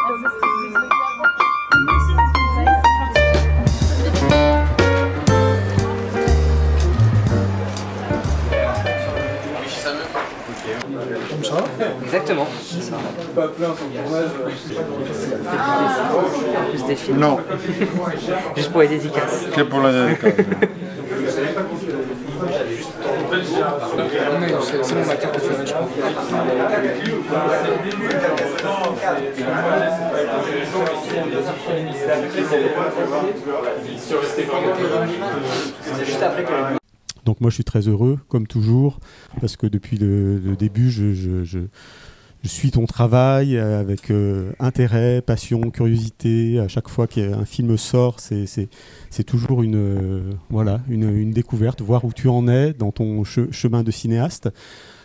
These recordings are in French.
Comme ça? Exactement. Ça. Plus des films? Non. Juste pour les dédicaces. Que pour la dédicace. C'est mon matière préférée, je crois. Donc moi je suis très heureux, comme toujours, parce que depuis le début, je suis ton travail avec intérêt, passion, curiosité. À chaque fois qu'un film sort, c'est toujours une découverte, voir où tu en es dans ton chemin de cinéaste.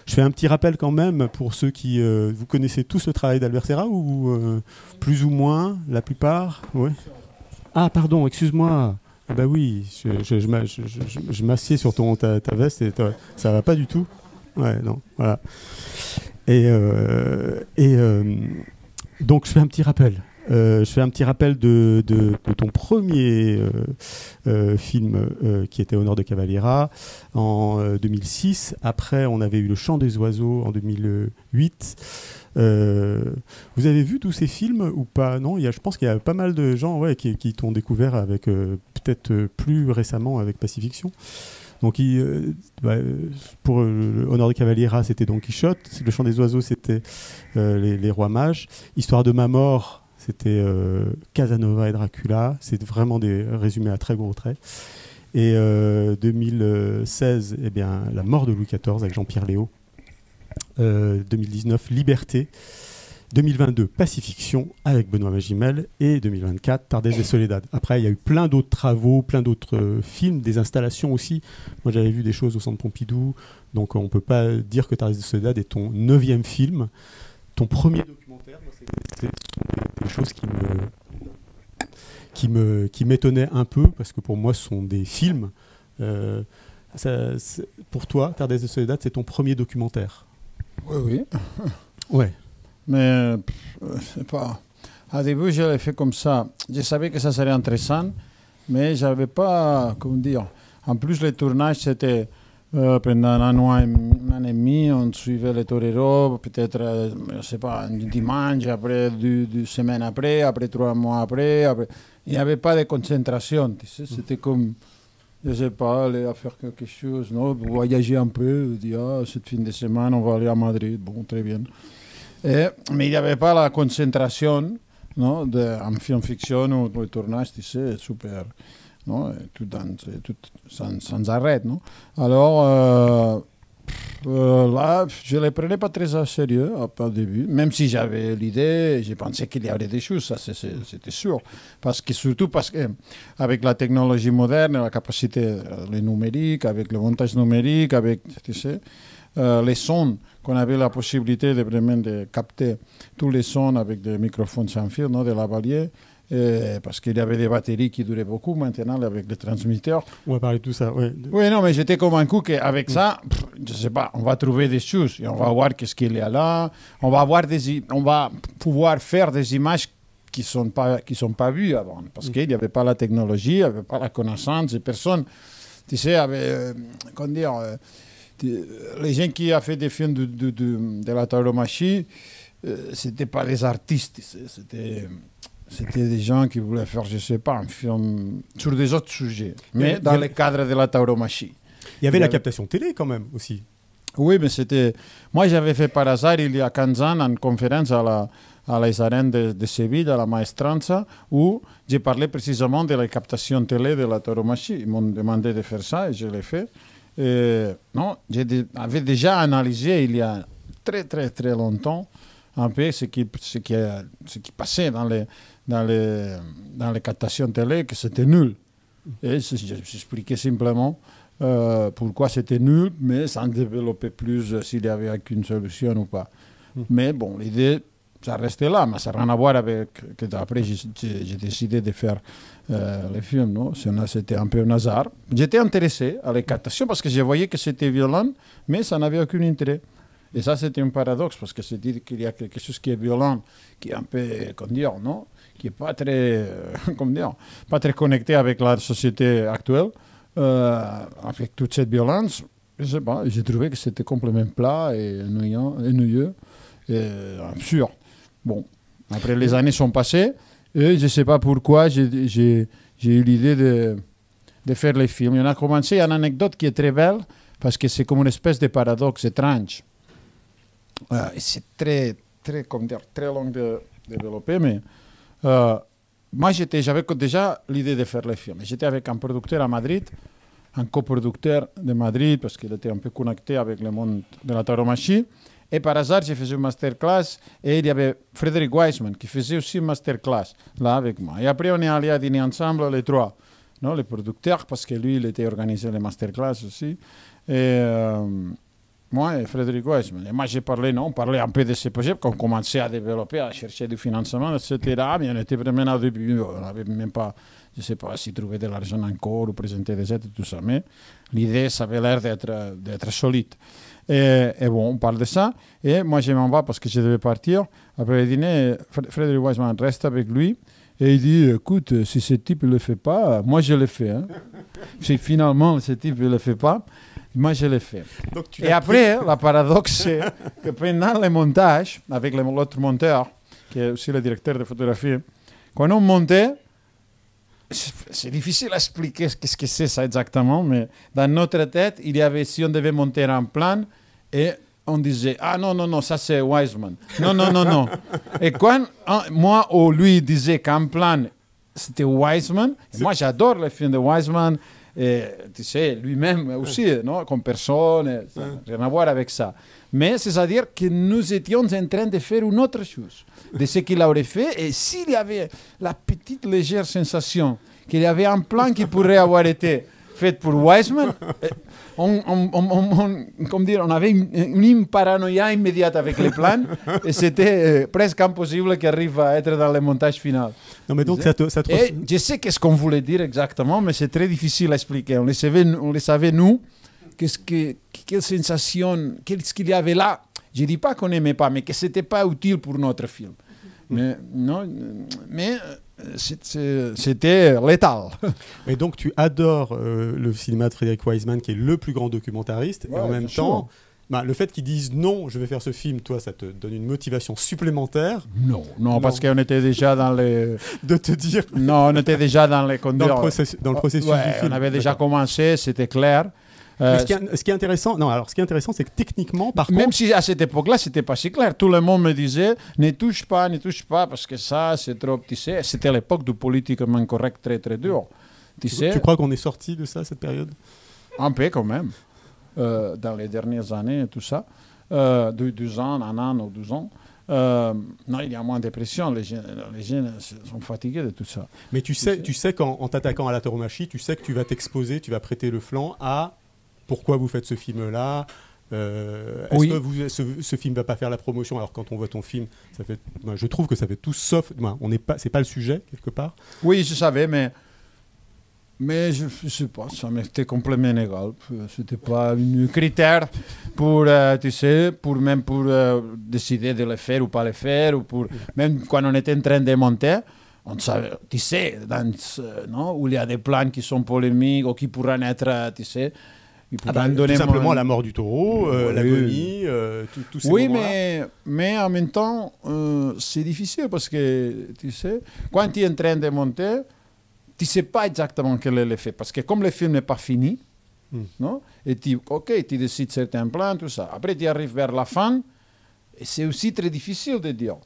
Je fais un petit rappel quand même pour ceux qui... vous connaissez tous le travail d'Albert Serra ou plus ou moins, la plupart? Ouais. Ah pardon, excuse-moi. Ah bah oui, je m'assieds sur ta veste et ça va pas du tout. Ouais, non, voilà. Et donc je fais un petit rappel. De ton premier film qui était Honor de Cavaliera en 2006. Après, on avait eu Le Chant des oiseaux en 2008. Vous avez vu tous ces films ou pas? Non, je pense qu'il y a pas mal de gens qui t'ont découvert avec peut-être plus récemment avec Pacifiction. Donc, pour Honor de Cavaliera, c'était Don Quichotte. Le Chant des oiseaux, c'était les Rois mages. Histoire de ma mort, c'était Casanova et Dracula. C'est vraiment des résumés à très gros traits. Et 2016, eh bien, La mort de Louis XIV avec Jean-Pierre Léaud. 2019, Liberté. 2022, Pacifiction avec Benoît Magimel. Et 2024, Tardez et Soledad. Après, il y a eu plein d'autres travaux, plein d'autres films, des installations aussi. Moi, j'avais vu des choses au Centre Pompidou. Donc, on ne peut pas dire que Tardez et Soledad est ton 9e film. Ton premier documentaire, ce sont des choses qui m'étonnaient un peu, parce que pour moi, ce sont des films. Pour toi, Tardez et Soledad, c'est ton premier documentaire. Oui, oui. Ouais. Mais je sais pas. Au début, je l'ai fait comme ça. Je savais que ça serait intéressant, mais je n'avais pas, comment dire. En plus, le tournage, c'était pendant un an et demi, on suivait les toreros, peut-être, je ne sais pas, un dimanche, après, 2 semaines après 3 mois après. Il n'y avait pas de concentration. Tu sais, c'était comme, je ne sais pas, aller à faire quelque chose, non, voyager un peu, dire, cette fin de semaine, on va aller à Madrid, bon, très bien. Mais il n'y avait pas la concentration, non, en film-fiction ou le tournage, tu sais, super, non, tout sans arrêt, non. Alors, là, je ne les prenais pas très au sérieux au début, même si j'avais l'idée, je pensais qu'il y avait des choses, ça c'était sûr. Surtout parce qu'avec la technologie moderne, la capacité le numérique, avec le montage numérique, avec, tu sais, les sons, qu'on avait la possibilité de vraiment de capter tous les sons avec des microphones sans fil, non, de lavalier, parce qu'il y avait des batteries qui duraient beaucoup maintenant avec les transmetteurs. On va parler de tout ça, oui. Oui, non, mais j'étais convaincu qu'avec ça, je ne sais pas, on va trouver des choses et on va voir qu'est-ce qu'il y a là. On va pouvoir faire des images qui sont pas vues avant, parce qu'il n'y avait pas la technologie, il n'y avait pas la connaissance, et personne, tu sais, avait, comment dire, les gens qui ont fait des films de la tauromachie, ce n'étaient pas des artistes, c'était des gens qui voulaient faire, je ne sais pas, un film sur des autres sujets, mais dans le cadre de la tauromachie. Il y avait la captation télé quand même aussi. Oui, mais c'était... Moi, j'avais fait par hasard, il y a 15 ans, une conférence à les arènes de Séville, à la Maestranza, où j'ai parlé précisément de la captation télé de la tauromachie. Ils m'ont demandé de faire ça et je l'ai fait. Non, j'avais déjà analysé il y a très très très longtemps un peu ce qui passait dans les captations télé, que c'était nul. Et j'expliquais simplement pourquoi c'était nul, mais sans développer plus s'il y avait qu'une solution ou pas. Mais bon, l'idée, ça restait là, mais ça n'a rien à voir avec que après j'ai décidé de faire les films, non? C'était un peu un hasard. J'étais intéressé à la captation parce que je voyais que c'était violent, mais ça n'avait aucun intérêt. Et ça, c'est un paradoxe, parce que c'est dire qu'il y a quelque chose qui est violent, qui est un peu, comment dire, non, qui n'est pas très, comment dire, pas très connecté avec la société actuelle, avec toute cette violence. Je sais pas, j'ai trouvé que c'était complètement plat et ennuyeux et absurde. Bon, après les années sont passées, et je ne sais pas pourquoi j'ai eu l'idée de faire les films. On a commencé une anecdote qui est très belle, parce que c'est comme une espèce de paradoxe étrange. C'est très long de développer, mais moi j'avais déjà l'idée de faire les films. J'étais avec un producteur à Madrid, un coproducteur de Madrid, parce qu'il était un peu connecté avec le monde de la tauromachie. Et par hasard, j'ai fait une masterclass, et il y avait Frédéric Wiseman qui faisait aussi une masterclass là avec moi. Et après, on est allés à dîner ensemble, les trois, non, les producteurs, parce que lui, il était organisé les masterclass aussi. Et moi et Frédéric Wiseman. Et moi, j'ai parlé, on parlait un peu de ces projets qu'on commençait à développer, à chercher du financement, etc. Mais on était vraiment au début, on n'avait même pas, je ne sais pas si trouver de l'argent encore ou présenter des aides et tout ça. Mais l'idée, ça avait l'air d'être solide. Et bon, on parle de ça. Et moi, je m'en vais parce que je devais partir. Après le dîner, Frédéric Wiseman reste avec lui. Et il dit, écoute, si ce type ne le fait pas, moi je le fais. Hein. Si finalement ce type ne le fait pas, moi je le fais. Et après, le paradoxe, c'est que pendant le montage, avec l'autre monteur, qui est aussi le directeur de photographie, quand on montait, c'est difficile à expliquer ce que c'est ça exactement, mais dans notre tête, il y avait, si on devait monter un plan, et on disait, ah non, ça c'est Wiseman. Non. Et quand moi ou lui disait qu'un plan, c'était Wiseman, moi j'adore les films de Wiseman, et tu sais, lui-même aussi, non, comme personne, ça n'a rien à voir avec ça. Mais c'est-à-dire que nous étions en train de faire une autre chose, de ce qu'il aurait fait, et s'il y avait la petite légère sensation qu'il y avait un plan qui pourrait avoir été fait pour Wiseman, on avait une paranoïa immédiate avec les plans, et c'était presque impossible qu'il arrive à être dans le montage final. Non, mais donc et je sais qu'est-ce qu'on voulait dire exactement, mais c'est très difficile à expliquer. On le savait nous, quelle sensation, qu'est-ce qu'il y avait là. Je ne dis pas qu'on n'aimait pas, mais que ce n'était pas utile pour notre film. Mais c'était létal. Et donc tu adores le cinéma de Frédéric Wiseman, qui est le plus grand documentariste, et en même temps, le fait qu'ils disent non, je vais faire ce film, toi, ça te donne une motivation supplémentaire. Non, parce qu'on était déjà dans les... de te dire... Non, on était déjà dans les... Dans le processus du film. On avait déjà commencé, c'était clair. Mais ce qui est intéressant, c'est que techniquement, par contre... Même si à cette époque-là, c'était pas si clair. Tout le monde me disait, ne touche pas, parce que ça, c'est trop... Tu sais, c'était l'époque du politiquement correct très, très dur. Tu crois qu'on est sorti de ça, cette période? Un peu, quand même. Dans les dernières années, tout ça. 2 ans, 1 an ou 12 ans. Non, il y a moins de pression. Les jeunes sont fatigués de tout ça. Mais tu sais qu'en t'attaquant à la tauromachie, tu sais que tu vas t'exposer, tu vas prêter le flanc à... Pourquoi vous faites ce film-là? Est-ce que ce film ne va pas faire la promotion? Alors quand on voit ton film, je trouve que ça fait tout sauf... c'est pas le sujet, quelque part. Oui, je savais, mais je ne sais pas, ça m'était complètement égal. Ce n'était pas un critère pour, tu sais, pour décider de le faire ou pas le faire. Même quand on était en train de monter, on savait, tu sais, où il y a des plans qui sont polémiques ou qui pourraient être, tu sais... tout simplement la mort du taureau, l'agonie, tous ces moments-là. Oui, mais en même temps, c'est difficile parce que, tu sais, quand tu es en train de monter, tu ne sais pas exactement quel est l'effet. Parce que comme le film n'est pas fini, non? Et tu décides certains plans, tout ça. Après, tu arrives vers la fin, et c'est aussi très difficile de dire.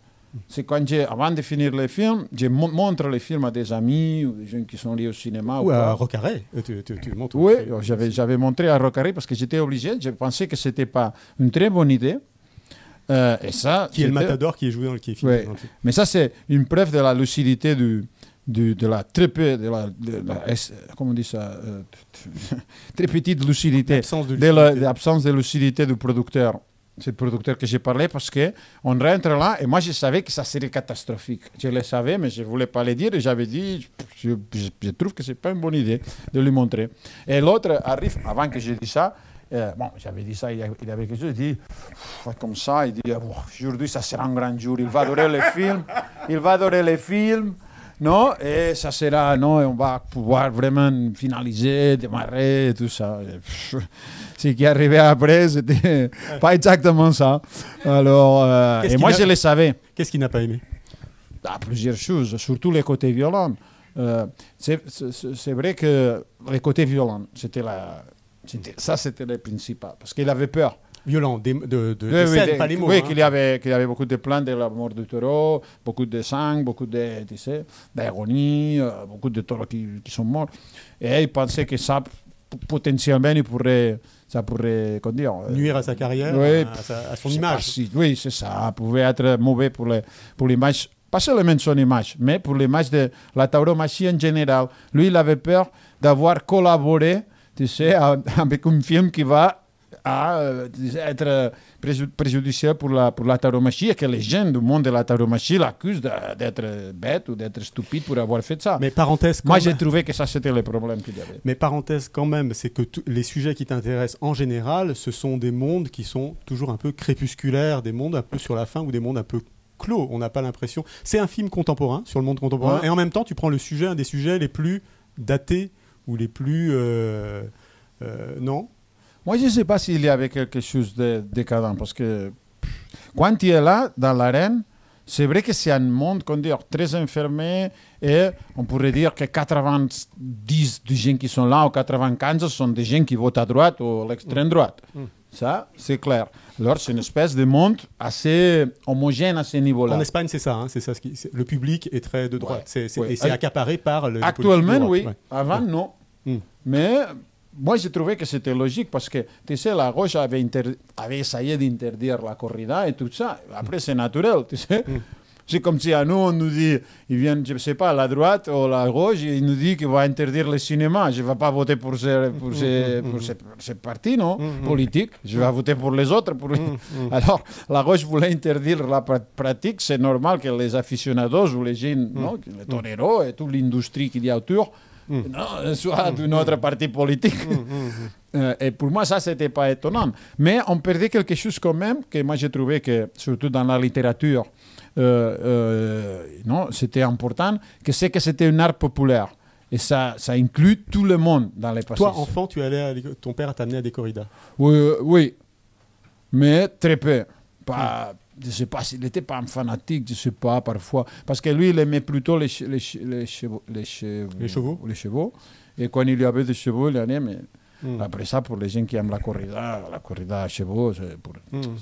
C'est quand avant de finir le film, je montre le film à des amis ou des gens qui sont liés au cinéma. Ou à Rocaré. Tu montres. Oui, j'avais montré à Rocaré parce que j'étais obligé. Je pensais que ce n'était pas une très bonne idée. Et ça, qui est le matador qui est joué dans le film. Ouais. Mais ça, c'est une preuve de la lucidité de la très peu, comment on dit ça, très petite lucidité, de l'absence de lucidité du producteur. C'est le producteur que j'ai parlé parce qu'on rentre là et moi je savais que ça serait catastrophique. Je le savais mais je ne voulais pas le dire et j'avais dit je trouve que ce n'est pas une bonne idée de lui montrer. Et l'autre arrive, avant que je dise ça, Bon, j'avais dit ça, il avait quelque chose, il dit, comme ça, il dit, aujourd'hui, ça sera un grand jour, il va adorer les films, non, et ça sera, non, et on va pouvoir vraiment finaliser, démarrer, tout ça. Ce qui est arrivé après, c'était pas exactement ça. Alors, et moi, je le savais. Qu'est-ce qu'il n'a pas aimé? Plusieurs choses, surtout les côtés violents. C'est vrai que les côtés violents, c'était le principal, parce qu'il avait peur. Violent, de scène, pas les mots. Oui, qu'il y avait beaucoup de plaintes de la mort du taureau, beaucoup de sang, beaucoup d'agonie, beaucoup de taureaux qui sont morts. Et il pensait que ça, potentiellement, ça pourrait nuire à sa carrière, oui, à son image. Oui, c'est ça. Ça pouvait être mauvais pour l'image. Pas seulement son image, mais pour l'image de la tauromachie en général. Lui, il avait peur d'avoir collaboré, tu sais, avec un film qui va être préjudiciable pour la tauromachie et que les gens du monde de la tauromachie l'accusent d'être bête ou d'être stupide pour avoir fait ça. Mais parenthèse, moi, j'ai trouvé que ça, c'était le problème qu'il y avait. Mais parenthèse quand même, c'est que les sujets qui t'intéressent en général, ce sont des mondes qui sont toujours un peu crépusculaires, des mondes un peu sur la fin ou des mondes un peu clos. On n'a pas l'impression. C'est un film contemporain, sur le monde contemporain, et en même temps, tu prends un des sujets les plus datés ou les plus... non. Moi, je ne sais pas s'il y avait quelque chose de décadent, parce que quand tu es là, dans l'arène, c'est vrai que c'est un monde, très enfermé, et on pourrait dire que 90 des gens qui sont là, ou 95, sont des gens qui votent à droite ou à l'extrême droite. Ça, c'est clair. Alors, c'est une espèce de monde assez homogène à ce niveau-là. En Espagne, c'est ça. Hein, le public est très de droite. Et c'est accaparé par le actuellement, oui. Ouais. Avant, non. Mais... moi, j'ai trouvé que c'était logique parce que, tu sais, la gauche avait essayé d'interdire la corrida et tout ça. Après, c'est naturel, tu sais. C'est comme si à nous, on nous dit, ils viennent, je ne sais pas, la droite ou la gauche, ils nous disent qu'il va interdire le cinéma. Je ne vais pas voter pour ces partis, non, politiques. Je vais voter pour les autres. Alors, la gauche voulait interdire la pratique. C'est normal que les aficionados ou les gens, non, les toreros et toute l'industrie qu'il y a autour, non, soit d'une autre parti politique. Et pour moi, ça, c'était pas étonnant. Mais on perdait quelque chose quand même, que moi, j'ai trouvé que, surtout dans la littérature, non, c'était important, que c'était un art populaire. Et ça inclut tout le monde dans les passages. Toi, enfant, ton père t'a amené à des corridas? Oui, mais très peu. Pas... je ne sais pas s'il n'était pas un fanatique, je ne sais pas, parfois. Parce que lui, il aimait plutôt les chevaux. Et quand il y avait des chevaux, il allait, mais après ça, pour les gens qui aiment la corrida à chevaux,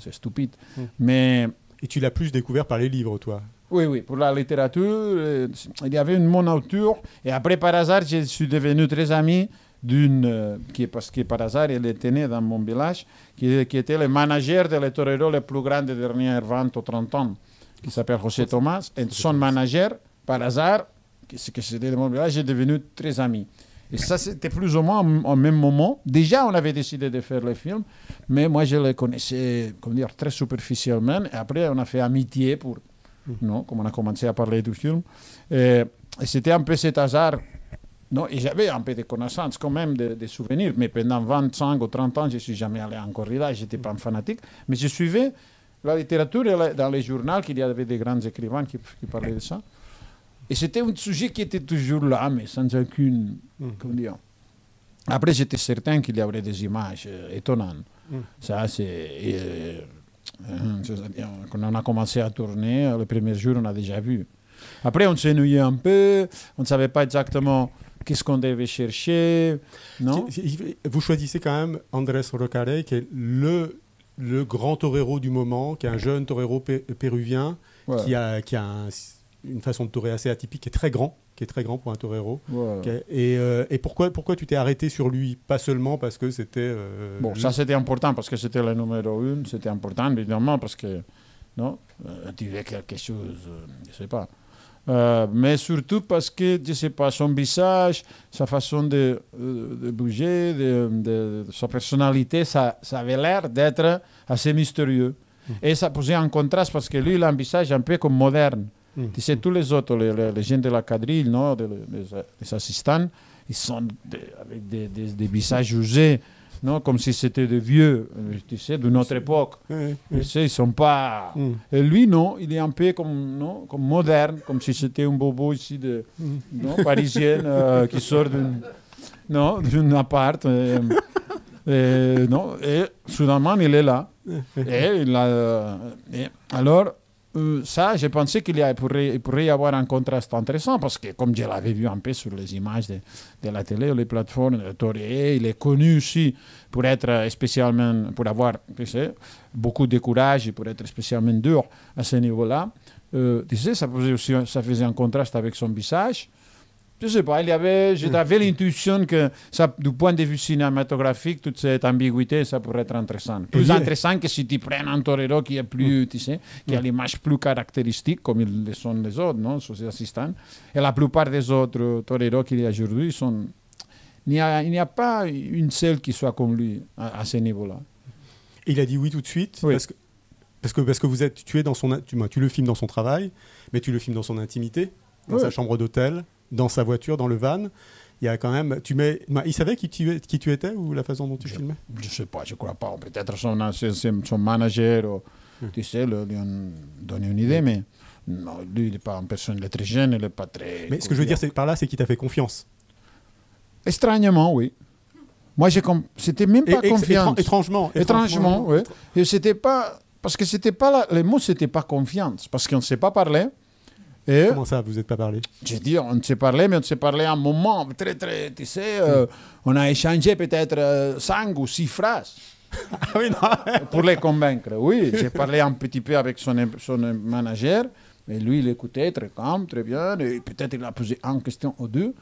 c'est stupide. Mais... Et tu l'as plus découvert par les livres, toi? Oui, pour la littérature, il y avait une mon auteur. Et après, par hasard, je suis devenu très ami d'une, parce que par hasard, elle était née dans mon village, qui était le manager de l'Torero le plus grand des dernières 20 ou 30 ans, qui s'appelle José Tomás. Et son manager, par hasard, qui était de mon village, est devenu très ami. Et ça, c'était plus ou moins au même moment. Déjà, on avait décidé de faire le film, mais moi, je le connaissais, très superficiellement. Et après, on a fait amitié non, comme on a commencé à parler du film. Et c'était un peu cet hasard. Non, et j'avais un peu de connaissances quand même, des souvenirs, mais pendant 25 ou 30 ans, je ne suis jamais allé en corrida, je n'étais pas un fanatique, mais je suivais la littérature dans les journaux, qu'il y avait des grands écrivains qui parlaient de ça. Et c'était un sujet qui était toujours là, mais sans aucune... Comment dire. Après, j'étais certain qu'il y aurait des images étonnantes. Ça, c'est... quand on a commencé à tourner, le premier jour, on a déjà vu. Après, on s'ennuyait un peu, on ne savait pas exactement qu'est-ce qu'on devait chercher. Non, vous choisissez quand même Andrés Rocaré, qui est le grand torero du moment, qui est un jeune torero péruvien, qui a une façon de torer assez atypique, qui est très grand pour un torero. Et pourquoi tu t'es arrêté sur lui? Pas seulement parce que c'était... ça c'était important, parce que c'était le numéro 1, c'était important évidemment, parce que non, tu veux quelque chose, je ne sais pas. Mais surtout parce que, je ne sais pas, son visage, sa façon de bouger, sa personnalité, ça avait l'air d'être assez mystérieux. Et ça posait un contraste parce que lui, il a un visage un peu comme moderne. Tu sais, tous les autres, les gens de la quadrille, non, les assistants, ils sont avec des visages usés, non, comme si c'était des vieux, tu sais, d'une autre époque. Tu sais, ils sont pas... Et lui, non, il est un peu comme, non, comme moderne, comme si c'était un bobo ici de, non, parisienne qui sort d'un appart. Non, et soudainement, il est là. Et alors, ça, j'ai pensé il pourrait y avoir un contraste intéressant parce que, comme je l'avais vu un peu sur les images de la télé ou les plateformes, Toré, il est connu aussi pour être spécialement, pour avoir, tu sais, beaucoup de courage et pour être spécialement dur à ce niveau-là. Tu sais, ça faisait un contraste avec son visage. Je ne sais pas, j'avais l'intuition que ça, du point de vue cinématographique, toute cette ambiguïté, ça pourrait être intéressant. Plus intéressant que si tu prends un torero qui est plus, tu sais, qui a l'image plus caractéristique, comme ils le sont les autres, non, ses assistants. Et la plupart des autres toreros qu'il y a aujourd'hui sont... Il n'y a pas une seule qui soit comme lui à ce niveau-là. Il a dit oui tout de suite, oui. parce que tu le filmes dans son travail, mais tu le filmes dans son intimité, dans sa chambre d'hôtel, dans sa voiture, dans le van. Il y a quand même, il savait qui tu étais ou la façon dont tu filmais? Je ne sais pas, je ne crois pas. Peut-être son manager, tu sais, lui a donné une idée, mais non, lui, il n'est pas une personne, il est très jeune, il n'est pas très... Mais ce que je veux dire par là, c'est qu'il t'a fait confiance. Étrangement, oui. Moi, c'était même pas confiance. Étrangement, oui. Et c'était pas... Parce que c'était pas le mot, c'était pas confiance. Parce qu'on ne s'est pas parlé. Et comment ça, vous n'êtes pas parlé? J'ai dit, on s'est parlé, mais on s'est parlé un moment très, très, tu sais, on a échangé peut-être 5 ou 6 phrases oui, non. pour les convaincre. Oui, j'ai parlé un petit peu avec son manager, mais lui, il écoutait très calme, très bien, et peut-être il a posé une question ou deux.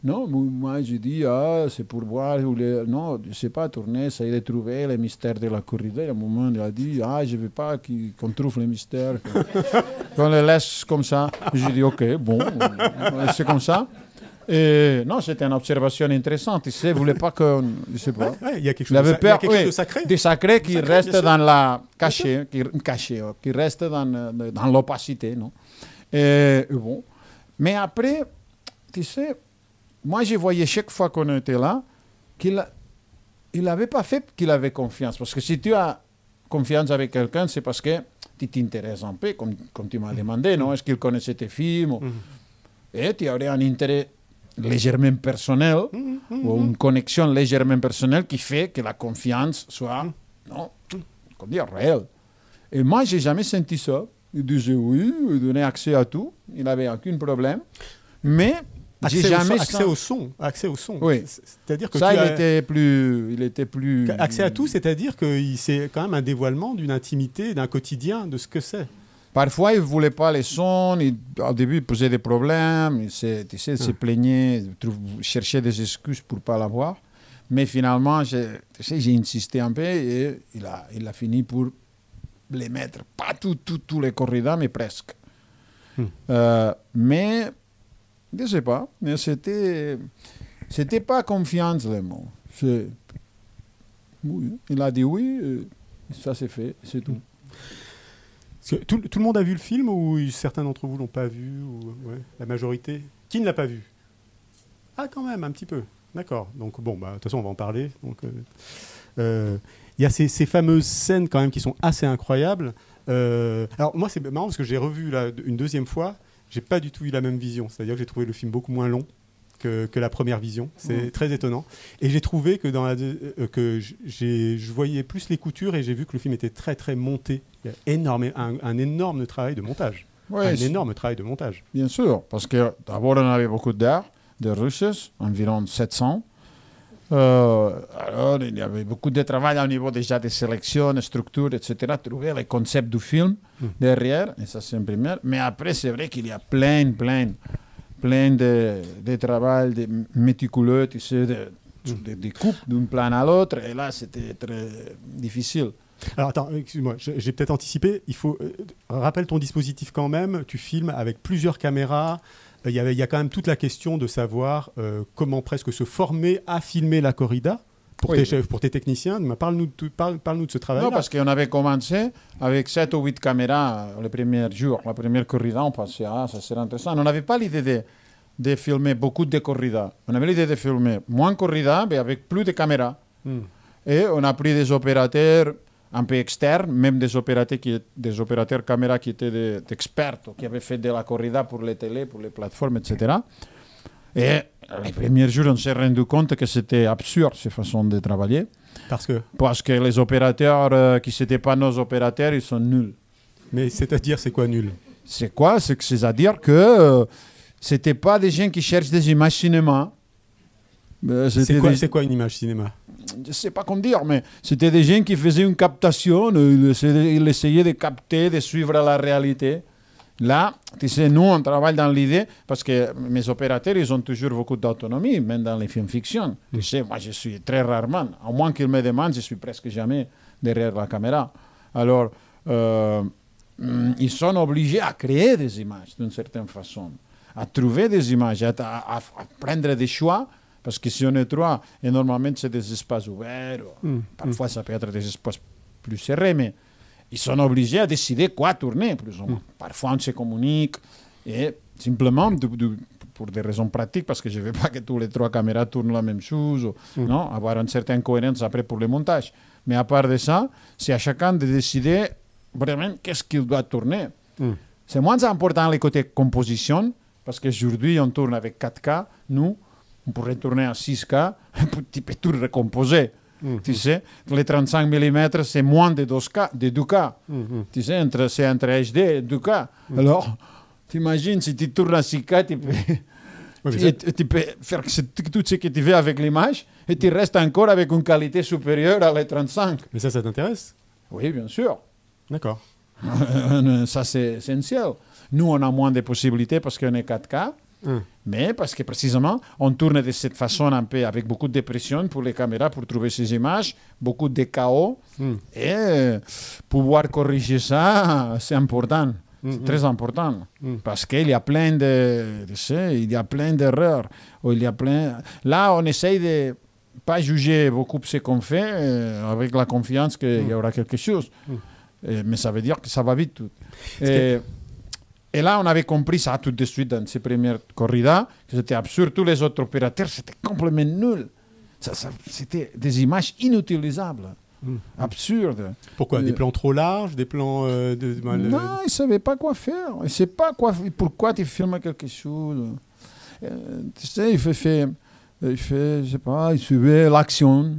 Non, moi, j'ai dit, c'est pour voir, non, je ne sais pas, tourner, essayer de trouver les mystères de la corrida. Et à un moment, il a dit, je ne veux pas qu'on trouve les mystères, qu'on les laisse comme ça. J'ai dit, ok, bon, c'est comme ça. Et non, c'était une observation intéressante. Tu sais, il ne voulait pas que, je ne sais pas. Il y a quelque chose de sacré. Des sacrés qui restent dans la cachée, qui restent dans l'opacité, non. Et bon, mais après, tu sais, moi, je voyais chaque fois qu'on était là qu'il n'avait pas fait qu'il avait confiance. Parce que si tu as confiance avec quelqu'un, c'est parce que tu t'intéresses un peu, comme tu m'as demandé, non? Est-ce qu'il connaissait tes films? Et tu aurais un intérêt légèrement personnel, ou une connexion légèrement personnelle qui fait que la confiance soit, non, comment dire, réelle. Et moi, je n'ai jamais senti ça. Il disait oui, il donnait accès à tout, il n'avait aucun problème. Mais... Accès au son. Oui. C'est-à-dire que ça, il était plus... Accès à tout, c'est-à-dire que c'est quand même un dévoilement d'une intimité, d'un quotidien, de ce que c'est. Parfois, il ne voulait pas les sons. Au début, il posait des problèmes. Il se plaignait, cherchait des excuses pour ne pas l'avoir. Mais finalement, j'ai insisté un peu et il a fini pour les mettre. Pas tous les corridas, mais presque. Mais... Je ne sais pas, mais c'était pas confiance le mot. Oui, il a dit oui, ça c'est fait, c'est tout. Tout le monde a vu le film ou certains d'entre vous l'ont pas vu la majorité? Qui ne l'a pas vu? Ah, quand même, un petit peu. D'accord. Donc bon, de toute façon, on va en parler. Donc, il y a ces fameuses scènes quand même qui sont assez incroyables. Alors moi, c'est marrant parce que j'ai revu une deuxième fois. J'ai pas du tout eu la même vision. C'est-à-dire que j'ai trouvé le film beaucoup moins long que la première vision. C'est très étonnant. Et j'ai trouvé que je voyais plus les coutures et j'ai vu que le film était très très monté. Il y a un énorme travail de montage. Oui, énorme travail de montage. Bien sûr, parce que d'abord on avait beaucoup d'art, de Russes, environ 700. Alors il y avait beaucoup de travail au niveau déjà de sélection, de structure, etc. Trouver les concepts du film derrière, et ça c'est une première. Mais après, c'est vrai qu'il y a plein de travail de méticuleux, tu sais, de coupes d'un plan à l'autre, et là c'était très difficile. Alors attends, excuse-moi, j'ai peut-être anticipé. Il faut rappelle ton dispositif quand même. Tu filmes avec plusieurs caméras. Il y a quand même toute la question de savoir comment presque se former à filmer la corrida pour tes techniciens. Parle-nous de ce travail-là. Non, parce qu'on avait commencé avec 7 ou 8 caméras le premier jour. La première corrida, on pensait, ça serait intéressant. On n'avait pas l'idée de filmer beaucoup de corridas. On avait l'idée de filmer moins de corridas, mais avec plus de caméras. Et on a pris des opérateurs un peu externes, même des opérateurs caméra qui étaient des experts, qui avaient fait de la corrida pour les télés, pour les plateformes, etc. Et les premiers jours, on s'est rendu compte que c'était absurde, cette façon de travailler. Parce que les opérateurs qui n'étaient pas nos opérateurs, ils sont nuls. Mais c'est-à-dire, c'est quoi nul? C'est-à-dire que c'était pas des gens qui cherchent des images cinéma. C'est quoi une image cinéma? Je ne sais pas comment dire, mais c'était des gens qui faisaient une captation, ils essayaient de capter, de suivre la réalité. Là, tu sais, nous, on travaille dans l'idée, parce que mes opérateurs, ils ont toujours beaucoup d'autonomie, même dans les films fiction. Tu sais, moi, je suis très rarement, à moins qu'ils me demandent, je suis presque jamais derrière la caméra. Alors, ils sont obligés à créer des images, d'une certaine façon, à trouver des images, à prendre des choix. Parce que si on est trois, et normalement c'est des espaces ouverts, parfois ça peut être des espaces plus serrés, mais ils sont obligés à décider quoi tourner, plus ou moins. Parfois on se communique, et simplement pour des raisons pratiques, parce que je ne veux pas que tous les trois caméras tournent la même chose, non, avoir une certaine cohérence après pour le montage. Mais à part de ça, c'est à chacun de décider vraiment qu'est-ce qu'il doit tourner. C'est moins important le côté composition, parce qu'aujourd'hui on tourne avec 4K, nous, on pourrait tourner à 6K, tu peux tout recomposer. Tu sais, les 35 mm, c'est moins de 2K. Tu sais, c'est entre HD et 2K. Alors, t'imagines, si tu tournes à 6K, tu peux faire tout ce que tu veux avec l'image et tu restes encore avec une qualité supérieure à les 35. Mais ça t'intéresse? Oui, bien sûr. D'accord. Ça, c'est essentiel. Nous, on a moins de possibilités parce qu'on est 4K. Mais parce que précisément, on tourne de cette façon un peu avec beaucoup de pression pour les caméras pour trouver ces images, beaucoup de chaos. Et pouvoir corriger ça, c'est important. C'est très important. Parce qu'il y a plein d'erreurs. Là, on essaye de pas juger beaucoup ce qu'on fait avec la confiance qu'il y aura quelque chose. Mais ça veut dire que ça va vite tout. Et là, on avait compris ça tout de suite dans ces premières corridas, que c'était absurde. Tous les autres opérateurs, c'était complètement nul. C'était des images inutilisables, absurdes. Pourquoi? Des plans trop larges? Des plans Non, ils ne savaient pas quoi faire. Ils ne savaient pas pourquoi tu filmes quelque chose. Tu sais, il fait, je sais pas, il suivait l'action.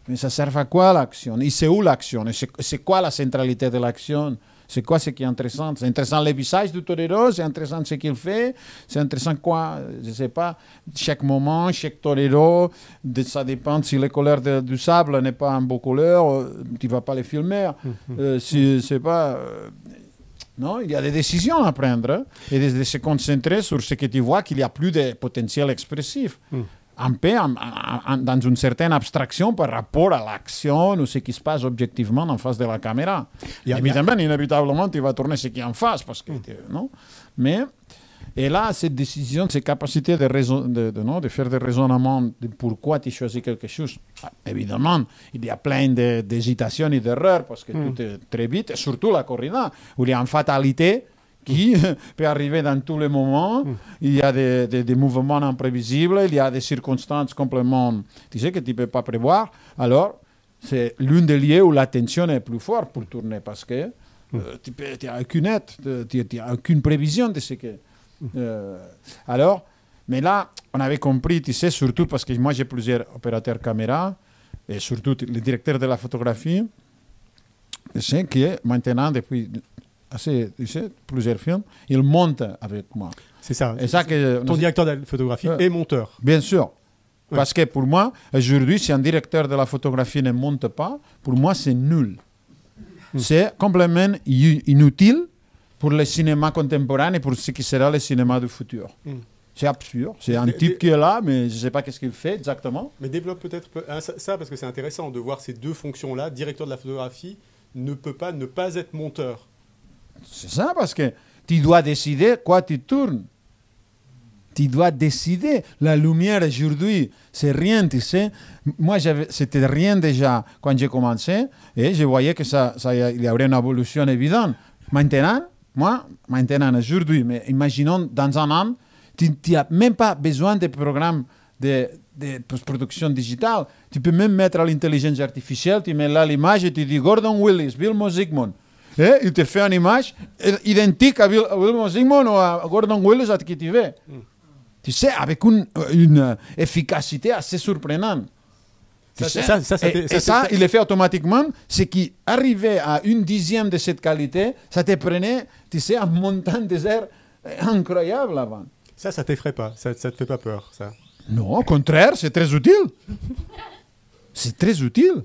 Mais ça sert à quoi l'action? Et c'est où l'action? C'est quoi la centralité de l'action? C'est quoi ce qui est intéressant? C'est intéressant le visage du torero, c'est intéressant ce qu'il fait, c'est intéressant quoi? Je ne sais pas, chaque moment, chaque torero, ça dépend si la couleur du sable n'est pas en beau couleur, tu ne vas pas les filmer. Si c'est pas... non, il y a des décisions à prendre et de se concentrer sur ce que tu vois qu'il n'y a plus de potentiel expressif. Un peu dans une certaine abstraction par rapport à l'action ou ce qui se passe objectivement en face de la caméra. Évidemment, inévitablement, tu vas tourner ce qui est en face. Parce que, non? Mais, et là, cette décision, cette capacité de faire des raisonnements de pourquoi tu choisis quelque chose, évidemment, il y a plein d'hésitations et d'erreurs parce que tout est très vite, et surtout la corrida, où il y a une fatalité qui peut arriver dans tous les moments. Il y a des mouvements imprévisibles, il y a des circonstances complètement, tu sais, que tu ne peux pas prévoir. Alors, c'est l'une des lieux où la tension est plus forte pour tourner parce que tu n'as aucune aide, tu n'as aucune prévision de ce que... alors, mais là, on avait compris, tu sais, surtout parce que moi j'ai plusieurs opérateurs caméra et surtout le directeur de la photographie, je sais que maintenant, depuis... tu sais, plusieurs films, il monte avec moi. C'est ça. Et ça que, ton directeur de la photographie est monteur. Bien sûr. Parce que pour moi, aujourd'hui, si un directeur de la photographie ne monte pas, pour moi, c'est nul. C'est complètement inutile pour le cinéma contemporain et pour ce qui sera le cinéma du futur. C'est absurde. C'est un type qui est là, mais je ne sais pas qu'est-ce qu'il fait exactement. Mais développe peut-être ça, parce que c'est intéressant de voir ces deux fonctions-là. Directeur de la photographie ne peut pas ne pas être monteur. C'est ça, parce que tu dois décider quoi tu tournes. Tu dois décider. La lumière aujourd'hui, c'est rien, tu sais. Moi, c'était rien déjà quand j'ai commencé, et je voyais que il y aurait une évolution évidente. Maintenant, aujourd'hui, mais imaginons dans un an, tu n'as même pas besoin de programmes de post-production digitale. Tu peux même mettre à l'intelligence artificielle, tu mets là l'image et tu dis Gordon Willis, Vilmos Zsigmond. Et il te fait une image identique à Vilmos Zsigmond ou à Gordon Willis à qui tu veux. Tu sais, avec une efficacité assez surprenante. Ça, il le fait automatiquement. Ce qui arrivait à 1/10 de cette qualité, ça te prenait, tu sais, un montant des airs incroyable avant. Ça t'effraie pas, ça te fait pas peur, ça? Non, au contraire, c'est très utile. C'est très utile.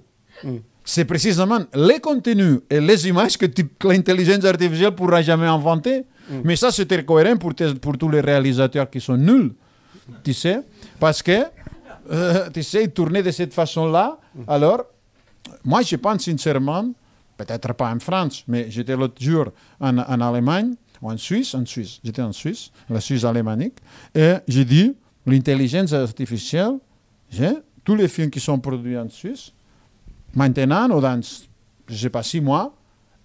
C'est précisément les contenus et les images que l'intelligence artificielle ne pourra jamais inventer. Mais ça, c'est très cohérent pour tous les réalisateurs qui sont nuls. Tu sais, parce que, tu sais, ils tournaient de cette façon-là. Alors, moi, je pense sincèrement, peut-être pas en France, mais j'étais l'autre jour en Allemagne, ou en Suisse, j'étais en Suisse, la Suisse alémanique, et j'ai dit, l'intelligence artificielle, tous les films qui sont produits en Suisse, maintenant, ou dans, je ne sais pas, 6 mois,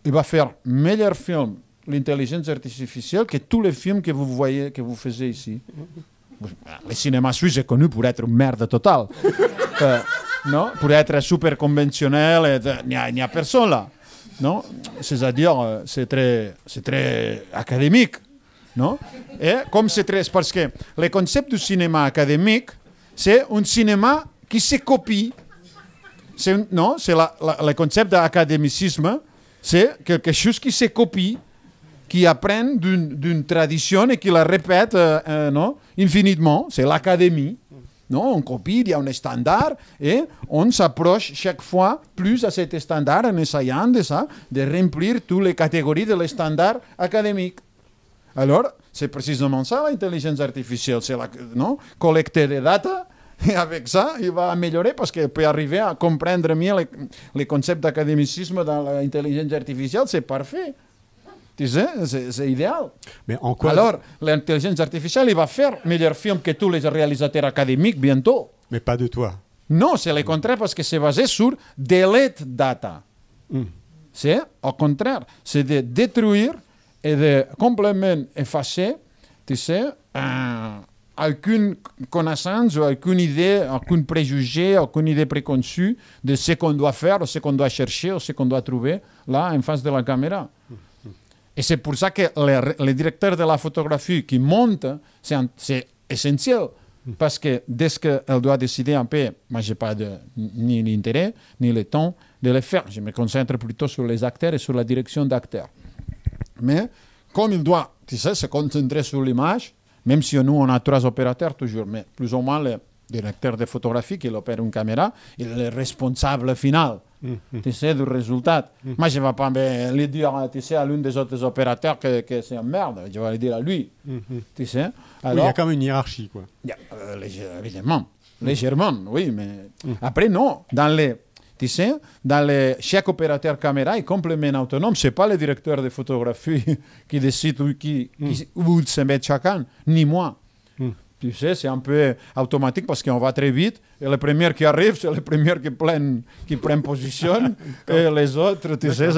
il va faire meilleur film, l'intelligence artificielle, que tous les films que vous voyez, que vous faisiez ici. Le cinéma suisse est connu pour être une merde totale. Non, pour être super conventionnel, il n'y a personne là. Non, c'est-à-dire, c'est très académique. Non? Et comme c'est très... Parce que le concept du cinéma académique, c'est un cinéma qui se copie. Non, c'est le concept d'académicisme, c'est quelque chose qui se copie, qui apprend d'une tradition et qui la répète non, infinitement. C'est l'académie. Non, on copie, il y a un standard et on s'approche chaque fois plus à cet standard en essayant de remplir toutes les catégories de l'standard académique. Alors, c'est précisément ça l'intelligence artificielle, c'est collecter des data et avec ça, il va améliorer parce qu'il peut arriver à comprendre mieux les concepts d'académicisme dans l'intelligence artificielle, c'est parfait. Tu sais, c'est idéal. Mais en quoi... Alors, l'intelligence artificielle, il va faire meilleur film que tous les réalisateurs académiques bientôt. Mais pas de toi. Non, c'est le contraire parce que c'est basé sur delete data. C'est au contraire, c'est de détruire et de complètement effacer, tu sais, aucune connaissance, aucune idée, aucun préjugé, aucune idée préconçue de ce qu'on doit faire, de ce qu'on doit chercher, de ce qu'on doit trouver là en face de la caméra. Et c'est pour ça que le directeur de la photographie qui monte, c'est essentiel. Parce que dès qu'elle doit décider un peu, moi je n'ai pas ni l'intérêt, ni le temps de le faire. Je me concentre plutôt sur les acteurs et sur la direction d'acteurs. Mais comme il doit, tu sais, se concentrer sur l'image, même si nous on a 3 opérateurs toujours, mais plus ou moins le directeur de photographie qui opère une caméra, il est le responsable final. Tu sais, du résultat. Moi, je ne vais pas lui dire, tu sais, à l'un des autres opérateurs que c'est une merde. Je vais le dire à lui. Tu sais. Alors, oui, il y a quand même une hiérarchie, quoi. Évidemment. Légèrement, oui, mais après, non. Tu sais, chaque opérateur caméra est complètement autonome. Ce n'est pas le directeur de photographie qui décide où il se met chacun, ni moi. Tu sais, c'est un peu automatique parce qu'on va très vite. Et le premier qui arrive, c'est le premier qui prend position. Et les autres, tu sais,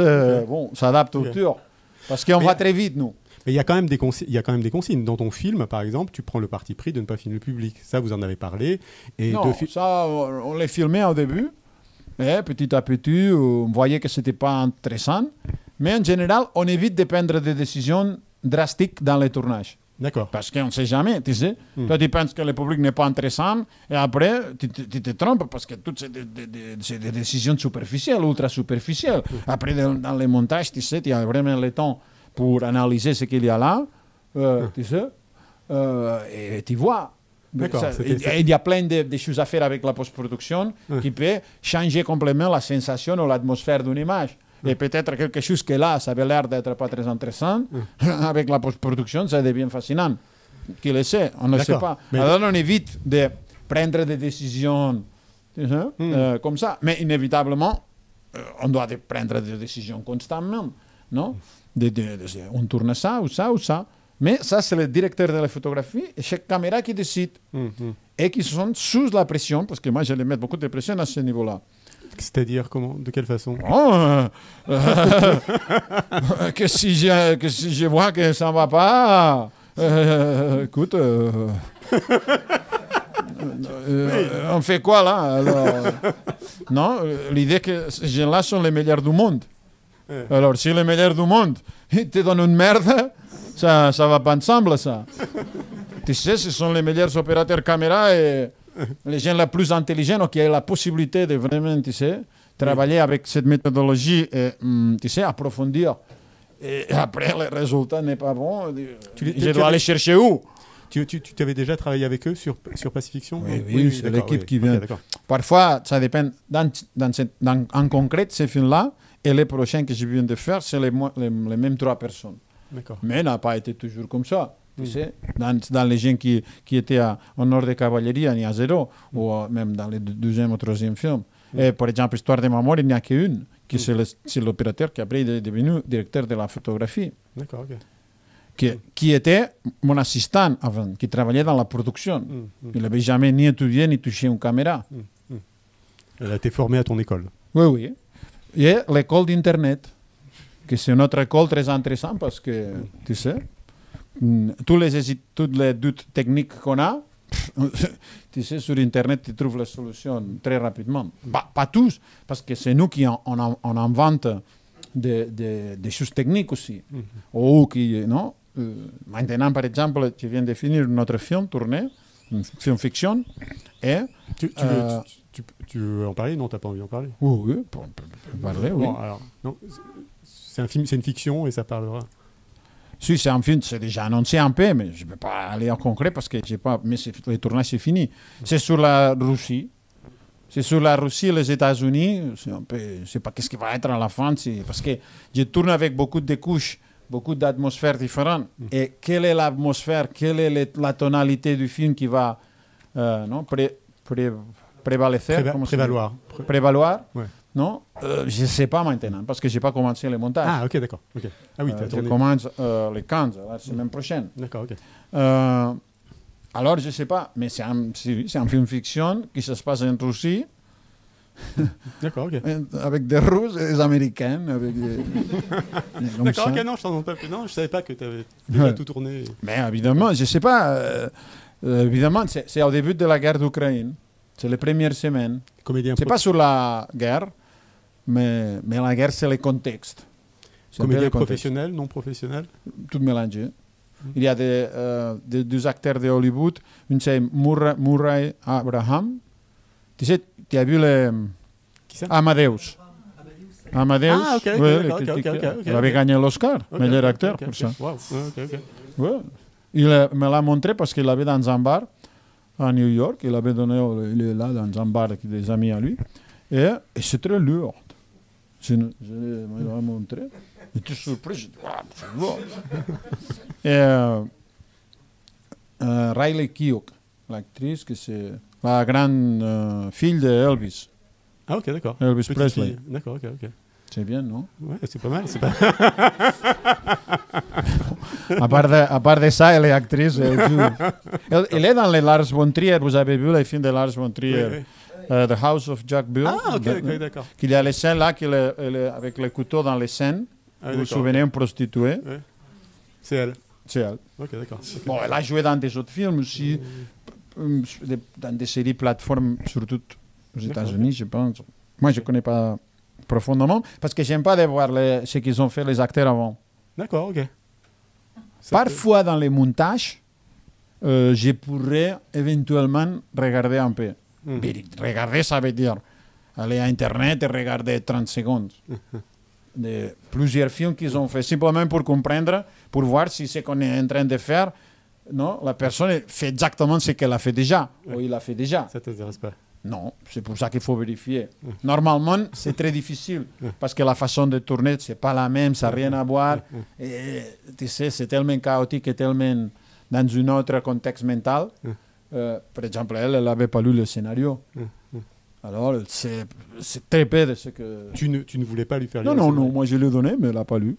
s'adaptent autour. Parce qu'on va très vite, nous. Mais il y a quand même des consignes. Dans ton film, par exemple, tu prends le parti pris de ne pas filmer le public. Ça, vous en avez parlé. Et non, ça, on l'a filmé au début. Et petit à petit, on voyait que ce n'était pas intéressant. Mais en général, on évite de prendre des décisions drastiques dans les tournages. D'accord. Parce qu'on ne sait jamais, tu sais. Toi, tu penses que le public n'est pas intéressant, et après, tu te trompes, parce que toutes c'est des décisions superficielles, ultra superficielles. Après, dans les montages, tu sais, tu as vraiment le temps pour analyser ce qu'il y a là, tu sais, et tu vois. Il y a plein de choses à faire avec la post-production qui peut changer complètement la sensation ou l'atmosphère d'une image. Et peut-être quelque chose que là, ça avait l'air d'être pas très intéressant, avec la post-production, ça devient fascinant. Qui le sait, on ne le sait pas. Mais alors on évite de prendre des décisions comme ça. Mais inévitablement, on doit prendre des décisions constamment. Non? On tourne ça ou ça ou ça. Mais ça, c'est le directeur de la photographie et chaque caméra qui décide. Et qui sont sous la pression, parce que moi, je vais mettre beaucoup de pression à ce niveau-là. C'est-à-dire comment? De quelle façon? Que si je vois que ça ne va pas, écoute, On fait quoi là alors, non, l'idée que ces gens-là sont les meilleurs du monde. Alors, si les meilleurs du monde ils te donnent une merde, ça va pas ensemble, ça. Tu sais, ce sont les meilleurs opérateurs caméra et les gens les plus intelligents qui ont la possibilité de vraiment, tu sais, travailler avec cette méthodologie et, tu sais, approfondir. Et après, le résultat n'est pas bon. Je dois aller chercher où? Tu avais déjà travaillé avec eux sur Pacifiction? Oui, c'est l'équipe qui vient. Okay, parfois, ça dépend. En concret, ces films-là et les prochains que je viens de faire, c'est les mêmes 3 personnes. Mais n'a pas été toujours comme ça. Tu sais, dans les gens qui étaient au nord de Cavalleria, il y a 0, ou même dans le 2e ou 3e film. Et par exemple, Histoire de ma mort, il n'y a qu'une, qui c'est l'opérateur qui après est devenu directeur de la photographie. D'accord, ok. Qui était mon assistant avant, qui travaillait dans la production. Il n'avait jamais ni étudié ni touché une caméra. Elle a été formée à ton école? Oui. Et l'école d'Internet, que c'est une autre école très intéressante parce que, tu sais, tous les doutes techniques qu'on a, tu sais, sur Internet, tu trouves la solution très rapidement. Pas tous, parce que c'est nous qui on invente des choses techniques aussi. Ou qui, non? Maintenant, par exemple, je viens de finir notre film tourné, un film fiction, et... Tu veux en parler? Non, tu n'as pas envie d'en parler? Oui, on peut parler, oui. Bon, alors, non, c'est une fiction et ça parlera... Si, c'est un film, c'est déjà annoncé un peu, mais je ne peux pas aller en concret parce que j'ai pas. Mais le tournage c'est fini. C'est sur la Russie. C'est sur la Russie et les États-Unis. Je ne sais pas qu'est-ce qui va être à la fin. Parce que je tourne avec beaucoup de couches, beaucoup d'atmosphères différentes. Et quelle est l'atmosphère, quelle est la tonalité du film qui va prévaloir? Ouais. Non, je ne sais pas maintenant, parce que je n'ai pas commencé le montage. Ah, ok, d'accord. Okay. Ah oui, je commence le 15, la semaine prochaine. D'accord, ok. Alors, je ne sais pas, mais c'est un film fiction qui se passe en Russie. D'accord, ok. Avec des Russes et des Américains. Avec d'accord, ok, non, je t'en demande pas plus. Non, je ne savais pas que tu avais déjà tout tourné. Mais évidemment, je ne sais pas. Évidemment, c'est au début de la guerre d'Ukraine. C'est les premières semaines. C'est pas sur la guerre. Mais la guerre, c'est le contexte. Comédien professionnel, non professionnel? Tout mélangé. Il y a deux acteurs de Hollywood. Une, c'est Murray Abraham. Tu sais, tu as vu Qui ça? Amadeus. Amadeus. Ah, ok. Il avait gagné l'Oscar, meilleur acteur, pour ça. Wow. Ok. Ouais. Il me l'a montré parce qu'il l'avait dans un bar à New York. Il avait donné, il est là dans un bar avec des amis à lui. Et c'est très lourd. Je l'ai montré. J'étais surpris. J'ai dit, c'est lourd. Et Riley Keough, l'actrice, que c'est la grande fille de Elvis. Ah, ok, d'accord. Elvis Presley. D'accord, ok. C'est bien, non? Ouais, c'est pas mal. À part de ça, elle est actrice. Elle est dans les Lars von Trier. Vous avez vu les films de Lars von Trier? Oui. The House of Jack Bull. Ah, ok, d'accord. Qu'il y a les scènes là, avec le couteau dans les scènes. Vous vous souvenez, une prostituée? Oui. C'est elle. C'est elle. Ok, d'accord. Bon, elle a joué dans des autres films aussi, dans des séries plateformes, surtout aux États-Unis, je pense. Moi, je ne connais pas profondément, parce que je n'aime pas de voir ce qu'ils ont fait les acteurs avant. D'accord, ok. Parfois, dans les montages, je pourrais éventuellement regarder un peu. Regarder, ça veut dire aller à Internet et regarder 30 secondes. De plusieurs films qu'ils ont fait, simplement pour comprendre, pour voir si ce qu'on est en train de faire, non, la personne fait exactement ce qu'elle a fait déjà, ou il a fait déjà. Ça ne t'intéresse pas? Non, c'est pour ça qu'il faut vérifier. Normalement, c'est très difficile, parce que la façon de tourner, ce n'est pas la même, ça n'a rien à voir. Et, tu sais, c'est tellement chaotique et tellement dans un autre contexte mental. Par exemple, elle n'avait pas lu le scénario. Alors, c'est très peu de ce que... Tu ne voulais pas lui faire lire? Non, moi je lui ai donné, mais elle n'a pas lu.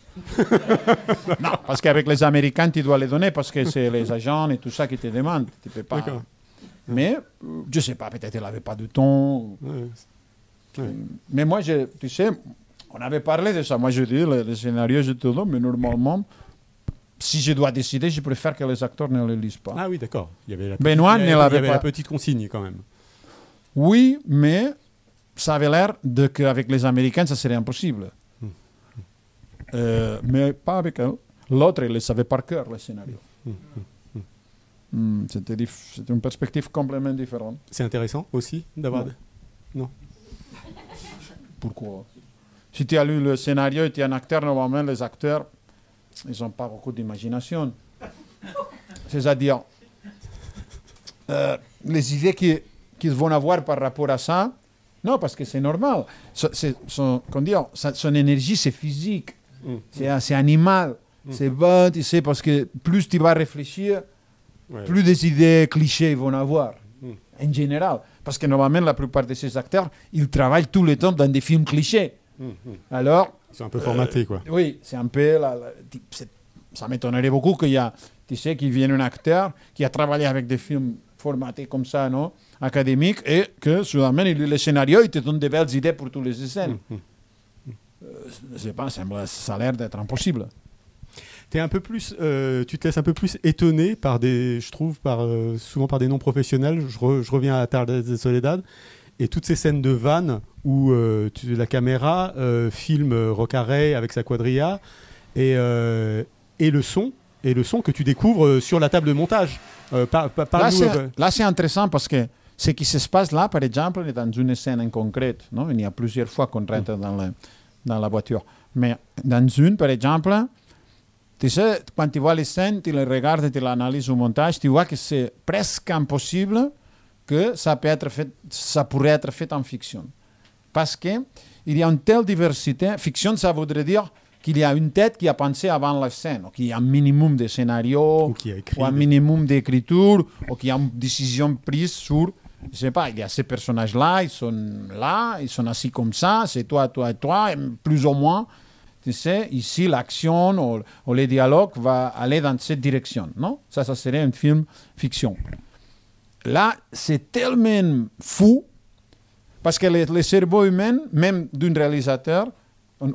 Non, parce qu'avec les Américains, tu dois les donner, parce que c'est les agents et tout ça qui te demandent. Tu peux pas... Mais, je ne sais pas, peut-être qu'elle n'avait pas de temps. Mais moi, tu sais, on avait parlé de ça. Moi, je dis, le scénario, je te donne, mais normalement, si je dois décider, je préfère que les acteurs ne le lisent pas. Ah oui, d'accord. Il y avait la Benoît ne l'avait pas. la petite consigne quand même. Oui, mais ça avait l'air qu'avec les Américains, ça serait impossible. Mais pas avec eux. L'autre, il le savait par cœur, le scénario. C'était une perspective complètement différente. C'est intéressant aussi d'avoir... Non. Pourquoi? Si tu as lu le scénario et tu es un acteur, normalement, les acteurs, ils n'ont pas beaucoup d'imagination. C'est-à-dire, les idées qu'ils vont avoir par rapport à ça, non, parce que c'est normal. Son énergie, c'est physique, c'est animal. C'est bon, tu sais, parce que plus tu vas réfléchir, plus des idées clichés ils vont avoir, en général. Parce que normalement, la plupart de ces acteurs, ils travaillent tout le temps dans des films clichés. Alors... Ils sont un peu formatés, quoi. Oui, c'est un peu... ça m'étonnerait beaucoup qu'il y a, tu sais, qu'il vienne un acteur qui a travaillé avec des films formatés comme ça, non, académiques, et que, soudainement, il lit le scénario, il te donne de belles idées pour toutes les scènes. Je sais pas, ça a l'air d'être impossible. T'es un peu plus, tu te laisses un peu plus étonner par des, je trouve, souvent par des non-professionnels. Je reviens à Tardes de Soledad et toutes ces scènes de vannes où la caméra filme Rocarrey avec sa quadrilla et le son que tu découvres sur la table de montage. Là, c'est intéressant parce que ce qui se passe là, par exemple, est dans une scène en concrète. Non? Il y a plusieurs fois qu'on rentre dans la voiture. Mais dans une, par exemple, tu sais, quand tu vois les scènes, tu les regardes et tu l'analyses au montage, tu vois que c'est presque impossible que ça pourrait être fait en fiction. Parce qu'il y a une telle diversité. Fiction, ça voudrait dire qu'il y a une tête qui a pensé avant la scène, ou qu'il y a un minimum de scénario, ou un minimum d'écriture, ou qu'il y a une décision prise sur, je ne sais pas, il y a ces personnages-là, ils sont assis comme ça, c'est toi, toi et toi, et plus ou moins. Tu sais, ici, l'action ou les dialogues va aller dans cette direction. Non? Ça serait un film fiction. Là, c'est tellement fou, parce que le cerveau humain, même d'un réalisateur,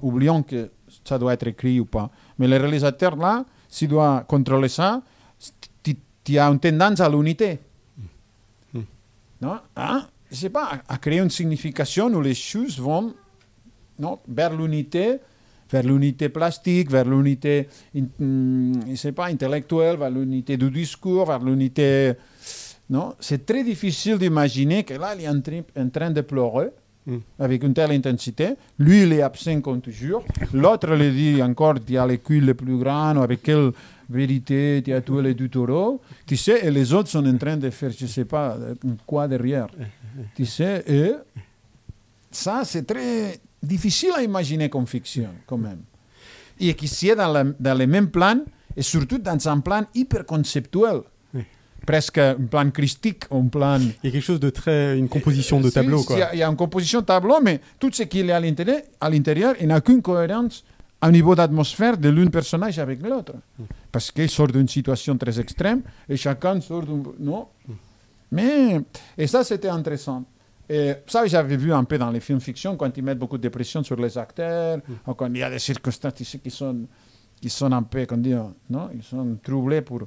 oublions que ça doit être écrit ou pas, mais le réalisateur, là, s'il doit contrôler ça, tu as une tendance à l'unité. Non? Hein? Je ne sais pas, à créer une signification où les choses vont vers l'unité, plastique, vers l'unité, je sais pas, intellectuelle, vers l'unité du discours, vers l'unité... Non, c'est très difficile d'imaginer que là, il est en train de pleurer avec une telle intensité. Lui, il est absent comme toujours. L'autre le dit encore, tu as les culs les plus grands, avec quelle vérité tu as tué les deux taureaux. Tu sais, et les autres sont en train de faire, je ne sais pas, quoi derrière. Tu sais, et ça, c'est très... difficile à imaginer comme fiction, quand même. Et qui est dans le même plan, et surtout dans un plan hyper conceptuel. Oui. Presque un plan christique, un plan... Il y a quelque chose de très... une composition de tableau, quoi. Il y a une composition de tableau, mais tout ce qu'il y a à l'intérieur, il n'a qu'une cohérence au niveau d'atmosphère de l'un personnage avec l'autre. Parce qu'il sort d'une situation très extrême, et chacun sort d'un... Non. Mais... Et ça, c'était intéressant. Et ça, j'avais vu un peu dans les films fiction, quand ils mettent beaucoup de pression sur les acteurs, ou quand il y a des circonstances qui sont un peu, non, ils sont troublés pour,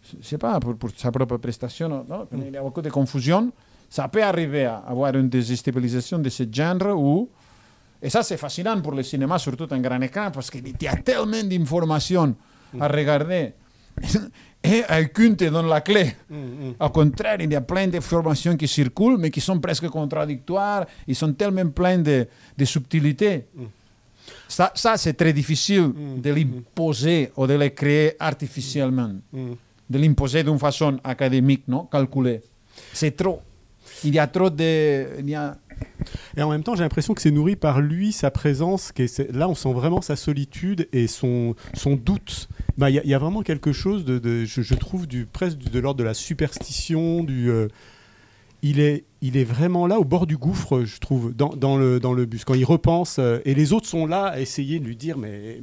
je sais pas, pour sa propre prestation. Non? Il y a beaucoup de confusion. Ça peut arriver à avoir une déstabilisation de ce genre et ça, c'est fascinant pour le cinéma, surtout en grand écran, parce qu'il y a tellement d'informations à regarder. Et aucun te donne la clé. Au contraire, il y a plein d'informations qui circulent, mais qui sont presque contradictoires. Ils sont tellement pleins de subtilités. Ça c'est très difficile de l'imposer ou de le créer artificiellement. De l'imposer d'une façon académique, non? Calculée. C'est trop. Il y a trop de... Et en même temps, j'ai l'impression que c'est nourri par lui, sa présence. Là, on sent vraiment sa solitude et son doute. Il y a vraiment quelque chose je trouve, presque de l'ordre de la superstition. Il est vraiment là, au bord du gouffre, je trouve, dans le bus. Quand il repense, et les autres sont là à essayer de lui dire, mais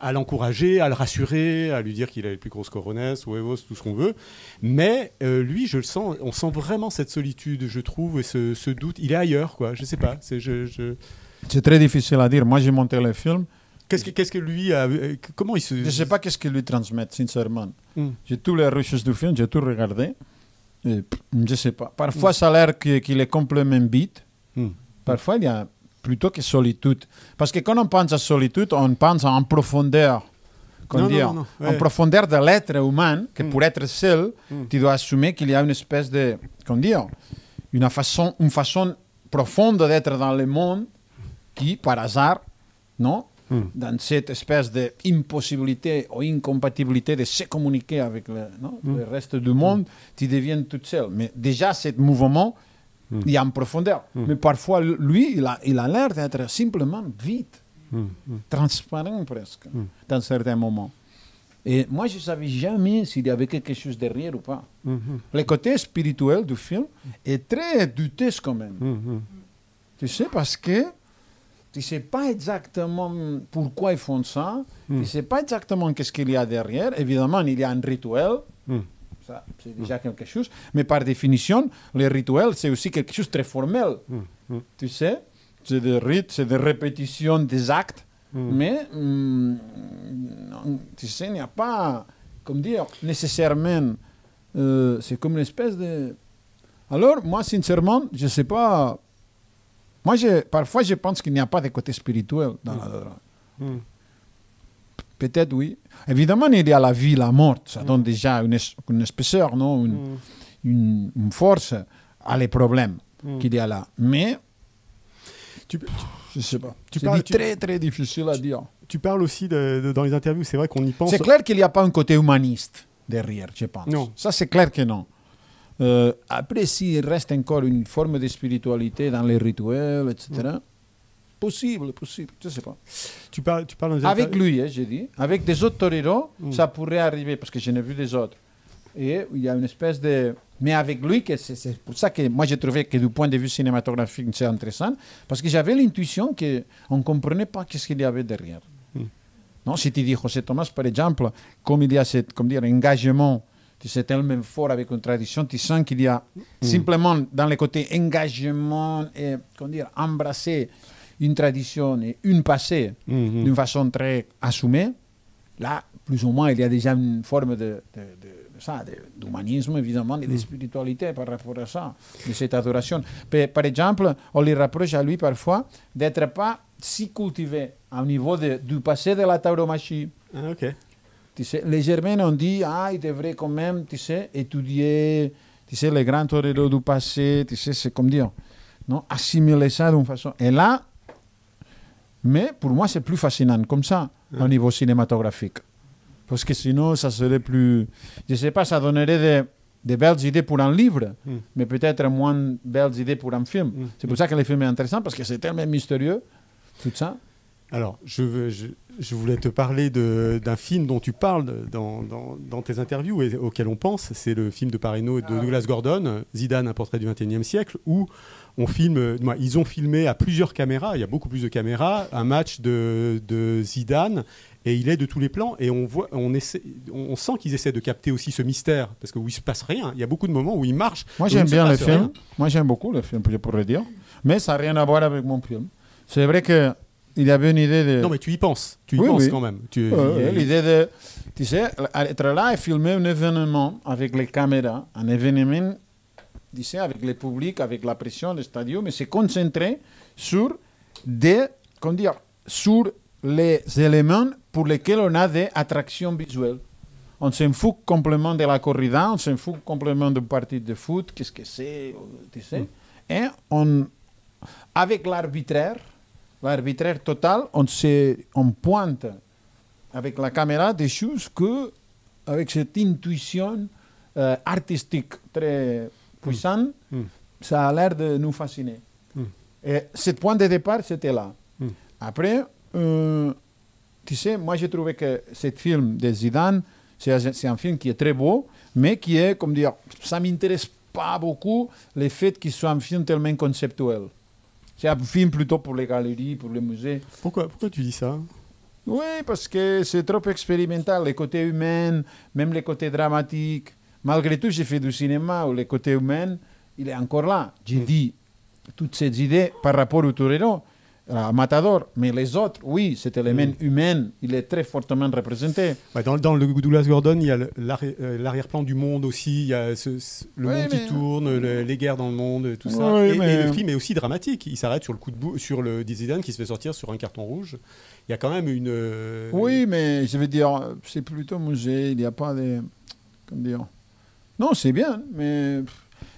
à l'encourager, à le rassurer, à lui dire qu'il a les plus grosses coronesses, huevos, tout ce qu'on veut. Mais lui, je le sens, on sent vraiment cette solitude, je trouve, et ce doute. Il est ailleurs, quoi. Je sais pas. C'est très difficile à dire. Moi, j'ai monté le film. Qu'est-ce que lui a... Comment il se... Je ne sais pas qu'est-ce qu'il lui transmet, sincèrement. Mm. J'ai tous les recherches du film, j'ai tout regardé. Et, je ne sais pas. Parfois, ça a l'air qu'il est complètement bête. Mm. Parfois, il y a plutôt que solitude. Parce que quand on pense à solitude, on pense en profondeur. En profondeur de l'être humain, que pour être seul, tu dois assumer qu'il y a une espèce de... Comment dire, une façon profonde d'être dans le monde qui, par hasard, non, dans cette espèce d'impossibilité ou incompatibilité de se communiquer avec le reste du monde, tu deviens toute seule. Mais déjà, ce mouvement, il y a une profondeur. Mais parfois, lui, il a l'air d'être simplement vide, transparent presque, dans certains moments. Et moi, je ne savais jamais s'il y avait quelque chose derrière ou pas. Le côté spirituel du film est très douteux quand même. Tu sais, parce que tu ne sais pas exactement pourquoi ils font ça, tu ne sais pas exactement qu'est-ce qu'il y a derrière. Évidemment, il y a un rituel, ça c'est déjà quelque chose, mais par définition, le rituel, c'est aussi quelque chose de très formel. Tu sais, c'est des rites, c'est des répétitions des actes, mais tu sais, il n'y a pas, comme dire, nécessairement, c'est comme une espèce de... Alors, moi, sincèrement, je ne sais pas... Moi, parfois, je pense qu'il n'y a pas de côté spirituel dans la drogue. Peut-être, oui. Évidemment, il y a la vie, la mort. Ça donne déjà une épaisseur, non? Une force à les problèmes qu'il y a là. Mais, je ne sais pas. C'est très, très difficile à dire. Tu parles aussi, dans les interviews, c'est vrai qu'on y pense... C'est clair qu'il n'y a pas un côté humaniste derrière, je pense. Non. Ça, c'est clair que non. Après, s'il reste encore une forme de spiritualité dans les rituels, etc., possible, je ne sais pas. Tu parles avec lui, j'ai dit. Avec des autres toreros, ça pourrait arriver, parce que je n'ai vu des autres. Et il y a une espèce de... Mais avec lui, c'est pour ça que moi, j'ai trouvé que du point de vue cinématographique, c'est intéressant, parce que j'avais l'intuition qu'on ne comprenait pas ce qu'il y avait derrière. Non, si tu dis José Tomás, par exemple, comme il y a cet engagement, tu sais, tellement fort avec une tradition, tu sens qu'il y a simplement dans le côté engagement et embrasser une tradition et une passé d'une façon très assumée. Là, plus ou moins, il y a déjà une forme d'humanisme, évidemment, et de spiritualité par rapport à ça, de cette adoration. Par exemple, on lui reproche à lui parfois d'être pas si cultivé au niveau du passé de la tauromachie. Ah, ok. Tu sais, les Germains ont dit, il devrait quand même, tu sais, étudier, tu sais, les grands toreros du passé, tu sais, c'est comme dire, non, assimiler ça d'une façon. Et là, mais pour moi, c'est plus fascinant comme ça, au niveau cinématographique. Parce que sinon, ça serait plus, je ne sais pas, ça donnerait des belles idées pour un livre, mais peut-être moins belles idées pour un film. C'est pour ça que le film est intéressant, parce que c'est tellement mystérieux, tout ça. Alors, je voulais te parler d'un film dont tu parles dans tes interviews et auquel on pense. C'est le film de Parreno et de Douglas Gordon, Zidane, un portrait du XXIe siècle, où ils ont filmé à plusieurs caméras, il y a beaucoup plus de caméras, un match de Zidane, et il est de tous les plans, et on sent qu'ils essaient de capter aussi ce mystère, parce que où il ne se passe rien. Il y a beaucoup de moments où il marche. Moi, j'aime bien le film. Moi, j'aime beaucoup le film, je pourrais dire. Mais ça n'a rien à voir avec mon film. C'est vrai que il y avait une idée de... Non, mais tu y penses. Tu y penses quand même. L'idée de... Tu sais, être là et filmer un événement avec les caméras, un événement, tu sais, avec le public, avec la pression du stade, mais c'est concentré sur sur les éléments pour lesquels on a des attractions visuelles. On s'en fout complètement de la corrida, on s'en fout complètement d'une partie de foot, qu'est-ce que c'est, tu sais. Et avec l'arbitraire total, on pointe avec la caméra des choses que, avec cette intuition artistique très puissante, ça a l'air de nous fasciner. Et ce point de départ, c'était là. Après, tu sais, moi j'ai trouvé que ce film de Zidane, c'est un film qui est très beau, mais qui est, comme dire, ça ne m'intéresse pas beaucoup le fait qu'il soit un film tellement conceptuel. C'est un film plutôt pour les galeries, pour les musées. Pourquoi tu dis ça? Oui, parce que c'est trop expérimental. Les côtés humains, même les côtés dramatiques. Malgré tout, j'ai fait du cinéma où le côté humain, il est encore là. J'ai dit toutes ces idées par rapport au torero. Matador. Mais les autres, oui, cet élément humain, il est très fortement représenté. Ouais, dans le Douglas Gordon, il y a l'arrière-plan du monde aussi, il y a le monde qui tourne, les guerres dans le monde, tout ça. Oui, et le film est aussi dramatique. Il s'arrête sur le coup de sur le Zidane qui se fait sortir sur un carton rouge. Il y a quand même une... Oui, mais je veux dire, c'est plutôt musée, il n'y a pas de... Comment dire? Non, c'est bien, mais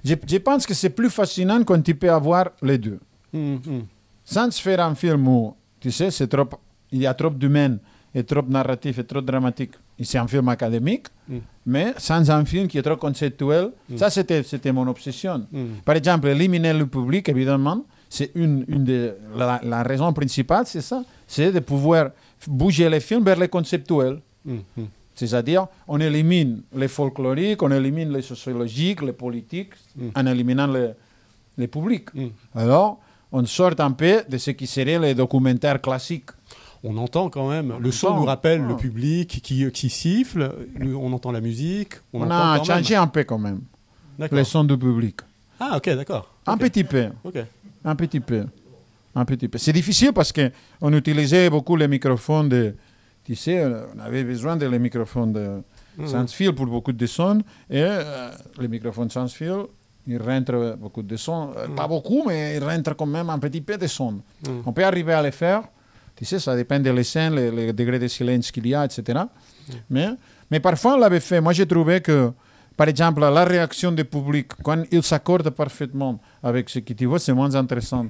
je pense que c'est plus fascinant quand tu peux avoir les deux. Sans faire un film où, tu sais, il y a trop d'humains et trop narratif et trop dramatique, et c'est un film académique, mais sans un film qui est trop conceptuel, ça c'était mon obsession. Par exemple, éliminer le public, évidemment, c'est la raison principale, c'est ça, c'est de pouvoir bouger les films vers les conceptuels. C'est-à-dire, on élimine les folkloriques, on élimine les sociologiques, les politiques, en éliminant les publics. Alors, on sort un peu de ce qui serait les documentaires classiques. On entend quand même, le son nous rappelle le public qui siffle, on entend la musique. On a changé un peu quand même, le son du public. Ah, ok, d'accord. Un petit peu. Okay. Un petit peu. Un petit peu. C'est difficile parce qu'on utilisait beaucoup les microphones de... Tu sais, on avait besoin de les microphones de sans fil pour beaucoup de sons. Et les microphones sans fil, ils rentrent beaucoup de sons. Pas beaucoup, mais ils rentrent quand même un petit peu de sons. On peut arriver à les faire. Tu sais, ça dépend des scènes, les degrés de silence qu'il y a, etc. Mais parfois, on l'avait fait. Moi, j'ai trouvé que, par exemple, la réaction du public, quand il s'accorde parfaitement avec ce que tu vois, c'est moins intéressant.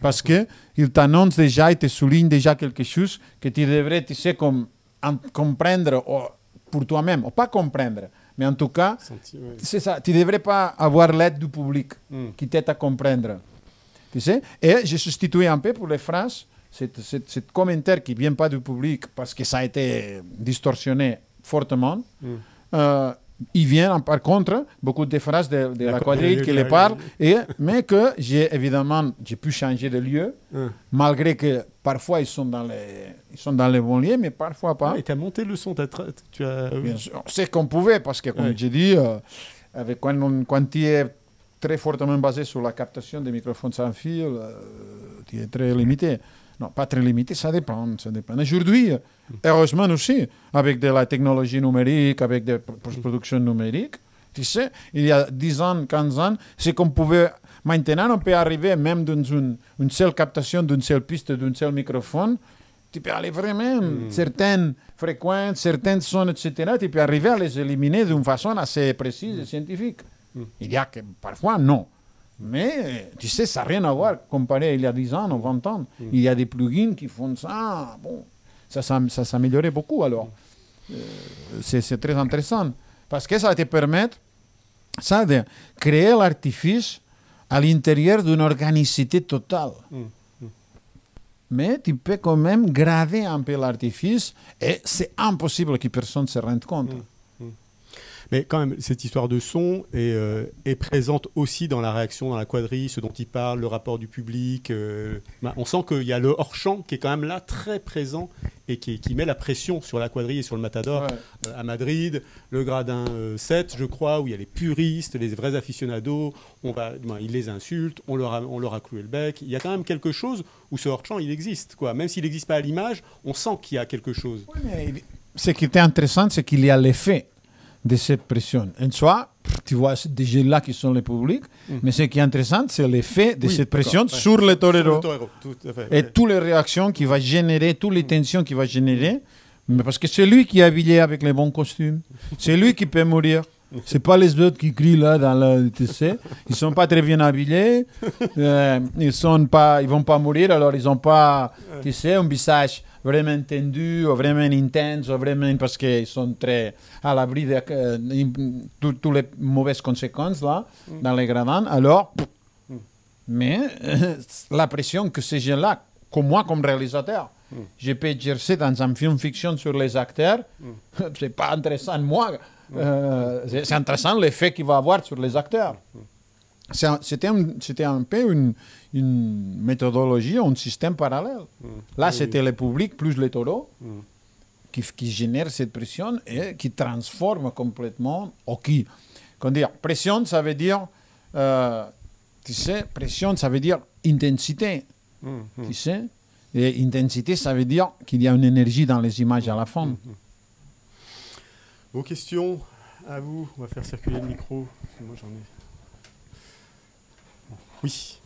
Parce qu'il t'annonce déjà, il te souligne déjà quelque chose que tu devrais, tu sais, comprendre pour toi-même. Ou pas comprendre, mais en tout cas, c'est ça. Tu ne devrais pas avoir l'aide du public qui t'aide à comprendre. Tu sais? Et j'ai substitué un peu pour les phrases, ce commentaire qui ne vient pas du public parce que ça a été distorsionné fortement. Il vient, par contre, beaucoup de phrases de la quadrille qui les parlent, mais que j'ai pu changer de lieu, malgré que parfois ils sont dans les bons lieux, mais parfois pas. Et tu as monté le son, Bien sûr, c'est qu'on pouvait, parce que, comme j'ai dit, quand tu es très fortement basé sur la captation des microphones sans fil, tu es très limité. Non, pas très limité, ça dépend. Aujourd'hui, heureusement aussi, avec de la technologie numérique, avec des post-productions numériques, tu sais, il y a 10 ans, 15 ans, c'est qu'on pouvait... Maintenant, on peut arriver même dans une seule captation, d'une seule piste, d'un seul microphone, tu peux aller vraiment, certaines fréquences, certains sons, etc., tu peux arriver à les éliminer d'une façon assez précise et scientifique. Il y a que parfois, non. Mais, tu sais, ça n'a rien à voir comparé à il y a 10 ans ou 20 ans. Il y a des plugins qui font ça. Bon, ça s'améliorait beaucoup alors. C'est très intéressant. Parce que ça te permet ça, de créer l'artifice à l'intérieur d'une organicité totale. Mais tu peux quand même graver un peu l'artifice et c'est impossible que personne ne se rende compte. Mais quand même, cette histoire de son est présente aussi dans la réaction, dans la quadrille, ce dont il parle, le rapport du public. On sent qu'il y a le hors-champ qui est quand même là, très présent, et qui met la pression sur la quadrille et sur le Matador. À Madrid, le gradin 7, je crois, où il y a les puristes, les vrais aficionados, ils les insultent, on leur a cloué le bec. Il y a quand même quelque chose où ce hors-champ, il existe, quoi. Même s'il n'existe pas à l'image, on sent qu'il y a quelque chose. Oui, mais ce qui était intéressant, c'est qu'il y a l'effet de cette pression. En soi, tu vois des gens là qui sont les publics, mais ce qui est intéressant, c'est l'effet de cette pression sur le torero. Et toutes les réactions qu'il va générer, toutes les tensions qu'il va générer, mais parce que c'est lui qui est habillé avec les bons costumes. C'est lui qui peut mourir. C'est pas les autres qui crient là dans le TC. Ils sont pas très bien habillés. Ils vont pas mourir, alors ils ont pas, tu sais, un visage vraiment tendu, ou vraiment intense, ou vraiment parce qu'ils sont très à l'abri de toutes les mauvaises conséquences là, dans les gradins. Alors, mais la pression que ces gens-là, comme moi, comme réalisateur, je peux exercer dans un film fiction sur les acteurs, c'est pas intéressant, moi. C'est intéressant l'effet qu'il va avoir sur les acteurs. C'était un peu une méthodologie, un système parallèle. Là, c'était le public plus les taureaux qui génèrent cette pression et qui transforme complètement, pression, ça veut dire, tu sais, pression, ça veut dire intensité. Tu sais. Et intensité, ça veut dire qu'il y a une énergie dans les images à la fin. Vos questions à vous. On va faire circuler le micro. Moi, j'en ai. Oui.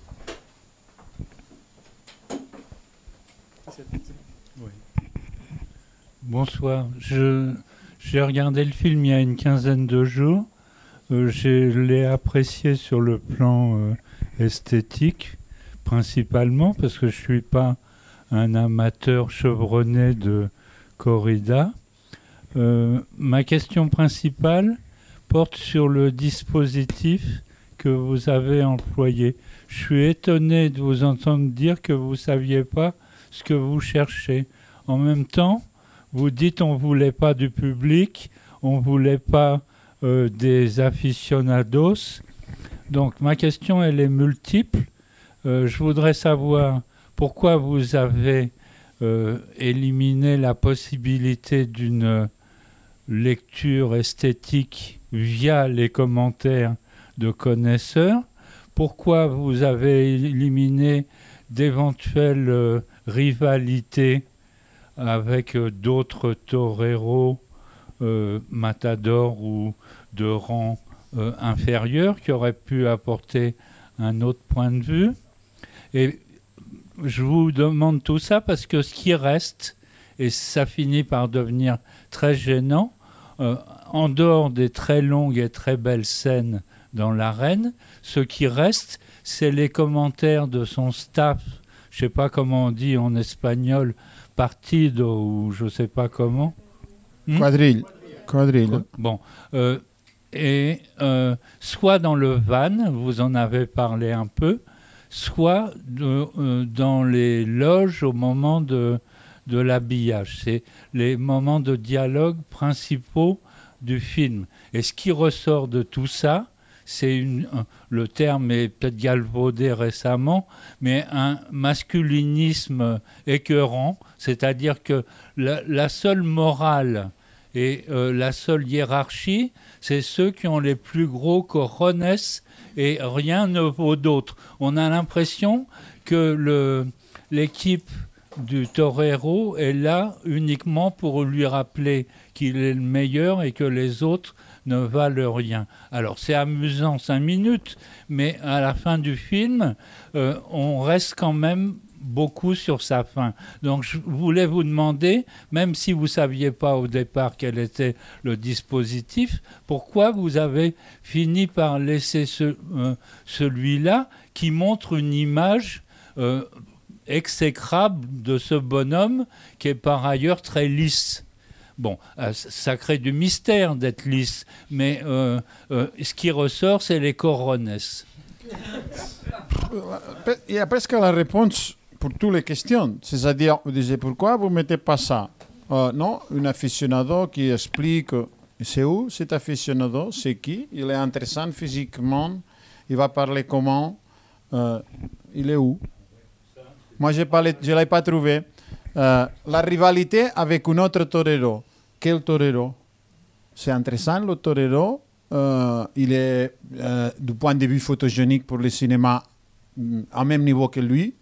Oui. Bonsoir. J'ai regardé le film il y a une quinzaine de jours. Je l'ai apprécié sur le plan esthétique, principalement, parce que je ne suis pas un amateur chevronné de corrida. Ma question principale porte sur le dispositif que vous avez employé. Je suis étonné de vous entendre dire que vous ne saviez pas ce que vous cherchez. En même temps, vous dites on ne voulait pas du public, on ne voulait pas des aficionados. Donc ma question, elle est multiple. Je voudrais savoir pourquoi vous avez éliminé la possibilité d'une lecture esthétique via les commentaires de connaisseurs. Pourquoi vous avez éliminé d'éventuelles rivalités avec d'autres toreros matadors ou de rang inférieur qui auraient pu apporter un autre point de vue. Et je vous demande tout ça parce que ce qui reste, et ça finit par devenir très gênant, en dehors des très longues et très belles scènes dans l'arène, ce qui reste, c'est les commentaires de son staff, je ne sais pas comment on dit en espagnol, partido ou je ne sais pas comment. Quadrille. Bon, soit dans le van, vous en avez parlé un peu, soit dans les loges au moment de l'habillage. C'est les moments de dialogue principaux du film. Et ce qui ressort de tout ça, c'est le terme est peut-être galvaudé récemment, mais un masculinisme écœurant, c'est-à-dire que la seule morale et la seule hiérarchie, c'est ceux qui ont les plus gros cojones et rien ne vaut d'autre. On a l'impression que l'équipe du torero est là uniquement pour lui rappeler qu'il est le meilleur et que les autres ne valent rien. Alors c'est amusant 5 minutes, mais à la fin du film, on reste quand même beaucoup sur sa fin. Donc je voulais vous demander, même si vous ne saviez pas au départ quel était le dispositif, pourquoi vous avez fini par laisser celui-là qui montre une image exécrable de ce bonhomme qui est par ailleurs très lisse. Bon, ça crée du mystère d'être lisse, mais ce qui ressort, c'est les corones. Il y a presque la réponse pour toutes les questions. C'est-à-dire, vous disiez, pourquoi vous ne mettez pas ça? Non, un aficionado qui explique, c'est où cet aficionado, c'est qui, il est intéressant physiquement, il va parler comment, il est où? Moi, je ne l'ai pas trouvé. La rivalité avec un autre torero. Quel torero? C'est intéressant, le torero. Il est, du point de vue photogénique pour le cinéma, au même niveau que lui.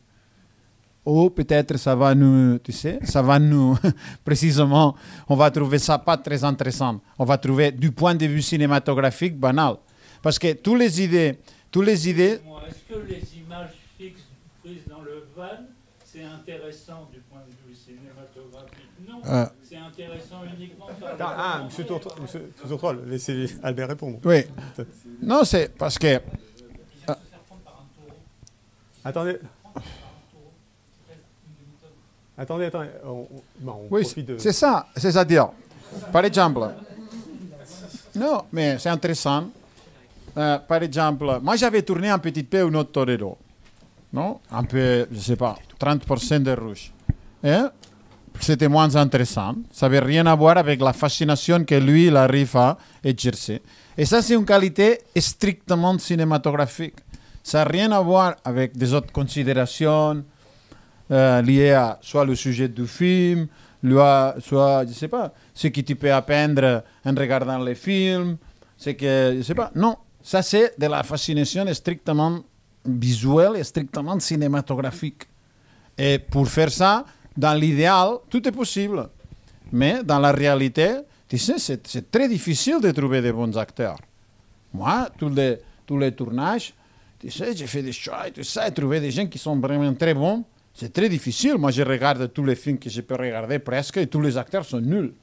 Ou peut-être ça va nous, tu sais, ça va nous, précisément, on va trouver ça pas très intéressant. On va trouver, du point de vue cinématographique, banal. Parce que toutes les idées... Est-ce que les images fixes prises dans le van, c'est intéressant du point de vue cinématographique? Non, c'est intéressant uniquement par... Monsieur Tourtrol, laissez Albert répondre. Oui. Non, c'est parce que... Attendez. Oui, c'est ça. C'est-à-dire, par exemple... Non, mais c'est intéressant. Par exemple, moi j'avais tourné un petit peu un autre torero. Non? Un peu, je ne sais pas, 30% de rouge. Et c'était moins intéressant. Ça n'avait rien à voir avec la fascination que lui, il arrive à exercer. Et ça, c'est une qualité strictement cinématographique. Ça n'a rien à voir avec des autres considérations liées à soit le sujet du film, soit, je ne sais pas, ce que tu peux apprendre en regardant les films, ce que, je ne sais pas. Non, ça, c'est de la fascination strictement visuelle et strictement cinématographique. Et pour faire ça, dans l'idéal, tout est possible. Mais dans la réalité, tu sais, c'est très difficile de trouver des bons acteurs. Moi, tous les tournages, tu sais, j'ai fait des choix et tout ça, et trouver des gens qui sont vraiment très bons, c'est très difficile. Moi, je regarde tous les films que je peux regarder presque, et tous les acteurs sont nuls.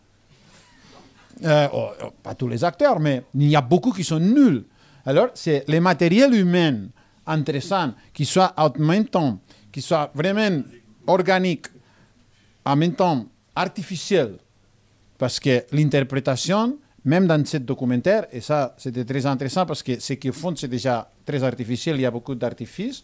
Pas tous les acteurs, mais il y a beaucoup qui sont nuls. Alors, c'est les matériels humains intéressants, qui soient en même temps, qui soient vraiment organiques, en même temps artificiels. Parce que l'interprétation, même dans ce documentaire, et ça c'était très intéressant parce que ce qu'ils font c'est déjà très artificiel, il y a beaucoup d'artifices,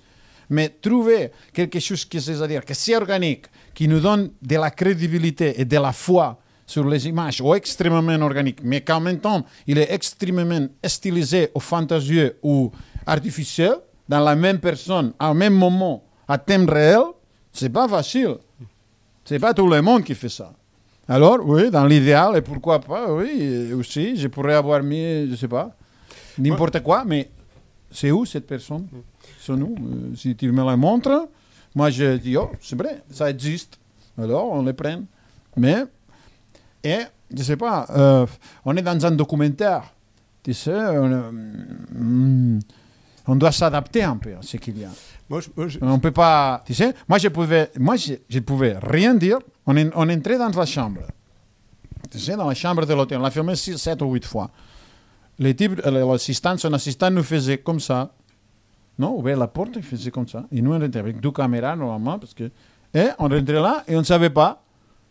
mais trouver quelque chose qui c'est-à-dire que c'est organique, qui nous donne de la crédibilité et de la foi sur les images, ou extrêmement organique, mais qu'en même temps il est extrêmement stylisé ou fantasieux ou artificiel, dans la même personne, au même moment, à thème réel, c'est pas facile. C'est pas tout le monde qui fait ça. Alors, oui, dans l'idéal, et pourquoi pas, oui, aussi, je pourrais avoir mis, je sais pas, n'importe quoi, mais c'est où cette personne? C'est nous. Si tu me la montres, moi je dis, oh, c'est vrai, ça existe. Alors, on les prend. Mais, et, je sais pas, on est dans un documentaire, tu sais, on doit s'adapter un peu à ce qu'il y a. On peut pas, tu sais, moi je pouvais rien dire. On entrait dans la chambre. Tu sais, dans la chambre de l'hôtel. On l'a filmé 6, 7 ou 8 fois. Les types, son assistant nous faisait comme ça. Non, ouvrait la porte, il faisait comme ça. Et nous, on était avec 2 caméras normalement. Parce que, et on rentrait là et on ne savait pas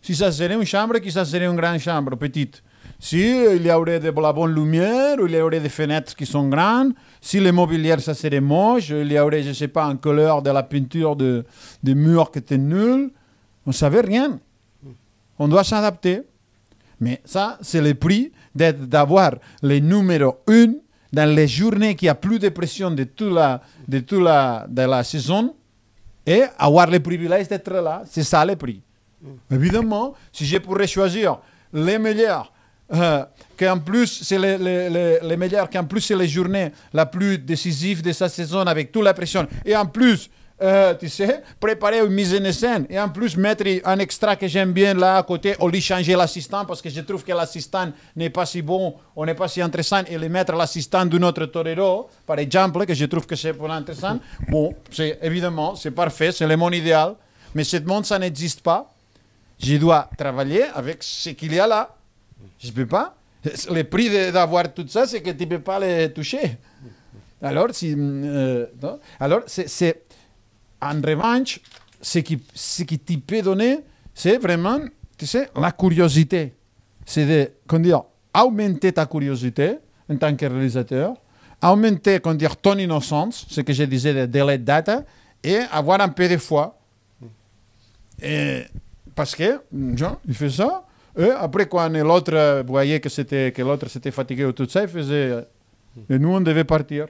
si ça serait une chambre ou si ça serait une grande chambre, petite. Si il y aurait de la bonne lumière, ou il y aurait des fenêtres qui sont grandes, si le mobilier ça serait moche, il y aurait, je ne sais pas, une couleur de la peinture des murs qui était nulle. On ne savait rien. On doit s'adapter. Mais ça, c'est le prix d'avoir le numéro 1 dans les journées qui a plus de pression de la saison et avoir le privilège d'être là. C'est ça le prix. Évidemment, si je pourrais choisir les meilleurs, qu'en plus c'est les meilleurs, qu'en plus c'est les journées la plus décisive de sa saison avec toute la pression, et en plus tu sais, préparer une mise en scène, et en plus mettre un extra que j'aime bien là à côté, au lieu de changer l'assistant parce que je trouve que l'assistant n'est pas si bon ou n'est pas si intéressant, et le mettre l'assistant d'un autre torero, par exemple, que je trouve que c'est pas intéressant. Bon, c'est évidemment, c'est parfait, c'est le monde idéal, mais ce monde, ça n'existe pas. Je dois travailler avec ce qu'il y a là. Je ne peux pas. Le prix d'avoir tout ça, c'est que tu ne peux pas les toucher. Alors, alors c'est en revanche, ce qui tu peux donner, c'est vraiment, tu sais, la curiosité. C'est de, comment dire, augmenter ta curiosité en tant que réalisateur, augmenter, comment dire, ton innocence, ce que je disais de delay data, et avoir un peu de foi. Et, parce que, genre, il fait ça, et après, quand l'autre voyait que l'autre s'était fatigué ou tout ça, il faisait... Et nous, on devait partir.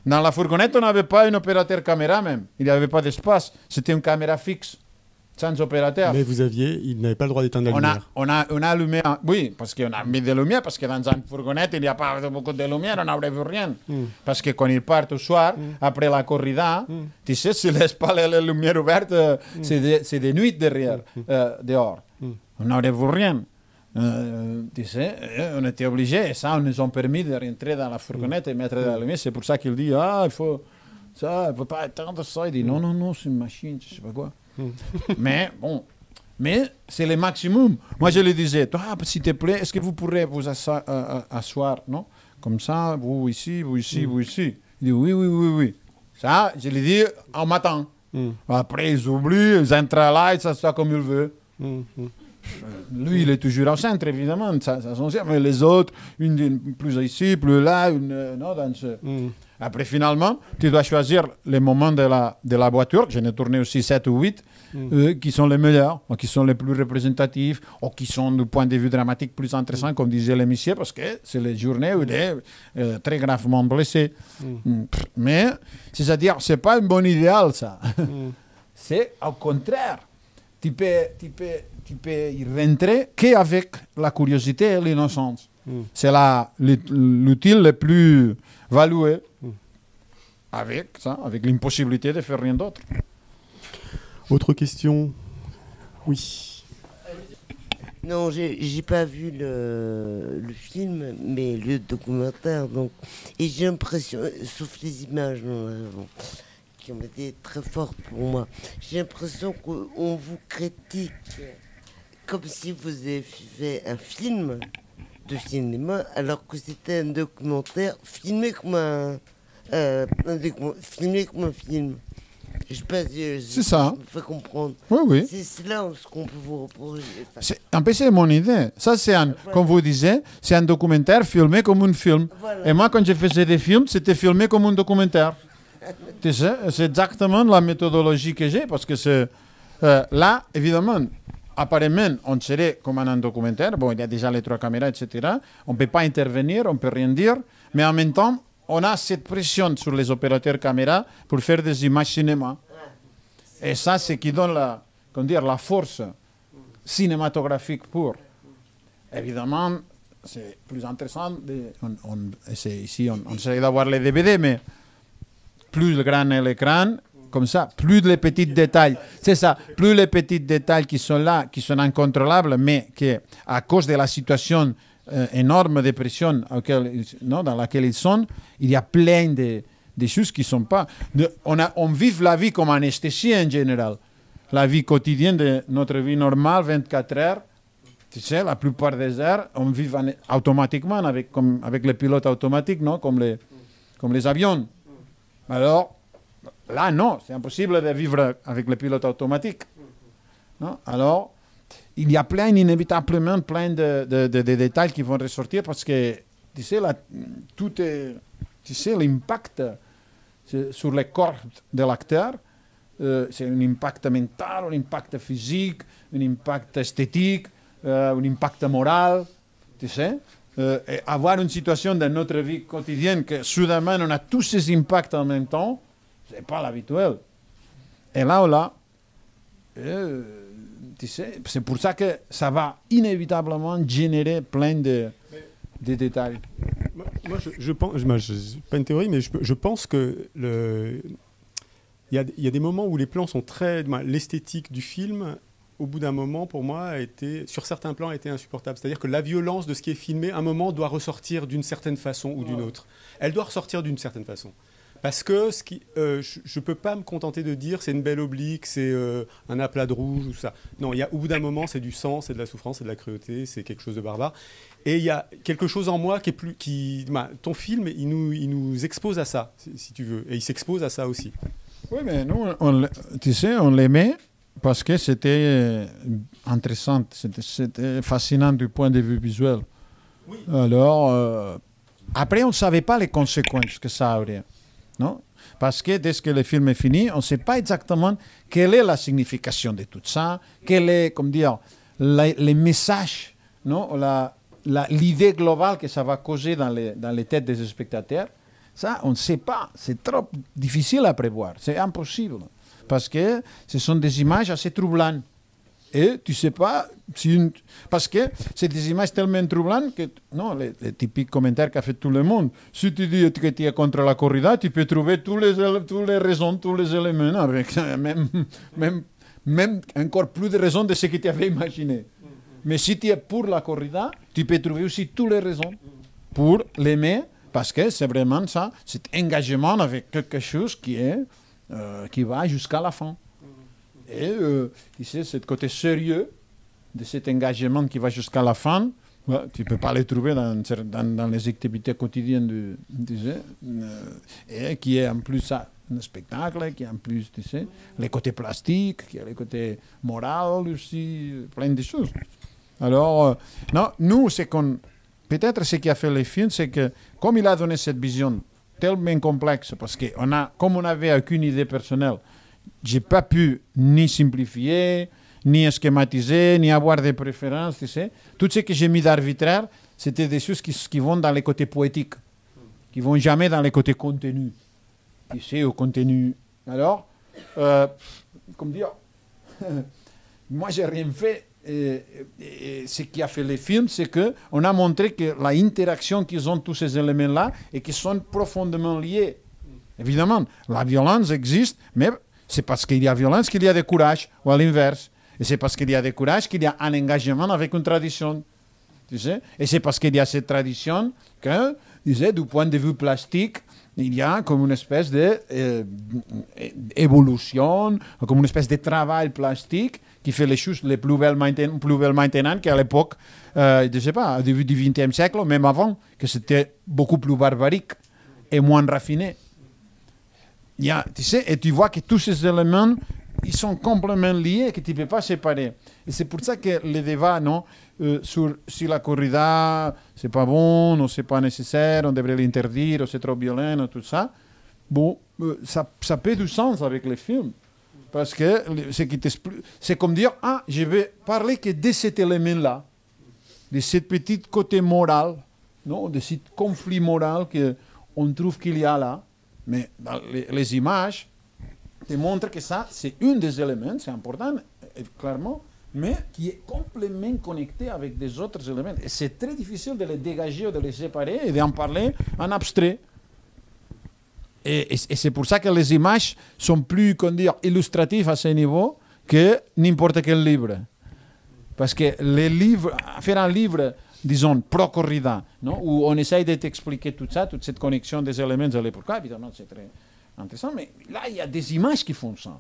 Dans la fourgonnette, on n'avait pas un opérateur caméra même. Il n'y avait pas d'espace. C'était une caméra fixe, sans opérateur. Mais il n'avait pas le droit d'éteindre la lumière. On a allumé... Oui, parce qu'on a mis des lumières, parce que dans une fourgonnette, il n'y a pas beaucoup de lumière, on n'aurait vu rien. Parce que quand ils partent au soir, après la corrida, tu sais, s'ils ne laissent pas les lumières ouvertes, c'est des nuits derrière, dehors. On n'aurait vu rien. Tu sais, on était obligés, et ça, on nous a permis de rentrer dans la fourgonnette et mettre de la lumière. C'est pour ça qu'il dit, il faut ça, il ne faut pas éteindre ça. Il dit, non, c'est une machine, je ne sais pas quoi. Mais bon, c'est le maximum. Moi, je lui disais, toi, s'il te plaît, est-ce que vous pourrez vous asseoir, non? Comme ça, vous ici, vous ici, vous ici. Il dit, oui. Ça, je lui dis, on m'attend. Après, ils oublient, ils entrent là, ils s'assoient comme ils veulent. Lui, il est toujours au centre, évidemment, mais les autres, une plus ici, plus là, non, dans ce... Après, finalement, tu dois choisir les moments de la voiture. J'en ai tourné aussi 7 ou 8, qui sont les meilleurs, ou qui sont les plus représentatifs, ou qui sont, du point de vue dramatique, plus intéressants, comme disait l'émission, parce que c'est les journées où il est très gravement blessé. Mais, c'est-à-dire, ce n'est pas un bon idéal, ça. C'est au contraire. Tu peux y rentrer qu'avec la curiosité et l'innocence. C'est l'outil le plus valué avec l'impossibilité de faire rien d'autre. Autre question? Oui. Non, j'ai pas vu le film, mais le documentaire. Donc, et j'ai l'impression, sauf les images qui ont été très fortes pour moi, j'ai l'impression qu'on vous critique comme si vous aviez fait un film de cinéma, alors que c'était un documentaire filmé comme filmé comme un film. Je sais pas si c'est ça. Je me fais comprendre. Oui, oui. C'est là où ce qu'on peut vous reprocher. En fait, c'est mon idée. Ça, c'est un, voilà. comme vous disiez, c'est un documentaire filmé comme un film. Voilà. Et moi, quand je faisais des films, c'était filmé comme un documentaire. Tu sais, c'est exactement la méthodologie que j'ai, parce que c'est là, évidemment, apparemment, on serait comme un documentaire. Bon, il y a déjà les 3 caméras, etc. On ne peut pas intervenir, on ne peut rien dire, mais en même temps, on a cette pression sur les opérateurs caméra pour faire des images cinéma. Et ça, c'est qui donne la, comment dire, la force cinématographique pour. Évidemment, c'est plus intéressant. Ici, on essaie d'avoir les DVD, mais plus grand est l'écran, comme ça, plus les petits détails. C'est ça, plus les petits détails qui sont là, qui sont incontrôlables, mais qui, à cause de la situation énorme de pression dans laquelle ils sont, il y a plein de choses qui ne sont pas... On vit la vie comme anesthésie en général. La vie quotidienne de notre vie normale, 24 heures, tu sais, la plupart des heures, on vit automatiquement avec les pilotes automatiques, non, comme les avions. Alors, là, non, c'est impossible de vivre avec les pilotes automatiques. Non? Alors, il y a inévitablement plein de détails qui vont ressortir parce que, tu sais, tu sais, l'impact sur le corps de l'acteur, c'est un impact mental, un impact physique, un impact esthétique, un impact moral, tu sais. Et avoir une situation dans notre vie quotidienne que soudainement on a tous ces impacts en même temps, c'est pas l'habituel. Et là, tu sais, c'est pour ça que ça va inévitablement générer plein de détails. Moi, je pense, pas une théorie, mais je pense que il y a des moments où les plans sont très... L'esthétique du film, au bout d'un moment, pour moi, sur certains plans, a été insupportable. C'est-à-dire que la violence de ce qui est filmé, à un moment, doit ressortir d'une certaine façon ou d'une autre. Elle doit ressortir d'une certaine façon. Parce que je ne peux pas me contenter de dire c'est une belle oblique, c'est un aplat de rouge ou ça. Non, au bout d'un moment, c'est du sang, c'est de la souffrance, c'est de la cruauté, c'est quelque chose de barbare. Et il y a quelque chose en moi qui est plus... ton film, il nous expose à ça, si tu veux. Et il s'expose à ça aussi. Oui, mais nous, tu sais, on l'aimait parce que c'était intéressant, c'était fascinant du point de vue visuel. Oui. Alors, après, on ne savait pas les conséquences que ça aurait. Non? Parce que dès que le film est fini, on ne sait pas exactement quelle est la signification de tout ça, quel est, comme dire, les messages, non? L'idée globale que ça va causer dans les têtes des spectateurs. Ça, on ne sait pas. C'est trop difficile à prévoir. C'est impossible. Parce que ce sont des images assez troublantes. Et tu ne sais pas parce que c'est des images tellement troublantes que... Non, les typiques commentaires qu'a fait tout le monde. Si tu dis que tu es contre la corrida, tu peux trouver toutes les raisons, tous les éléments, avec même encore plus de raisons de ce que tu avais imaginé. Mais si tu es pour la corrida, tu peux trouver aussi toutes les raisons pour l'aimer, parce que c'est vraiment ça, cet engagement avec quelque chose qui va jusqu'à la fin. Et tu sais, ce côté sérieux de cet engagement qui va jusqu'à la fin, tu ne peux pas le trouver dans les activités quotidiennes, et qui est en plus ça, un spectacle, qui est en plus, tu sais, les côtés plastiques, qui a les côtés moraux aussi, plein de choses. Alors, non, nous, peut-être ce qui a fait le film, c'est que comme il a donné cette vision tellement complexe, parce que comme on n'avait aucune idée personnelle, je n'ai pas pu ni simplifier, ni schématiser, ni avoir des préférences, tu sais. Tout ce que j'ai mis d'arbitraire, c'était des choses qui vont dans les côtés poétiques, qui ne vont jamais dans les côtés contenus. Tu sais, au contenu. Alors, comme dire, moi, je n'ai rien fait. Et ce qui a fait le film, c'est qu'on a montré que l'interaction qu'ils ont tous ces éléments-là et qui sont profondément liés. Évidemment, la violence existe, mais C'est parce qu'il y a violence qu'il y a de courage, ou à l'inverse. Et c'est parce qu'il y a de courage qu'il y a un engagement avec une tradition. Tu sais? Et c'est parce qu'il y a cette tradition que, tu sais, du point de vue plastique, il y a comme une espèce d'évolution, comme une espèce de travail plastique qui fait les choses les plus belles maintenant qu'à l'époque, je ne sais pas, au début du XXe siècle, même avant, que c'était beaucoup plus barbarique et moins raffiné. Tu sais, et tu vois que tous ces éléments, ils sont complètement liés et que tu ne peux pas séparer. Et c'est pour ça que le débat, non, sur si la corrida, c'est pas bon, ou c'est pas nécessaire, on devrait l'interdire, ou c'est trop violent, tout ça, bon, ça peut du sens avec les films. Parce que c'est comme dire, ah, je vais parler que de cet élément-là, de ce petit côté moral, non, de ce conflit moral qu'on trouve qu'il y a là. Mais dans les images te montrent que ça, c'est un des éléments, c'est important, clairement, mais qui est complètement connecté avec des autres éléments. Et c'est très difficile de les dégager ou de les séparer et d'en parler en abstrait. Et c'est pour ça que les images sont plus, comment dire, illustratives à ce niveau que n'importe quel livre. Parce que les livres, faire un livre, disons, pro-corrida, non, où on essaye de t'expliquer tout ça, toute cette connexion des éléments de l'époque, évidemment, c'est très intéressant, mais là, il y a des images qui font ça.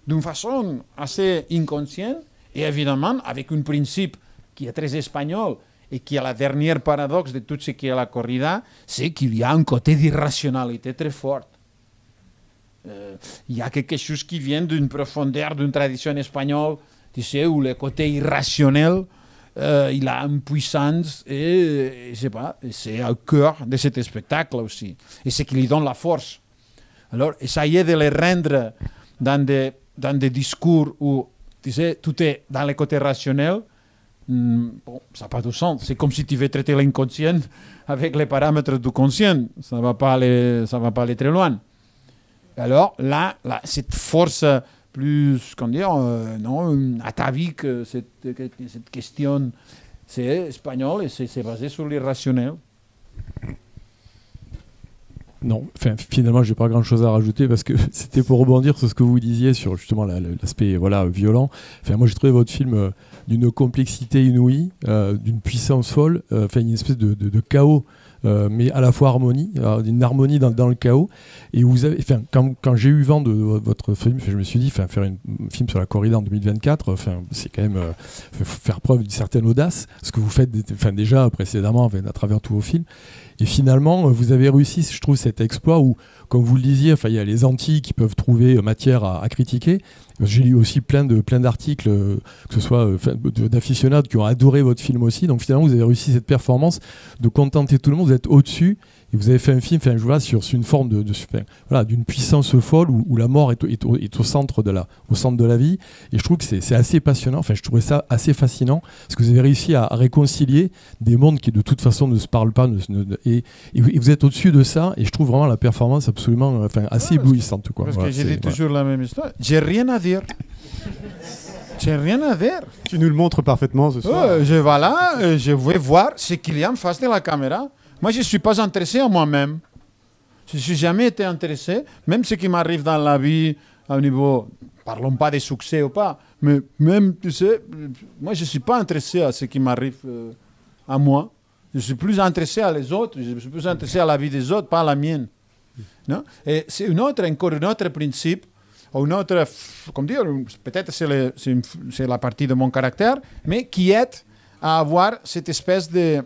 D'une façon assez inconsciente, et évidemment, avec un principe qui est très espagnol, et qui est la dernière paradoxe de tout ce qui est la corrida, c'est qu'il y a un côté d'irrationalité très fort. Il y a quelque chose qui vient d'une profondeur, d'une tradition espagnole, tu sais, où le côté irrationnel, il a une puissance, et je sais pas, c'est au cœur de cet spectacle aussi. Et c'est qui lui donne la force. Alors, essayer de les rendre dans des discours où, tu sais, tout est dans le côté rationnel, bon, ça n'a pas de sens. C'est comme si tu veux traiter l'inconscient avec les paramètres du conscient. Ça ne va pas aller très loin. Alors là, cette force plus, comment dire, non, atavique, cette question, c'est espagnol et c'est basé sur l'irrationnel. Non, enfin, finalement, j'ai pas grand-chose à rajouter parce que c'était pour rebondir sur ce que vous disiez sur justement l'aspect violent. Enfin, moi, j'ai trouvé votre film d'une complexité inouïe, d'une puissance folle, une espèce de chaos, mais à la fois une harmonie dans le chaos. Et vous avez, quand j'ai eu vent de votre film, je me suis dit, faire un film sur la corrida en 2024, c'est quand même faire preuve d'une certaine audace, ce que vous faites déjà précédemment à travers tous vos films. Et finalement, vous avez réussi, je trouve, cet exploit où, comme vous le disiez, il y a les Antilles qui peuvent trouver matière à critiquer. J'ai lu aussi plein d'articles, que ce soit d'aficionados qui ont adoré votre film aussi. Donc finalement, vous avez réussi cette performance de contenter tout le monde. Vous êtes au-dessus et vous avez fait un film sur une forme d'une puissance folle où la mort est au centre de la vie. Et je trouve que c'est assez passionnant. Enfin, je trouvais ça assez fascinant parce que vous avez réussi à réconcilier des mondes qui de toute façon ne se parlent pas. Et vous êtes au-dessus de ça. Et je trouve vraiment la performance absolument assez éblouissante. Parce que j'ai dit toujours la même histoire. J'ai rien à dire. J'ai rien à dire. Tu nous le montres parfaitement ce soir. Je vais voir ce qu'il y a en face de la caméra. Moi, je ne suis pas intéressé à moi-même. Je ne suis jamais été intéressé, même ce qui m'arrive dans la vie, au niveau, parlons pas de succès ou pas, mais même, tu sais, moi, je ne suis pas intéressé à ce qui m'arrive à moi. Je suis plus intéressé à les autres, je suis plus intéressé à la vie des autres, pas à la mienne. Non? Et c'est encore un autre principe, ou une autre, comme dire, peut-être c'est la partie de mon caractère, mais qui aide à avoir cette espèce de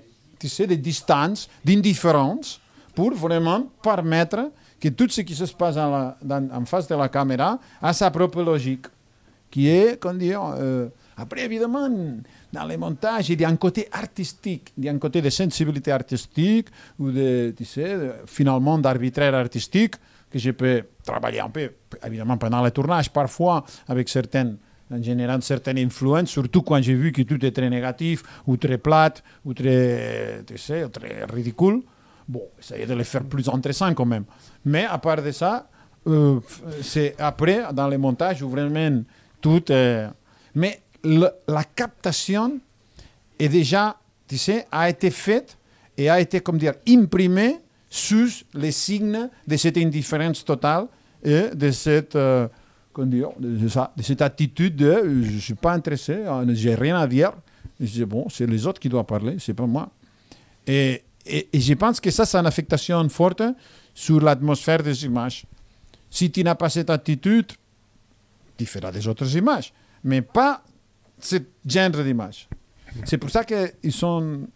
distance, d'indifférence, pour vraiment permettre que tout ce qui se passe en face de la caméra a sa propre logique, qui est, comment dire, après évidemment, dans les montages, il y a un côté artistique, il y a un côté de sensibilité artistique, ou finalement d'arbitraire artistique, que je peux travailler un peu, évidemment pendant le tournage, parfois avec en général certaines influences, surtout quand j'ai vu que tout est très négatif, ou très plate, ou très ridicule. Bon, essayer de les faire plus intéressants quand même. Mais à part de ça, c'est après, dans les montages, où vraiment tout est... Mais la captation est déjà, a été faite et a été, comme dire, imprimée sous les signes de cette indifférence totale et de cette, comment dire, de cette attitude de je ne suis pas intéressé, je n'ai rien à dire. Et je dis, bon, c'est les autres qui doivent parler, c'est pas moi. Et je pense que ça a une affectation forte sur l'atmosphère des images. Si tu n'as pas cette attitude, tu feras des autres images, mais pas ce genre d'images. C'est pour ça qu'ils sont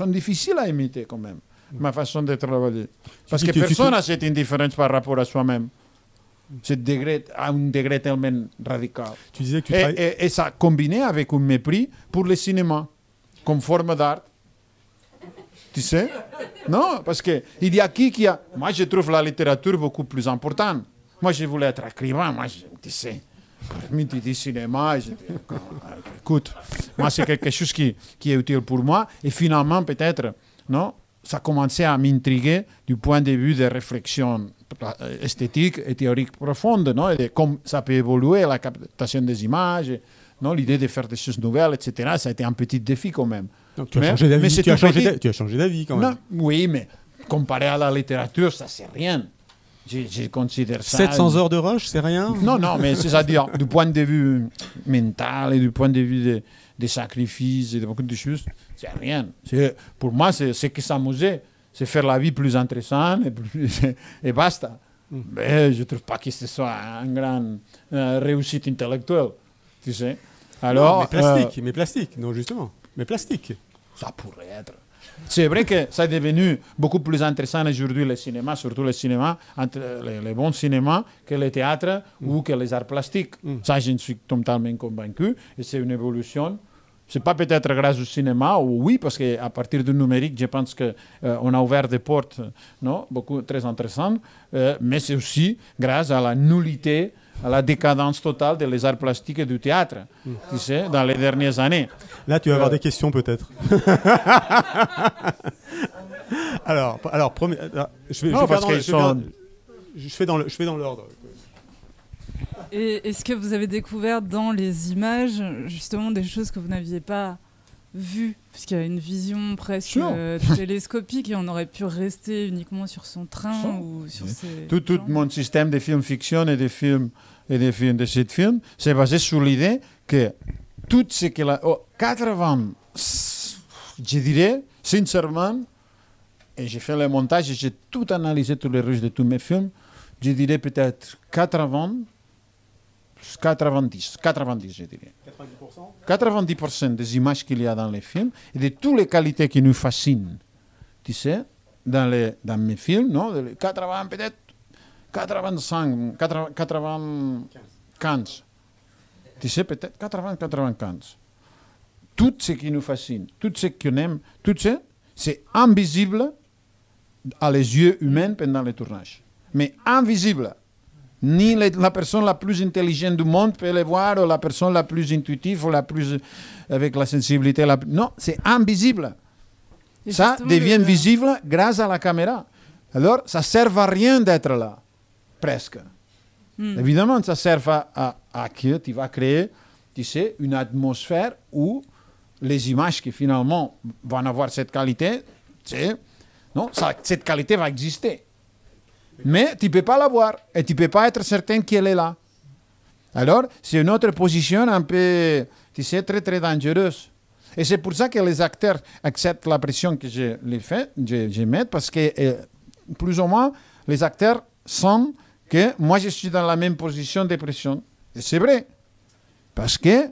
difficiles à imiter quand même, ma façon de travailler. Parce que personne n'a cette indifférence par rapport à soi-même. À un degré tellement radical. Tu disais que et ça combiné avec un mépris pour le cinéma, comme forme d'art. Tu sais? Non, parce qu'il y a qui a... Moi, je trouve la littérature beaucoup plus importante. Moi, je voulais être écrivain. Moi, tu sais, parmi tu dis cinéma, écoute, moi, c'est quelque chose qui est utile pour moi. Et finalement, peut-être, non, ça commençait à m'intriguer du point de vue de réflexion esthétique et théorique profonde, non? Et de comment ça peut évoluer, la captation des images, non? L'idée de faire des choses nouvelles, etc. Ça a été un petit défi quand même. Donc, tu as changé d'avis. Tu as changé d'avis quand même. Non, oui, mais comparé à la littérature, ça c'est rien. Je considère ça... 700 heures de rush, c'est rien? Non, mais c'est-à-dire, du point de vue mental et du point de vue des sacrifices et de beaucoup de choses, c'est rien. Pour moi, c'est que s'amuser. C'est faire la vie plus intéressante et basta. Mais je ne trouve pas que ce soit une grande réussite intellectuelle. Tu sais? Alors, non, mais plastique, non, justement. Mais plastique. Ça pourrait être. C'est vrai que ça est devenu beaucoup plus intéressant aujourd'hui le cinéma, surtout le cinéma, les bons cinémas, que le théâtre ou que les arts plastiques. Ça, je suis totalement convaincu. Et c'est une évolution. Ce n'est pas peut-être grâce au cinéma, ou oui, parce qu'à partir du numérique, je pense qu'on a ouvert des portes beaucoup très intéressantes, mais c'est aussi grâce à la nullité, à la décadence totale des arts plastiques et du théâtre, tu sais, dans les dernières années. Là, tu vas avoir des questions peut-être. alors, je fais dans l'ordre. Et est-ce que vous avez découvert dans les images justement des choses que vous n'aviez pas vues, puisqu'il y a une vision presque télescopique et on aurait pu rester uniquement sur son train ou sur ses... Tout mon système de film-fiction et de cette film, c'est basé sur l'idée que tout ce que 80, je dirais, sincèrement, et j'ai fait le montage et j'ai tout analysé, tous les rushs de tous mes films, je dirais peut-être 90, je dirais. 90% des images qu'il y a dans les films et de toutes les qualités qui nous fascinent, tu sais, dans mes films, non, 80, peut-être 85, 95, tu sais, peut-être 80, 95. Tout ce qui nous fascine, tout ce qu'on aime, tout ça, c'est invisible à les yeux humains pendant le tournage. Mais invisible. Ni la personne la plus intelligente du monde peut le voir, ou la personne la plus intuitive, ou la plus avec la sensibilité. Non, c'est invisible. Et ça devient visible grâce à la caméra. Alors, ça ne sert à rien d'être là, presque. Évidemment, ça sert à que tu vas créer, tu sais, une atmosphère où les images qui finalement vont avoir cette qualité, cette qualité va exister. Mais tu ne peux pas la voir et tu ne peux pas être certain qu'elle est là. Alors, c'est une autre position un peu, tu sais, très, très dangereuse. Et c'est pour ça que les acteurs acceptent la pression que je mets, parce que plus ou moins, les acteurs sentent que moi, je suis dans la même position de pression. Et c'est vrai. Parce que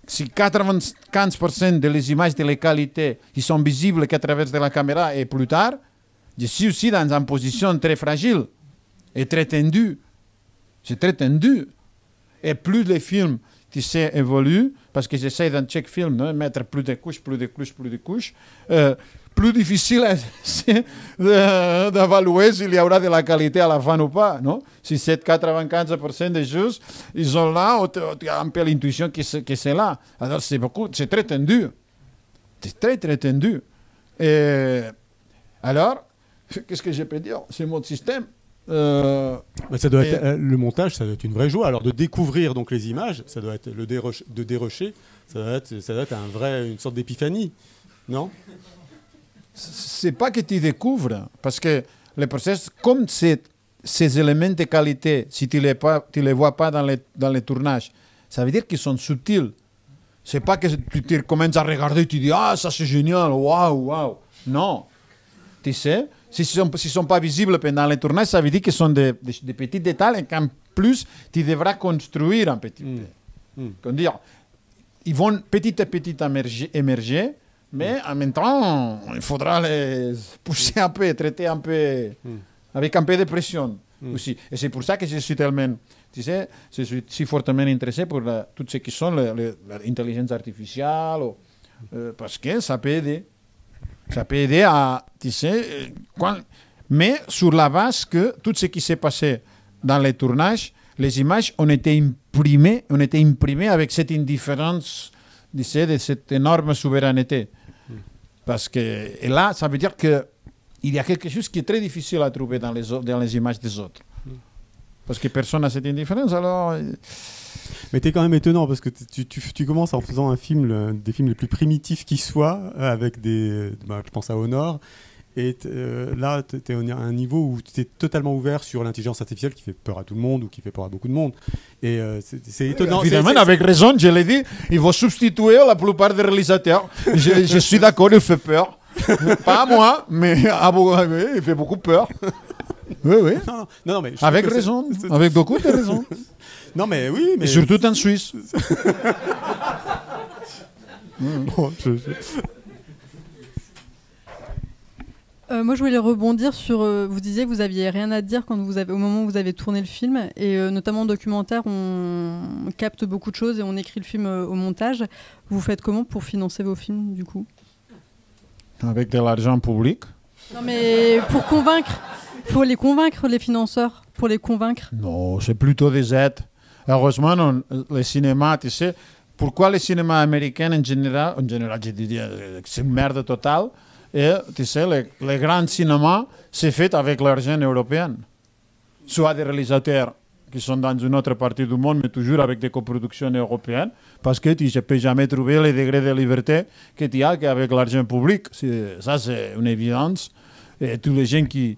si 95% des images de la qualité ils sont visibles qu'à travers de la caméra et plus tard, je suis aussi dans une position très fragile et très tendue. C'est très tendu. Et plus les films, tu sais, évoluent, parce que j'essaie dans chaque film de mettre plus de couches, plus difficile c'est d'évaluer s'il y aura de la qualité à la fin ou pas. Non? Si c'est 95% des choses, ils sont là, tu as un peu l'intuition que c'est là. Alors c'est très tendu. C'est très, très tendu. Et alors, qu'est-ce que je peux dire? C'est mon système. Ça doit être, le montage, ça doit être une vraie joie. Alors de découvrir donc les images, ça doit être de dérocher, ça doit être une sorte d'épiphanie, non? C'est pas que tu découvres, parce que le processus, comme c'est ces éléments de qualité, si tu les vois pas dans les tournages, ça veut dire qu'ils sont subtils. C'est pas que tu commences à regarder et tu dis ah ça c'est génial, waouh, waouh. Non, tu sais, s'ils sont pas visibles pendant les tournages, ça veut dire qu'ils sont des petits détails et qu'en plus tu devras construire un petit peu. Comme dire, ils vont petit à petit émerger, mais en même temps, il faudra les pousser un peu, traiter un peu, avec un peu de pression aussi. Et c'est pour ça que je suis tellement, tu sais, je suis si fortement intéressé pour tout ce qui sont l'intelligence artificielle, parce que ça peut aider. Ça peut aider à, tu sais, mais sur la base que tout ce qui s'est passé dans les tournages, les images ont été imprimées avec cette indifférence, tu sais, de cette énorme souveraineté. Parce que et là, ça veut dire qu'il y a quelque chose qui est très difficile à trouver dans les images des autres. Parce que personne n'a cette indifférence, alors... Mais t'es quand même étonnant, parce que tu commences en faisant un film, des films les plus primitifs qui soient, avec je pense à Honor, et là, tu es à un niveau où tu es totalement ouvert sur l'intelligence artificielle qui fait peur à tout le monde ou qui fait peur à beaucoup de monde. Et c'est étonnant. Évidemment, avec raison, je l'ai dit, il va substituer la plupart des réalisateurs. Je suis d'accord, il fait peur. Pas à moi, mais il fait beaucoup peur. Oui, oui. Non, mais avec raison, avec beaucoup de raison. Non, mais oui, mais... Et surtout en Suisse. Bon, moi, je voulais rebondir sur. Vous disiez que vous aviez rien à dire au moment où vous avez tourné le film, et notamment en documentaire, on capte beaucoup de choses et on écrit le film au montage. Vous faites comment pour financer vos films, du coup? Avec de l'argent public. Non, mais pour convaincre, faut les convaincre, les financeurs, pour les convaincre. Non, c'est plutôt des aides. Heureusement, le cinéma, tu sais, pourquoi le cinéma américain en général, je dirais, c'est une merde totale. Et tu sais, le grand cinéma, c'est fait avec l'argent européen. Soit des réalisateurs qui sont dans une autre partie du monde, mais toujours avec des coproductions européennes, parce que tu ne peux jamais trouver le degré de liberté que tu as qu'avec l'argent public. Ça, c'est une évidence. Et tous les gens qui,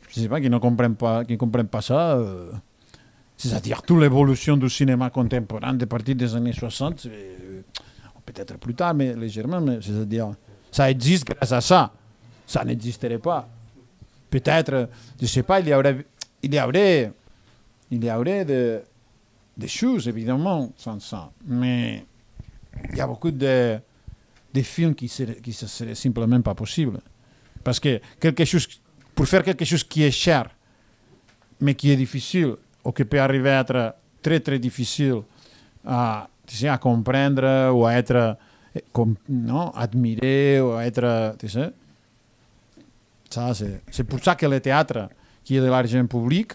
je sais pas, qui ne comprennent pas ça, c'est-à-dire toute l'évolution du cinéma contemporain de partir des années 60, peut-être plus tard, mais légèrement, c'est-à-dire... Ça existe grâce à ça. Ça n'existerait pas. Peut-être, je ne sais pas, il y aurait des choses, évidemment, sans ça. Mais il y a beaucoup de films qui ne seraient simplement pas possibles. Parce que pour faire quelque chose qui est cher, mais qui est difficile, ou qui peut arriver à être très, très difficile à comprendre ou à être... admirer ou être, tu sais. Ça, c'est pour ça que le théâtre, qui est de l'argent public,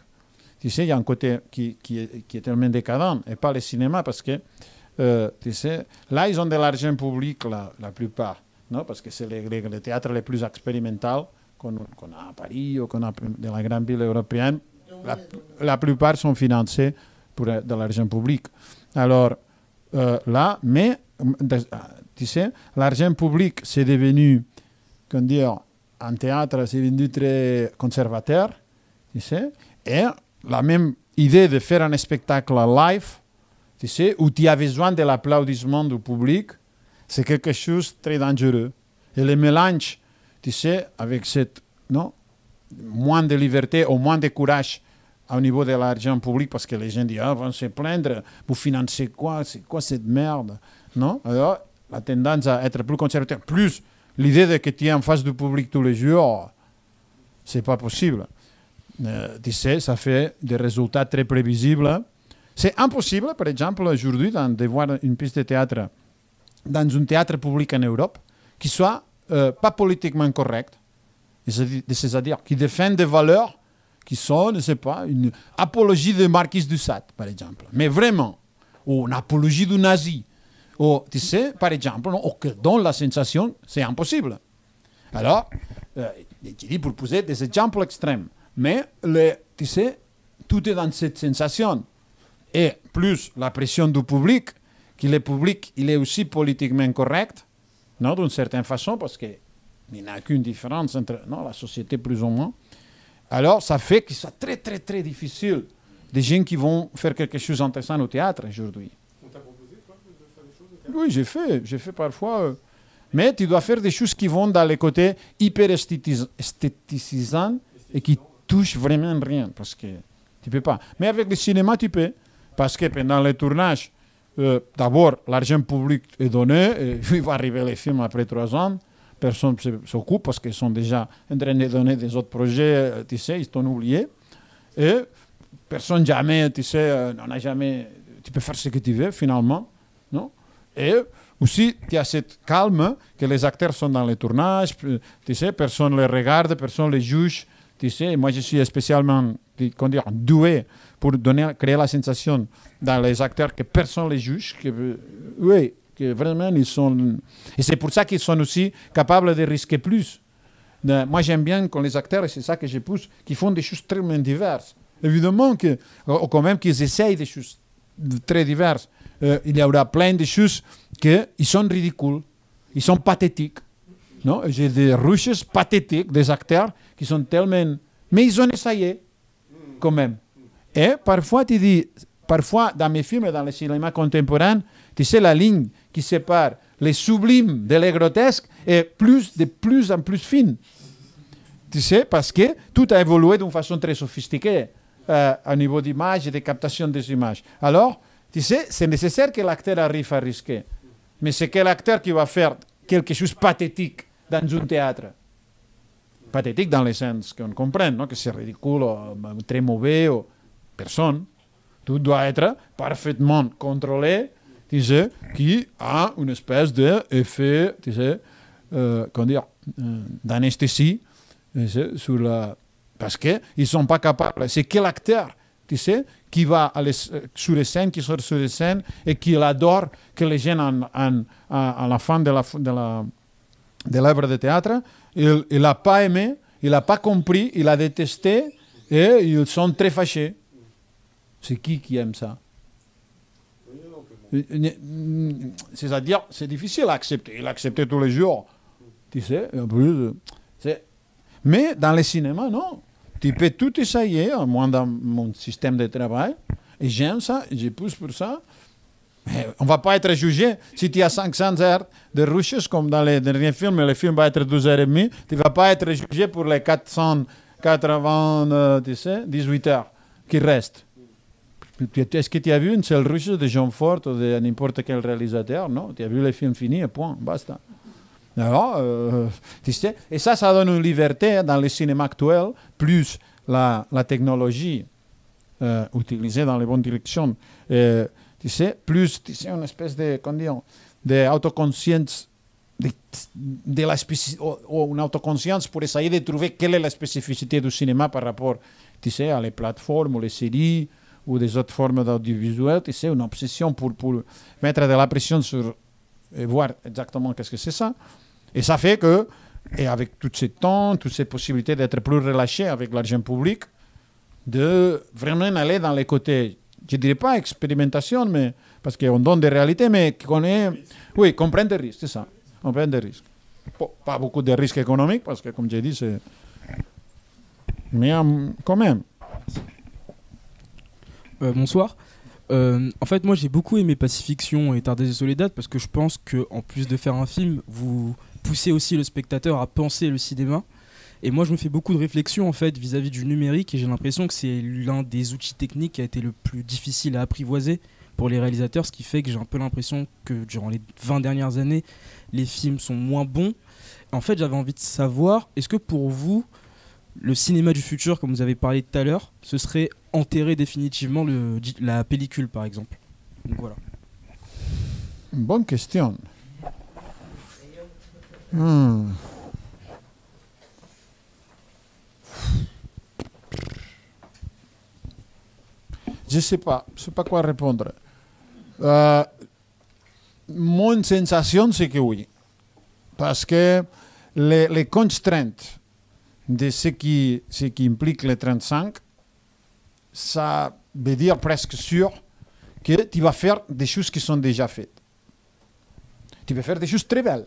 tu sais, il y a un côté qui est tellement décadent, et pas le cinéma, parce que, tu sais, là, ils ont de l'argent public, la plupart, non? Parce que c'est le théâtre le plus expérimental qu'on a à Paris ou qu'on a dans la grande ville européenne. La plupart sont financés pour de l'argent public. Alors, là, mais... Tu sais, l'argent public, c'est devenu, comment dire, en théâtre, c'est devenu très conservateur, tu sais, et la même idée de faire un spectacle live, tu sais, où tu as besoin de l'applaudissement du public, c'est quelque chose de très dangereux. Et le mélange, tu sais, avec cette, non, moins de liberté ou moins de courage au niveau de l'argent public, parce que les gens disent, vont se plaindre, vous financez quoi, c'est quoi cette merde, non? Alors, la tendance à être plus conservateur, plus l'idée de que tu es en face du public tous les jours, c'est pas possible. Tu sais, ça fait des résultats très prévisibles. C'est impossible, par exemple, aujourd'hui, de voir une pièce de théâtre dans un théâtre public en Europe qui soit pas politiquement correcte, c'est-à-dire qui défende des valeurs qui sont, je ne sais pas, une apologie de Marquis de Sade, par exemple, mais vraiment, ou une apologie du nazi. Ou, tu sais, par exemple, que donne la sensation, c'est impossible. Alors, je dis pour poser des exemples extrêmes. Mais, tu sais, tout est dans cette sensation. Et plus la pression du public, que le public, il est aussi politiquement correct, d'une certaine façon, parce qu'il n'y a qu'une différence entre la société plus ou moins. Alors, ça fait que c'est très, très, très difficile des gens qui vont faire quelque chose d'intéressant au théâtre aujourd'hui. On t'a proposé, toi, de faire des choses au théâtre? Oui, j'ai fait parfois. Mais tu dois faire des choses qui vont dans les côtés hyper esthétisants et qui touchent vraiment rien, parce que tu peux pas. Mais avec le cinéma, tu peux, parce que pendant les tournages, d'abord, l'argent public est donné, et il va arriver les films après 3 ans. Personne ne s'occupe parce qu'ils sont déjà en train de donner des autres projets, tu sais, ils t'ont oublié. Et personne jamais, tu sais, n'en a jamais. Tu peux faire ce que tu veux finalement, non? Et aussi, il y a cette calme que les acteurs sont dans les tournages, tu sais, personne ne les regarde, personne ne les juge, tu sais. Et moi, je suis spécialement doué pour créer la sensation dans les acteurs que personne ne les juge, oui, que vraiment ils sont. Et c'est pour ça qu'ils sont aussi capables de risquer plus. Moi, j'aime bien quand les acteurs, et c'est ça que je pousse, qui font des choses très diverses. Évidemment que, quand même qu'ils essayent des choses très diverses. Il y aura plein de choses qui sont ridicules, ils sont pathétiques. Non? J'ai des rushes pathétiques, des acteurs qui sont tellement. Mais ils ont essayé, quand même. Et parfois, tu dis, parfois dans mes films et dans le cinéma contemporain, tu sais, la ligne qui sépare les sublimes de les grotesques est de plus en plus fine. Tu sais, parce que tout a évolué d'une façon très sophistiquée au niveau d'image et de captation des images. Alors, tu sais, c'est nécessaire que l'acteur arrive à risquer. Mais c'est quel acteur qui va faire quelque chose de pathétique dans un théâtre? Pathétique dans le sens qu'on comprenne, non? Que c'est ridicule, très mauvais, personne. Tout doit être parfaitement contrôlé, tu sais, qui a une espèce d'effet, tu sais, comment dire, d'anesthésie, sur la. Parce qu'ils ne sont pas capables. C'est quel acteur, tu sais, qui va sur les scènes, qui sort sur les scènes et qui adore que les gens, à la fin de l'œuvre de théâtre, il n'a pas aimé, il n'a pas compris, il a détesté et ils sont très fâchés. C'est qui aime ça? C'est-à-dire, c'est difficile à accepter. Il acceptait tous les jours, tu sais. En plus, mais dans le cinéma, non. Tu peux tout essayer, moi dans mon système de travail, et j'aime ça, et je pousse pour ça. Mais on ne va pas être jugé. Si tu as 500 heures de rushes, comme dans les derniers films, le film va être 12h30, tu ne vas pas être jugé pour les 480, tu sais, 18 heures qui restent. Est-ce que tu as vu une seule rush de John Ford ou de n'importe quel réalisateur? Non, tu as vu le film fini et point, basta. Alors, tu sais, et ça donne une liberté dans le cinéma actuel, plus la technologie utilisée dans les bonnes directions. Tu sais, plus tu sais, une espèce de, comment dire, d'autoconscience, ou une autoconscience pour essayer de trouver quelle est la spécificité du cinéma par rapport, tu sais, à les plateformes ou les séries ou des autres formes d'audiovisuel. Tu sais, une obsession pour mettre de la pression sur et voir exactement qu'est-ce que c'est ça. Et ça fait que, et avec tout ce temps, toutes ces possibilités d'être plus relâché avec l'argent public, de vraiment aller dans les côtés, je ne dirais pas expérimentation, mais, parce qu'on donne des réalités, mais qu'on prend des risques, c'est ça. On prend des risques. Pas beaucoup de risques économiques, parce que, comme j'ai dit, c'est. Mais quand même. Bonsoir. En fait, moi, j'ai beaucoup aimé Pacifiction et Tardez et Soledad parce que je pense qu'en plus de faire un film, vous poussez aussi le spectateur à penser le cinéma. Et moi, je me fais beaucoup de réflexions en fait vis-à-vis du numérique et j'ai l'impression que c'est l'un des outils techniques qui a été le plus difficile à apprivoiser pour les réalisateurs, ce qui fait que j'ai un peu l'impression que durant les 20 dernières années, les films sont moins bons. En fait, j'avais envie de savoir, est-ce que pour vous, le cinéma du futur, comme vous avez parlé tout à l'heure, ce serait enterrer définitivement la pellicule, par exemple? Donc voilà. Bonne question. Je ne sais pas quoi répondre. Mon sensation, c'est que oui. Parce que les contraintes de ce qui implique les 35, ça veut dire presque sûr que tu vas faire des choses qui sont déjà faites. Tu peux faire des choses très belles,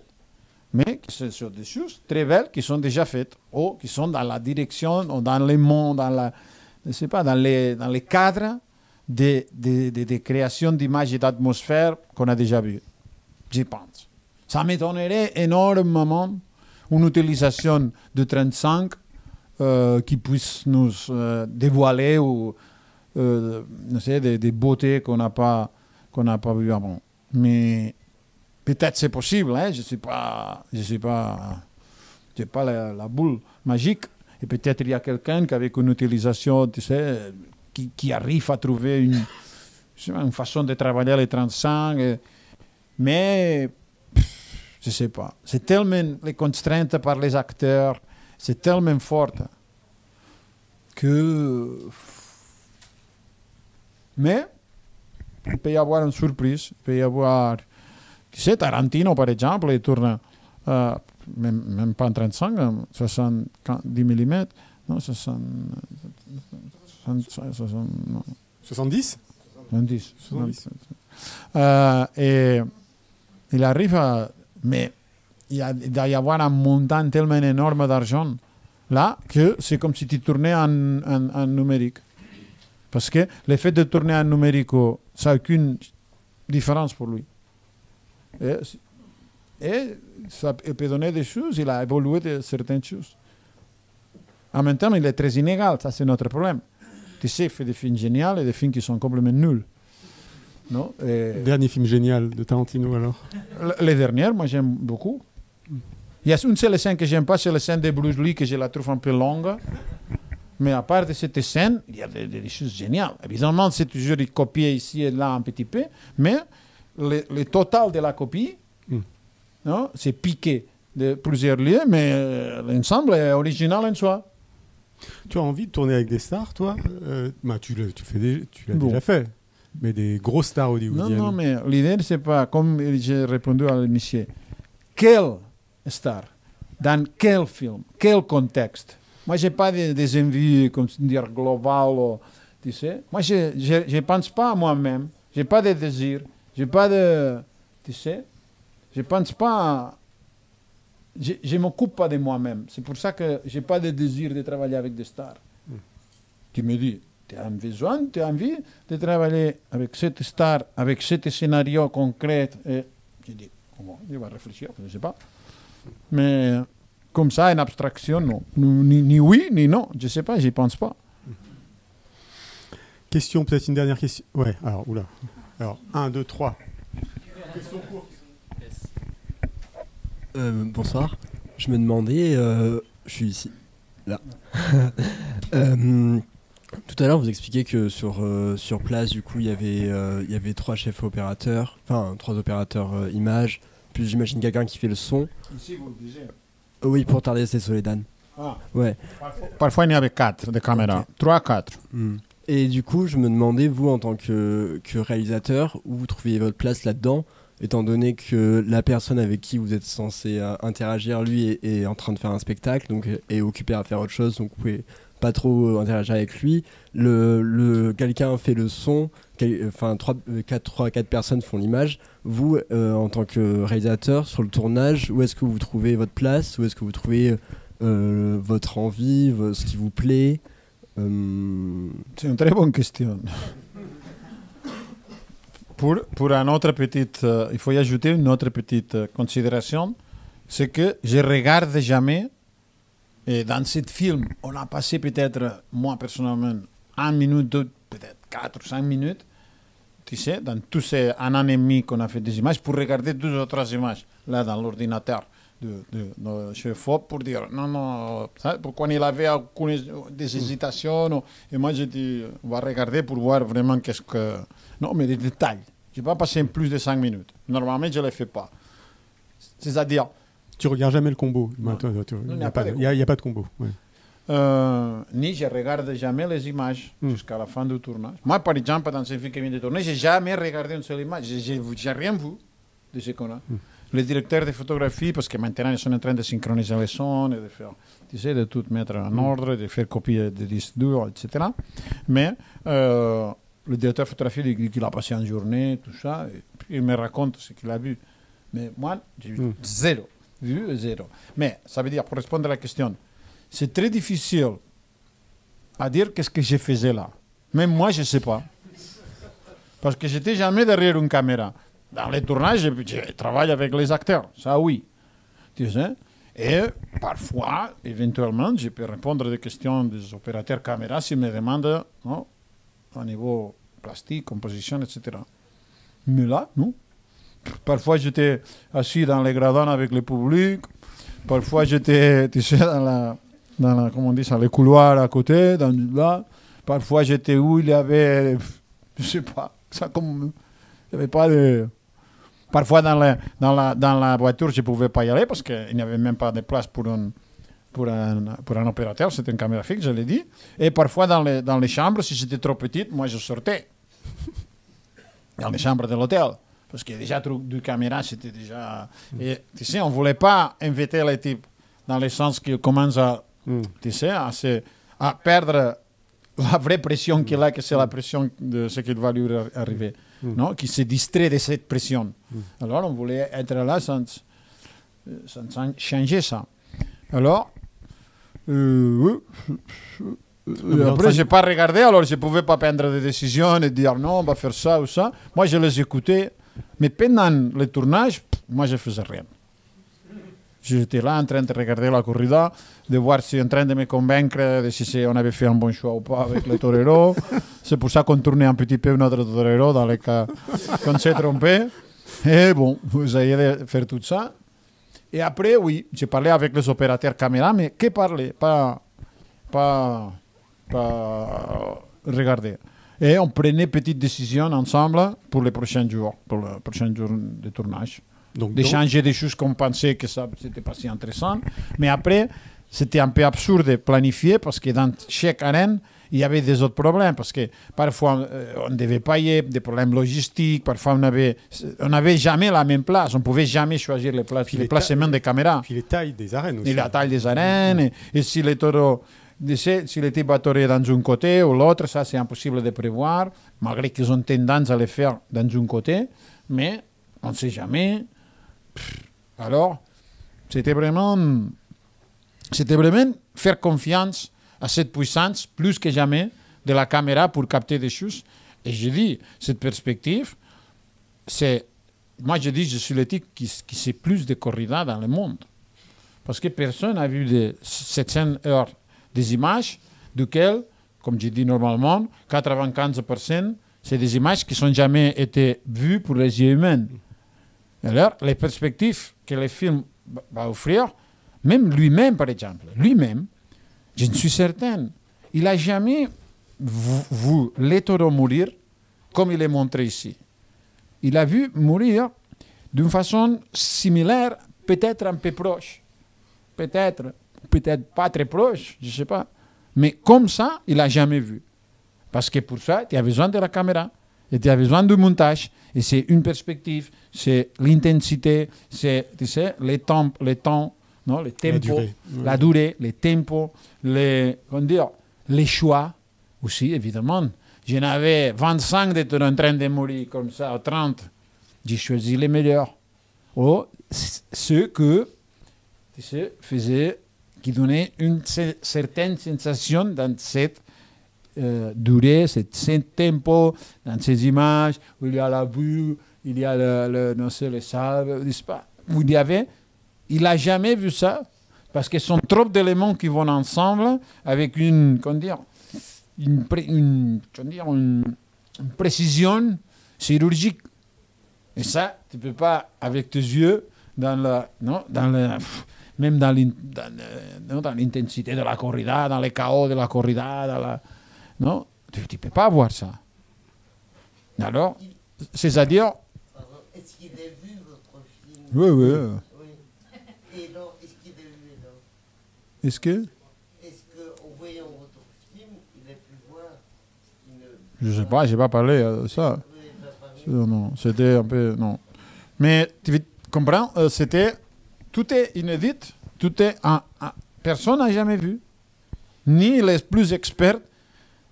mais c'est sur des choses très belles qui sont déjà faites, ou qui sont dans la direction, ou dans les mondes, je sais pas, dans les cadres des créations d'images et d'atmosphères qu'on a déjà vues. J'y pense. Ça m'étonnerait énormément une utilisation de 35 qui puisse nous dévoiler ou des beautés qu'on n'a pas vues avant. Mais peut-être c'est possible, hein? Je sais pas la boule magique. Et peut-être il y a quelqu'un qui avec une utilisation, tu sais, qui arrive à trouver une façon de travailler les 35. Mais je sais pas. C'est tellement les contraintes par les acteurs, c'est tellement fort que. Mais il peut y avoir une surprise, il peut y avoir. Tu sais, Tarantino, par exemple, il tourne même pas en 35, 70 mm, non, 70 et il arrive à. Mais il doit y avoir un montant tellement énorme d'argent là que c'est comme si tu tournais en numérique. Parce que le fait de tourner en numérique, ça n'a aucune différence pour lui. Et ça peut donner des choses, il a évolué de certaines choses. En même temps, il est très inégal, ça c'est notre problème. Tu sais, il fait des films géniaux et des films qui sont complètement nuls. Non? Dernier film génial de Tarantino alors? Les dernières, moi j'aime beaucoup. Il y a une seule scène que j'aime pas, c'est la scène de Bruce Lee que je la trouve un peu longue. Mais à part de cette scène, il y a des choses géniales. Évidemment, c'est toujours copié ici et là un petit peu, mais le total de la copie, non, c'est piqué de plusieurs lieux, mais l'ensemble est original en soi. Tu as envie de tourner avec des stars, toi? Tu l'as déjà fait, mais des grosses stars hollywoodiennes. Non, mais l'idée, c'est pas, comme j'ai répondu à monsieur, quelle star, dans quel film, quel contexte. Moi, je n'ai pas des envies, comme dire, globales, tu sais. Moi, je ne pense pas à moi-même, je n'ai pas de désir, je n'ai pas de, tu sais, je ne pense pas. Je ne m'occupe pas de moi-même. C'est pour ça que je n'ai pas de désir de travailler avec des stars. Tu me dis, tu as besoin, tu as envie de travailler avec cette star, avec ce scénario concret. Et je dis, comment? Je vais réfléchir, je ne sais pas. Mais comme ça, en abstraction, non. Ni oui, ni non. Je ne sais pas, je n'y pense pas. Question, peut-être une dernière question. Ouais, alors, oula. Alors, 1, 2, 3. Question courte. Bonsoir. Je me demandais, je suis ici, là. Tout à l'heure, vous expliquiez que sur place, du coup, il y avait 3 chefs opérateurs, enfin 3 opérateurs images, plus j'imagine quelqu'un qui fait le son. Ici, vous le disiez. Oui, pour Tardes de Soledad. Ah. Ouais. Parfois, il y avait 4 de caméras, 3, 4. Et du coup, je me demandais, vous, en tant que réalisateur, où vous trouviez votre place là-dedans, étant donné que la personne avec qui vous êtes censé interagir, lui, est en train de faire un spectacle, donc est occupé à faire autre chose, donc vous pouvez pas trop interagir avec lui. Quelqu'un fait le son, enfin 3-4 personnes font l'image. Vous, en tant que réalisateur, sur le tournage, où est-ce que vous trouvez votre place? Où est-ce que vous trouvez votre envie, ce qui vous plaît? C'est une très bonne question. Pour un autre petite, il faut y ajouter une autre petite considération, c'est que je regarde jamais, et dans ce film, on a passé peut-être, moi personnellement, 1 minute, 2, peut-être 4 ou 5 minutes, tu sais, dans tous ces 1 an et demi qu'on a fait des images, pour regarder 2 ou 3 images, là, dans l'ordinateur de chez FOP, pour dire, non, pourquoi il avait des hésitations, et moi j'ai dit, on va regarder pour voir vraiment qu'est-ce que... Non, mais des détails. Je n'ai pas passé plus de 5 minutes. Normalement, je ne le fais pas. C'est-à-dire... Tu ne regardes jamais le combo. Il n'y a pas de combo. Ouais. Ni je ne regarde jamais les images jusqu'à la fin du tournage. Moi, par exemple, dans ce film qui vient de tourner, je n'ai jamais regardé une seule image. Je n'ai rien vu de ce qu'on a. Le directeur de photographie, parce que maintenant, ils sont en train de synchroniser les sons, et de faire, tu sais, de tout mettre en ordre, de faire copier des disques durs, etc. Mais... le directeur de photographie dit qu'il a passé une journée, tout ça, et il me raconte ce qu'il a vu. Mais moi, j'ai vu zéro. vu, zéro. Mais ça veut dire, pour répondre à la question, c'est très difficile à dire qu'est-ce que je faisais là. Même moi, je ne sais pas. Parce que j'étais jamais derrière une caméra. Dans les tournages, je travaille avec les acteurs, ça oui. Tu sais? Et parfois, éventuellement, je peux répondre à des questions des opérateurs caméra s'ils me demandent, non, au niveau plastique, composition, etc. Mais là, non. Parfois, j'étais assis dans les gradins avec le public. Parfois, j'étais, tu sais, dans la, comment on dit ça, les couloirs à côté, là. Parfois, j'étais où il y avait, je sais pas, ça comme, il n'y avait pas de... Parfois, dans la voiture, je ne pouvais pas y aller parce qu'il n'y avait même pas de place pour un opérateur. C'était une caméra fixe, je l'ai dit. Et parfois, dans les chambres, si j'étais trop petite, moi, je sortais. Dans les chambres de l'hôtel. Parce que déjà, du caméra, c'était déjà... Et tu sais, on ne voulait pas inviter les types dans le sens qu'ils commencent à, tu sais, à perdre la vraie pression qu'il a, que c'est la pression de ce qui va lui arriver. Non? Qui se distrait de cette pression. Alors, on voulait être là sans changer ça. Alors, après, je n'ai pas regardé, alors je ne pouvais pas prendre des décisions et dire non, on va faire ça ou ça. Moi, je les écoutais. Mais pendant le tournage, moi, je ne faisais rien. J'étais là en train de regarder la corrida, de voir si en train de me convaincre de si on avait fait un bon choix ou pas avec le torero. C'est pour ça qu'on tournait un petit peu notre torero dans les cas qu'on s'est trompé. Et bon, vous allez faire tout ça. Et après, oui, j'ai parlé avec les opérateurs caméra, mais que parler, pas regarder. Et on prenait petites décisions ensemble pour les prochains jours de tournage. De changer des choses qu'on pensait que ça c'était pas si intéressant. Mais après, c'était un peu absurde de planifier parce que dans chaque arène, il y avait des autres problèmes. Parce que parfois, on devait payer, des problèmes logistiques. Parfois, on n'avait jamais la même place. On ne pouvait jamais choisir les placements des caméras. Puis les tailles des arènes aussi. Et la taille des arènes. Et si les taureaux... Si les types tourner dans un côté ou l'autre, ça c'est impossible de prévoir, malgré qu'ils ont tendance à le faire dans un côté, mais on ne sait jamais. Alors, c'était vraiment faire confiance à cette puissance, plus que jamais, de la caméra pour capter des choses. Et je dis, cette perspective, c'est... Moi, je dis, je suis le type qui sait plus de corridas dans le monde. Parce que personne n'a vu de 700 heures des images, duquel, comme je dis normalement, 95%, c'est des images qui n'ont jamais été vues pour les yeux humains. Alors, les perspectives que le film va offrir, même lui-même, par exemple, lui-même, je ne suis certain, il n'a jamais vu les taureaux mourir comme il est montré ici. Il a vu mourir d'une façon similaire, peut-être un peu proche, peut-être pas très proche, je ne sais pas. Mais comme ça, il n'a jamais vu. Parce que pour ça, tu as besoin de la caméra, et tu as besoin du montage, et c'est une perspective, c'est l'intensité, c'est, tu sais, le temps, non, le tempo, la durée, le tempo, les choix aussi, évidemment. J'en avais 25 d'être en train de mourir comme ça, ou 30. J'ai choisi les meilleurs. Ou ceux que, tu sais, faisaient qui donnait une certaine sensation dans cette durée, ce tempo, dans ces images, où il y a la vue, il y a le sable, où il n'a jamais vu ça, parce que ce sont trop d'éléments qui vont ensemble, avec une précision chirurgique. Et ça, tu ne peux pas, avec tes yeux, même dans l'intensité de la corrida, dans les chaos de la corrida, non, tu ne peux pas voir ça. Alors, c'est-à-dire... Est-ce qu'il a vu votre film? Oui. Et alors, est-ce qu'il a vu alors? Est-ce qu'en voyant votre film, il a pu voir ce qu'il ne... Je ne sais pas, je n'ai pas parlé de ça. Non, c'était un peu... Non. Mais tu comprends, c'était... Tout est inédit, personne n'a jamais vu. Ni les plus experts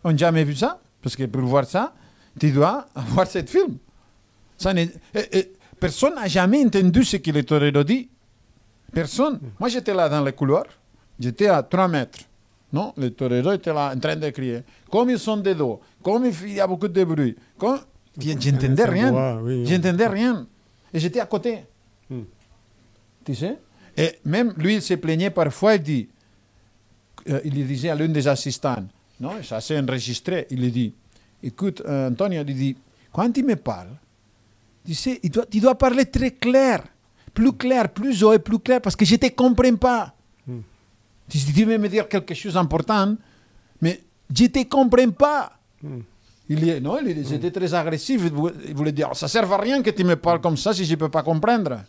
n'ont jamais vu ça. Parce que pour voir ça, tu dois voir ce film. Personne n'a jamais entendu ce que le torero dit. Personne. Moi, j'étais là dans les couloirs. J'étais à 3 mètres. Non, les toreros étaient là en train de crier. Comme ils sont des dos, comme il y a beaucoup de bruit. Comme... J'entendais rien. J'entendais rien. Et j'étais à côté. Tu sais? Et même lui, il se plaignait parfois, il disait à l'une des assistants, non, ça s'est enregistré, il lui dit, écoute, Antonio, il dit, quand il me parle, tu sais, tu dois parler très clair, plus haut et plus clair, parce que je ne te comprends pas. Si tu veux me dire quelque chose d'important, mais je ne te comprends pas. Il était très agressif, il voulait dire, ça ne sert à rien que tu me parles comme ça si je ne peux pas comprendre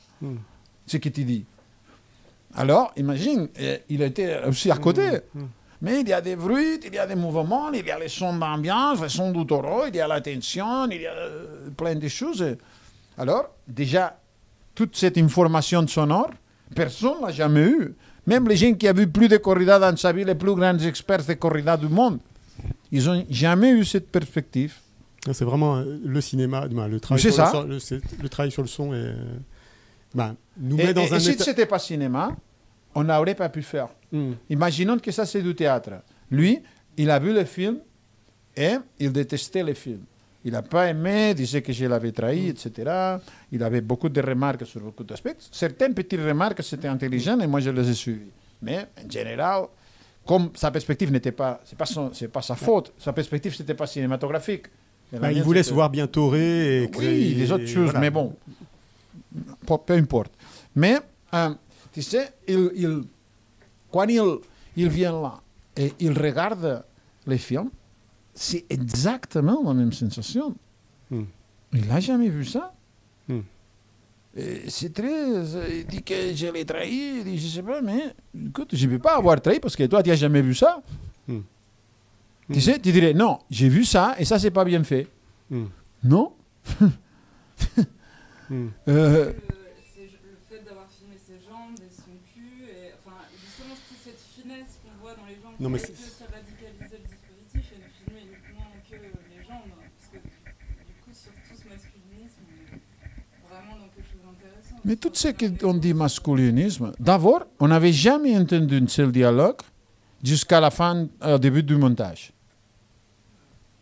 ce que tu dis. Alors, imagine, il était aussi à côté. Mais il y a des bruits, il y a des mouvements, il y a les sons d'ambiance, les sons du taureau, il y a la tension, il y a plein de choses. Alors, déjà, toute cette information sonore, personne ne l'a jamais eue. Même les gens qui ont vu plus de corridas dans sa vie, les plus grands experts de corridas du monde, ils n'ont jamais eu cette perspective. C'est vraiment le cinéma, le travail, le travail sur le son et... nous met dans un si ce n'était pas cinéma, on n'aurait pas pu faire. Imaginons que ça c'est du théâtre. Lui, il a vu le film et il détestait le film. Il n'a pas aimé, il disait que je l'avais trahi, etc. Il avait beaucoup de remarques sur beaucoup d'aspects. Certaines petites remarques, c'était intelligent et moi je les ai suivies. Mais en général, comme sa perspective n'était pas... C'est pas sa faute. Sa perspective, ce n'était pas cinématographique. Il voulait se voir bien tauré. Et oui, les autres choses, voilà. Mais bon, peu importe. Mais, tu sais, quand il vient là et il regarde les films, c'est exactement la même sensation. Il n'a jamais vu ça. C'est très... Il dit que je l'ai trahi, il dit, je ne sais pas, mais écoute, je ne peux pas avoir trahi parce que toi, tu n'as jamais vu ça. Tu sais, tu dirais, non, j'ai vu ça et ça, c'est pas bien fait. Non. Le fait d'avoir filmé ses jambes et son cul, et, enfin, justement, toute cette finesse qu'on voit dans les jambes, non, mais qui radicaliser le dispositif et ne filmer uniquement que les jambes, parce que du coup, surtout ce masculinisme, vraiment dans quelque chose d'intéressant. Mais tout ce qu'on dit masculinisme, d'abord, on n'avait jamais entendu un seul dialogue jusqu'à la fin, au début du montage.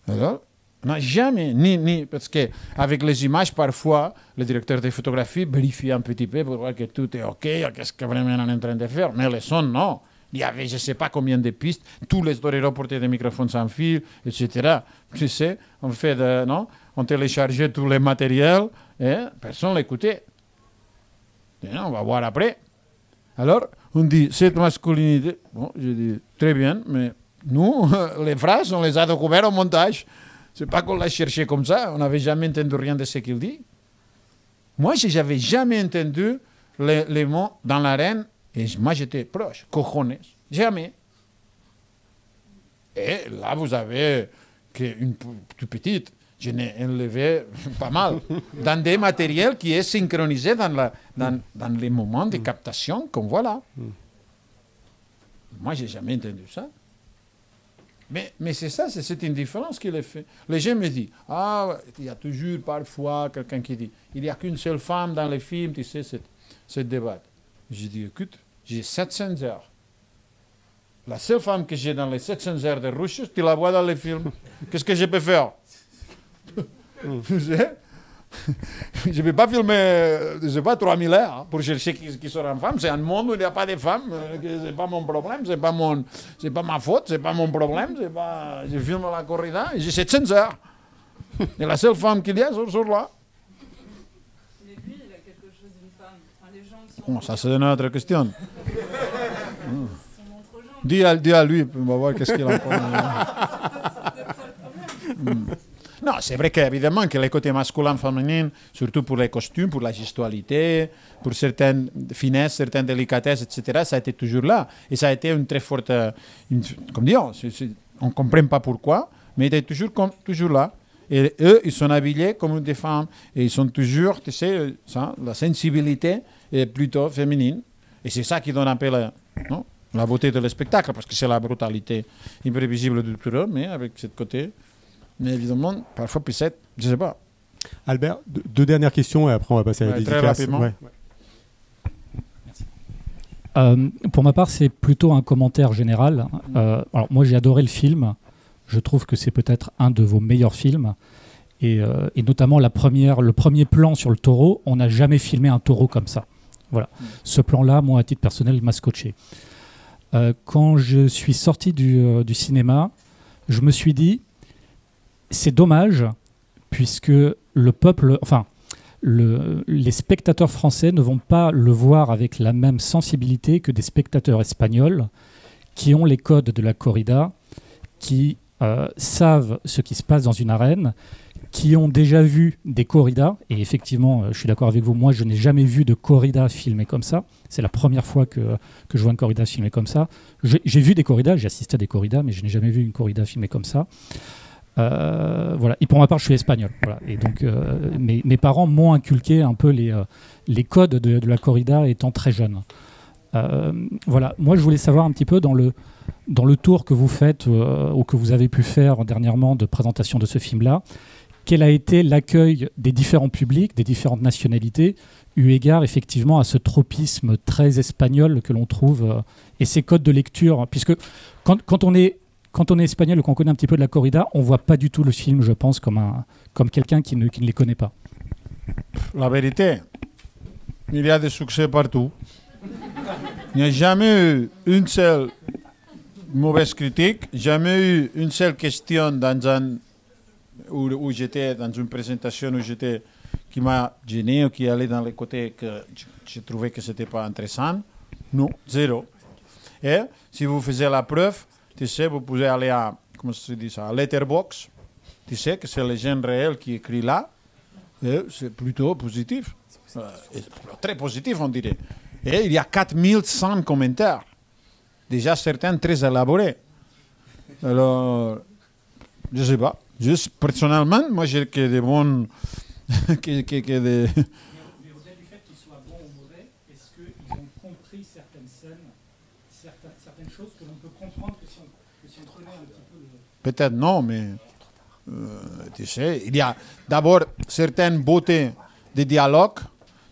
Alors, on n'a jamais, ni parce qu'avec les images, parfois, le directeur de photographie vérifie un petit peu pour voir que tout est OK, qu'est-ce que vraiment on est en train de faire. Mais le son, non. Il y avait je ne sais pas combien de pistes, tous les toreros portaient des microphones sans fil, etc. Tu sais, on téléchargeait tous les matériels et personne ne l'écoutait. On va voir après. Alors, on dit, cette masculinité, bon, je dis, très bien, mais nous, les phrases, on les a découvertes au montage. C'est pas qu'on l'a cherché comme ça, on n'avait jamais entendu rien de ce qu'il dit. Moi, je n'avais jamais entendu les mots dans l'arène, et moi j'étais proche, cojones, jamais. Et là, vous avez une toute petite, je n'ai enlevé pas mal, dans des matériels qui est synchronisé dans les moments de captation qu'on voit là. Moi, je n'ai jamais entendu ça. Mais c'est ça, c'est cette indifférence qui les fait. Les gens me disent, il y a toujours parfois quelqu'un qui dit, il n'y a qu'une seule femme dans les films, tu sais, ce débat. Je dis, écoute, j'ai 700 heures. La seule femme que j'ai dans les 700 heures de Russie, tu la vois dans les films. Qu'est-ce que je peux faire? Je ne vais pas filmer, je ne sais pas, 3000 heures pour chercher qui sera une femme. C'est un monde où il n'y a pas de femmes. Ce n'est pas mon problème, ce n'est pas ma faute, ce n'est pas mon problème. Je filme la corrida et j'ai 700 heures. Et la seule femme qu'il y a sur là. Mais lui, il a quelque chose d'une femme. Enfin, les gens sont... Ça, c'est une autre question. Dis à lui, on va voir qu'est-ce qu'il en pense. Non, c'est vrai qu'évidemment que les côtés masculins, féminins, surtout pour les costumes, pour la gestualité, pour certaines finesses, certaines délicatesses, etc., ça a été toujours là. Et ça a été une très forte... comme dire, on ne comprend pas pourquoi, mais il est toujours là. Et eux, ils sont habillés comme des femmes. Et ils sont toujours, tu sais, la sensibilité est plutôt féminine. Et c'est ça qui donne un peu la beauté de le spectacle, parce que c'est la brutalité imprévisible du taureau, mais avec ce côté... Mais évidemment, parfois, peut-être, je ne sais pas. Albert, deux dernières questions et après on va passer à la dédicace. Très rapidement. Ouais. Pour ma part, c'est plutôt un commentaire général. Alors moi, j'ai adoré le film. Je trouve que c'est peut-être un de vos meilleurs films. Et notamment le premier plan sur le taureau. On n'a jamais filmé un taureau comme ça. Voilà. Ce plan-là, moi, à titre personnel, m'a scotché. Quand je suis sorti du cinéma, je me suis dit, c'est dommage, puisque le peuple, les spectateurs français ne vont pas le voir avec la même sensibilité que des spectateurs espagnols qui ont les codes de la corrida, qui savent ce qui se passe dans une arène, qui ont déjà vu des corridas. Et effectivement, je suis d'accord avec vous, moi je n'ai jamais vu de corrida filmée comme ça. C'est la première fois que je vois une corrida filmée comme ça. J'ai vu des corridas, j'ai assisté à des corridas, mais je n'ai jamais vu une corrida filmée comme ça. Voilà. Et pour ma part, je suis espagnol. Voilà. Et donc, mes parents m'ont inculqué un peu les codes de la corrida étant très jeune. Voilà. Moi, je voulais savoir un petit peu dans le tour que vous faites ou que vous avez pu faire dernièrement de présentation de ce film-là, quel a été l'accueil des différents publics, des différentes nationalités, eu égard effectivement à ce tropisme très espagnol que l'on trouve et ces codes de lecture, puisque quand on est espagnol et qu'on connaît un petit peu de la corrida, on ne voit pas du tout le film, je pense, comme quelqu'un qui ne les connaît pas. La vérité, il y a des succès partout. Il n'y a jamais eu une seule mauvaise critique, jamais eu une seule question où j'étais dans une présentation qui m'a gêné ou qui allait dans les côtés que je trouvais que ce n'était pas intéressant. Non, zéro. Et si vous faisiez la preuve, tu sais, vous pouvez aller à, comment se dit ça, à Letterboxd. Tu sais que c'est les gens réels qui écrivent là. Et c'est plutôt positif. Très positif, on dirait. Et il y a 4100 commentaires. Déjà certains très élaborés. Alors, je ne sais pas. Juste personnellement, moi j'ai que des bons... Mais au-delà du fait qu'ils soient bons ou mauvais, est-ce qu'ils ont compris certaines scènes, certaines choses que l'on peut comprendre que si on connaît un petit peu le... Peut-être non, mais tu sais, il y a d'abord certaines beautés des dialogues,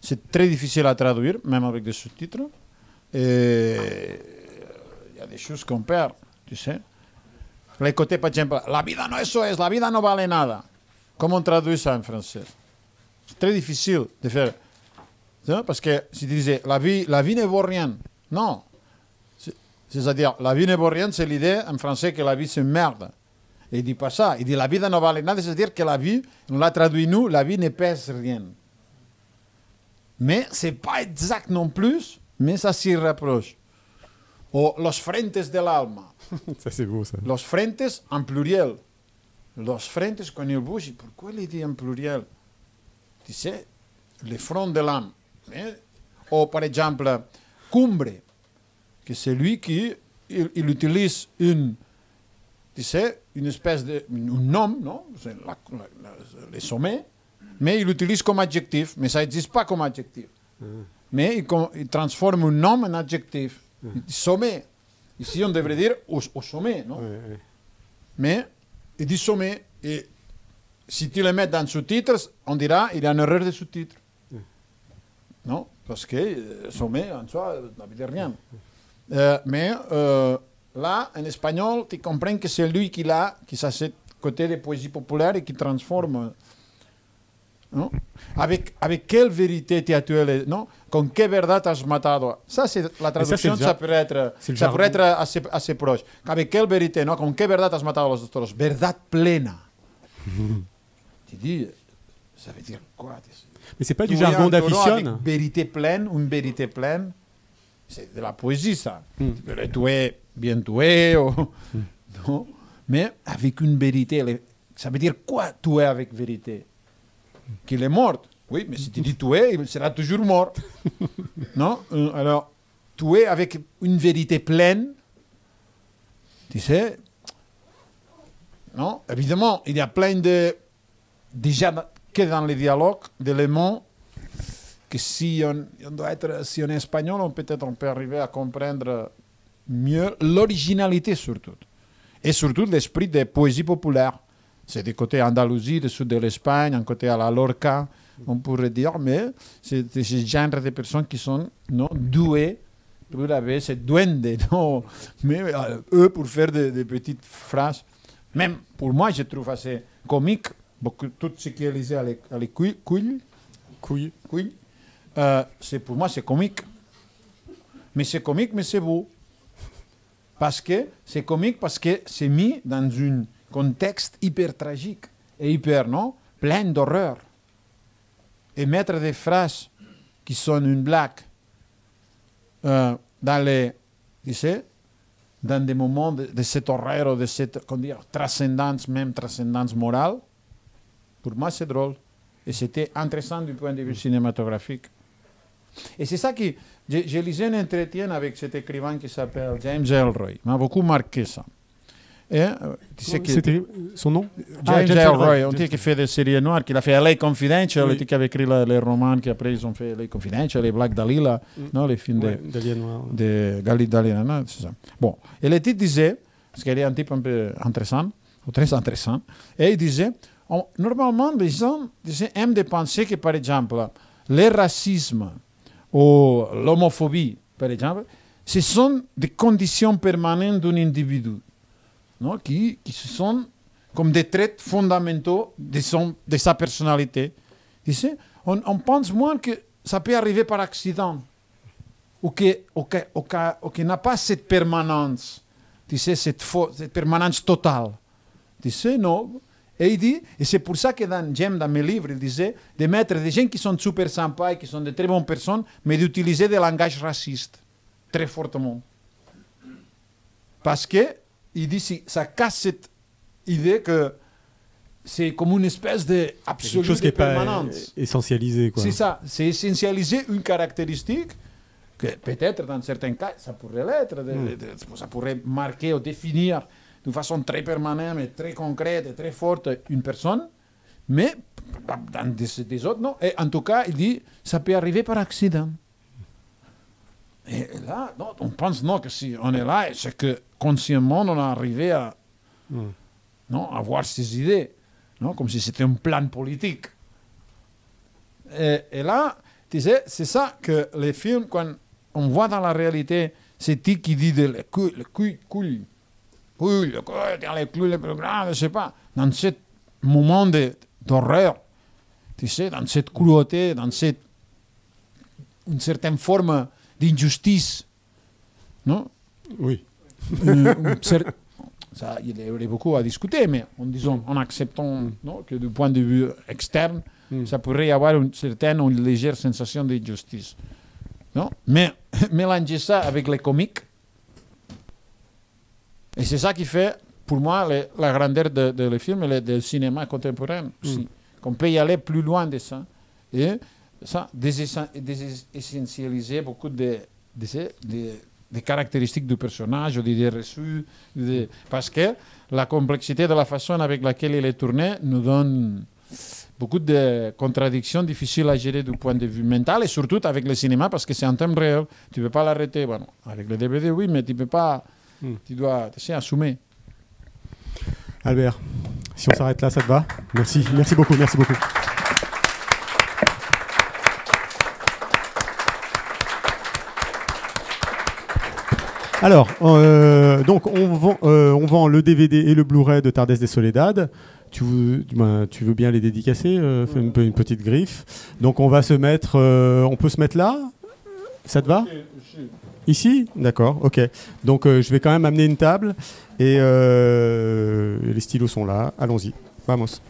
c'est très difficile à traduire, même avec des sous-titres, et il y a des choses qu'on perd, tu sais. Les côtés, par exemple, la vida no eso es, la vida no vale nada. Comment on traduit ça en français? C'est très difficile de faire. Parce que si tu disais la vie ne vaut rien, non. C'est-à-dire, la vie ne vaut rien, c'est l'idée en français que la vie c'est merde. Et il dit pas ça. Il dit la vida no vale nada, c'est-à-dire que la vie, on l'a traduit nous, la vie ne pèse rien. Mais c'est pas exact non plus, mais ça s'y rapproche. O los frentes del alma. Ça c'est beau ça. Los frentes en pluriel. Los frentes quand il bouge, pourquoi il dit en pluriel? Tu sais, les fronts de l'âme. Ou par exemple, cumbre, que c'est lui qui il utilise une espèce de un nom, non? Les sommets, mais il l'utilise comme adjectif, mais ça n'existe pas comme adjectif. Mais il transforme un nom en adjectif. Sommet. Ici, on devrait dire au sommet, non? Oui. Mais il dit sommet. Et si tu le mets dans sous-titres, on dira qu'il y a une erreur de sous-titres. Non? Parce que sommet, en soi, ne veut dire rien. Mais là, en espagnol, tu comprends que c'est lui qui a ce côté de poésie populaire et qui transforme. ¿No? Avec quelle vérité tu as tué les... ¿no? Con qué verdad has matado? Ça, c'est la traduction, ça pourrait être assez proche. Avec quelle vérité, ¿no? Con qué verdad has matado los toros? Verdad plena. Tu dis, ça veut dire quoi? Mais c'est pas du jargon d'aficionne. Avec vérité pleine, une vérité pleine, c'est de la poésie, ça. Tu peux le tuer, bien tué, non? Mais avec une vérité, ça veut dire quoi, tuer avec vérité? Qu'il est mort. Oui, mais si tu dis tuer, il sera toujours mort. Non? Alors, tuer avec une vérité pleine, tu sais, non? Évidemment, il y a plein de... Déjà, que dans les dialogues, d'éléments que si on est espagnol, peut-être on peut arriver à comprendre mieux l'originalité surtout. Et surtout l'esprit de poésie populaire. C'est du côté Andalousie, du sud de l'Espagne, un côté à la Lorca, on pourrait dire, mais c'est ce genre de personnes qui sont douées Vous avez ce duende, non? Mais eux, pour faire des petites phrases, même pour moi, je trouve assez comique, beaucoup, tout ce qui est lié à les couilles, pour moi, c'est comique. Mais c'est comique, mais c'est beau. Parce que c'est comique, parce que c'est mis dans un contexte hyper tragique et hyper, non? Plein d'horreur. Et mettre des phrases qui sont une blague dans les, tu sais, dans des moments de cette horreur, de cette transcendance, même transcendance morale, pour moi c'est drôle. Et c'était intéressant du point de vue cinématographique. Et c'est ça que j'ai lisé un entretien avec cet écrivain qui s'appelle James Ellroy. Il m'a beaucoup marqué ça. Et, tu sais c'était son nom? James Ellroy, on dit qu'il fait des séries noires, qu'il a fait LA Confidential, oui. Qui avait écrit les romans qu'après ils ont fait LA Confidential, les Black Dahlia, non, les films de Gali Dahlia, c'est ça. Bon, et le titre disait, parce qu'il est un type un peu intéressant, ou très intéressant, et il disait, normalement les gens aiment de penser que par exemple, le racisme ou l'homophobie, par exemple, ce sont des conditions permanentes d'un individu. Non, qui sont comme des traits fondamentaux de sa personnalité. Tu sais, on pense moins que ça peut arriver par accident, ou qu'il n'a pas cette permanence, tu sais, cette permanence totale. Tu sais, non. Et il dit, et c'est pour ça que dans mes livres, il disait de mettre des gens qui sont super sympas et qui sont de très bonnes personnes, mais d'utiliser des langages racistes, très fortement. Parce que il dit ça casse cette idée que c'est comme une espèce d'absolu quelque chose qui de n'est pas permanence. Essentialisé, quoi. C'est ça, c'est essentialiser une caractéristique que peut-être dans certains cas ça pourrait l'être, ça pourrait marquer ou définir de façon très permanente, et très concrète et très forte une personne, mais dans des autres non. Et en tout cas, il dit ça peut arriver par accident. Et là, non, on pense non, que si on est là, c'est que consciemment on est arrivé à avoir ces idées, non, comme si c'était un plan politique. Et là, tu sais, c'est ça que les films, quand on voit dans la réalité, c'est qui dit les couilles, les couilles les plus grands, je sais pas, dans ce moment d'horreur, tu sais, dans cette cruauté, dans une certaine forme d'injustice, non? Oui. Ça, il y aurait beaucoup à discuter, mais en acceptant non, que du point de vue externe, ça pourrait y avoir une légère sensation d'injustice. Non? Mais mélanger ça avec les comiques, et c'est ça qui fait, pour moi, la grandeur de le film et du cinéma contemporain aussi. Qu'on peut y aller plus loin de ça. Et ça, désessentialiser beaucoup des caractéristiques du personnage, des idées reçues, parce que la complexité de la façon avec laquelle il est tourné nous donne beaucoup de contradictions difficiles à gérer du point de vue mental, et surtout avec le cinéma, parce que c'est un thème réel. Tu ne peux pas l'arrêter. Bon, avec le DVD, oui, mais tu ne peux pas... Tu dois assumer. Albert, si on s'arrête là, ça te va? Merci beaucoup, merci beaucoup. Alors, donc on vend le DVD et le Blu-ray de Tardes de Soledad. Tu veux bien les dédicacer, faire une petite griffe. Donc on va se mettre, on peut se mettre là? Ça te va? Ici? D'accord, ok. Donc je vais quand même amener une table et les stylos sont là. Allons-y. Vamos.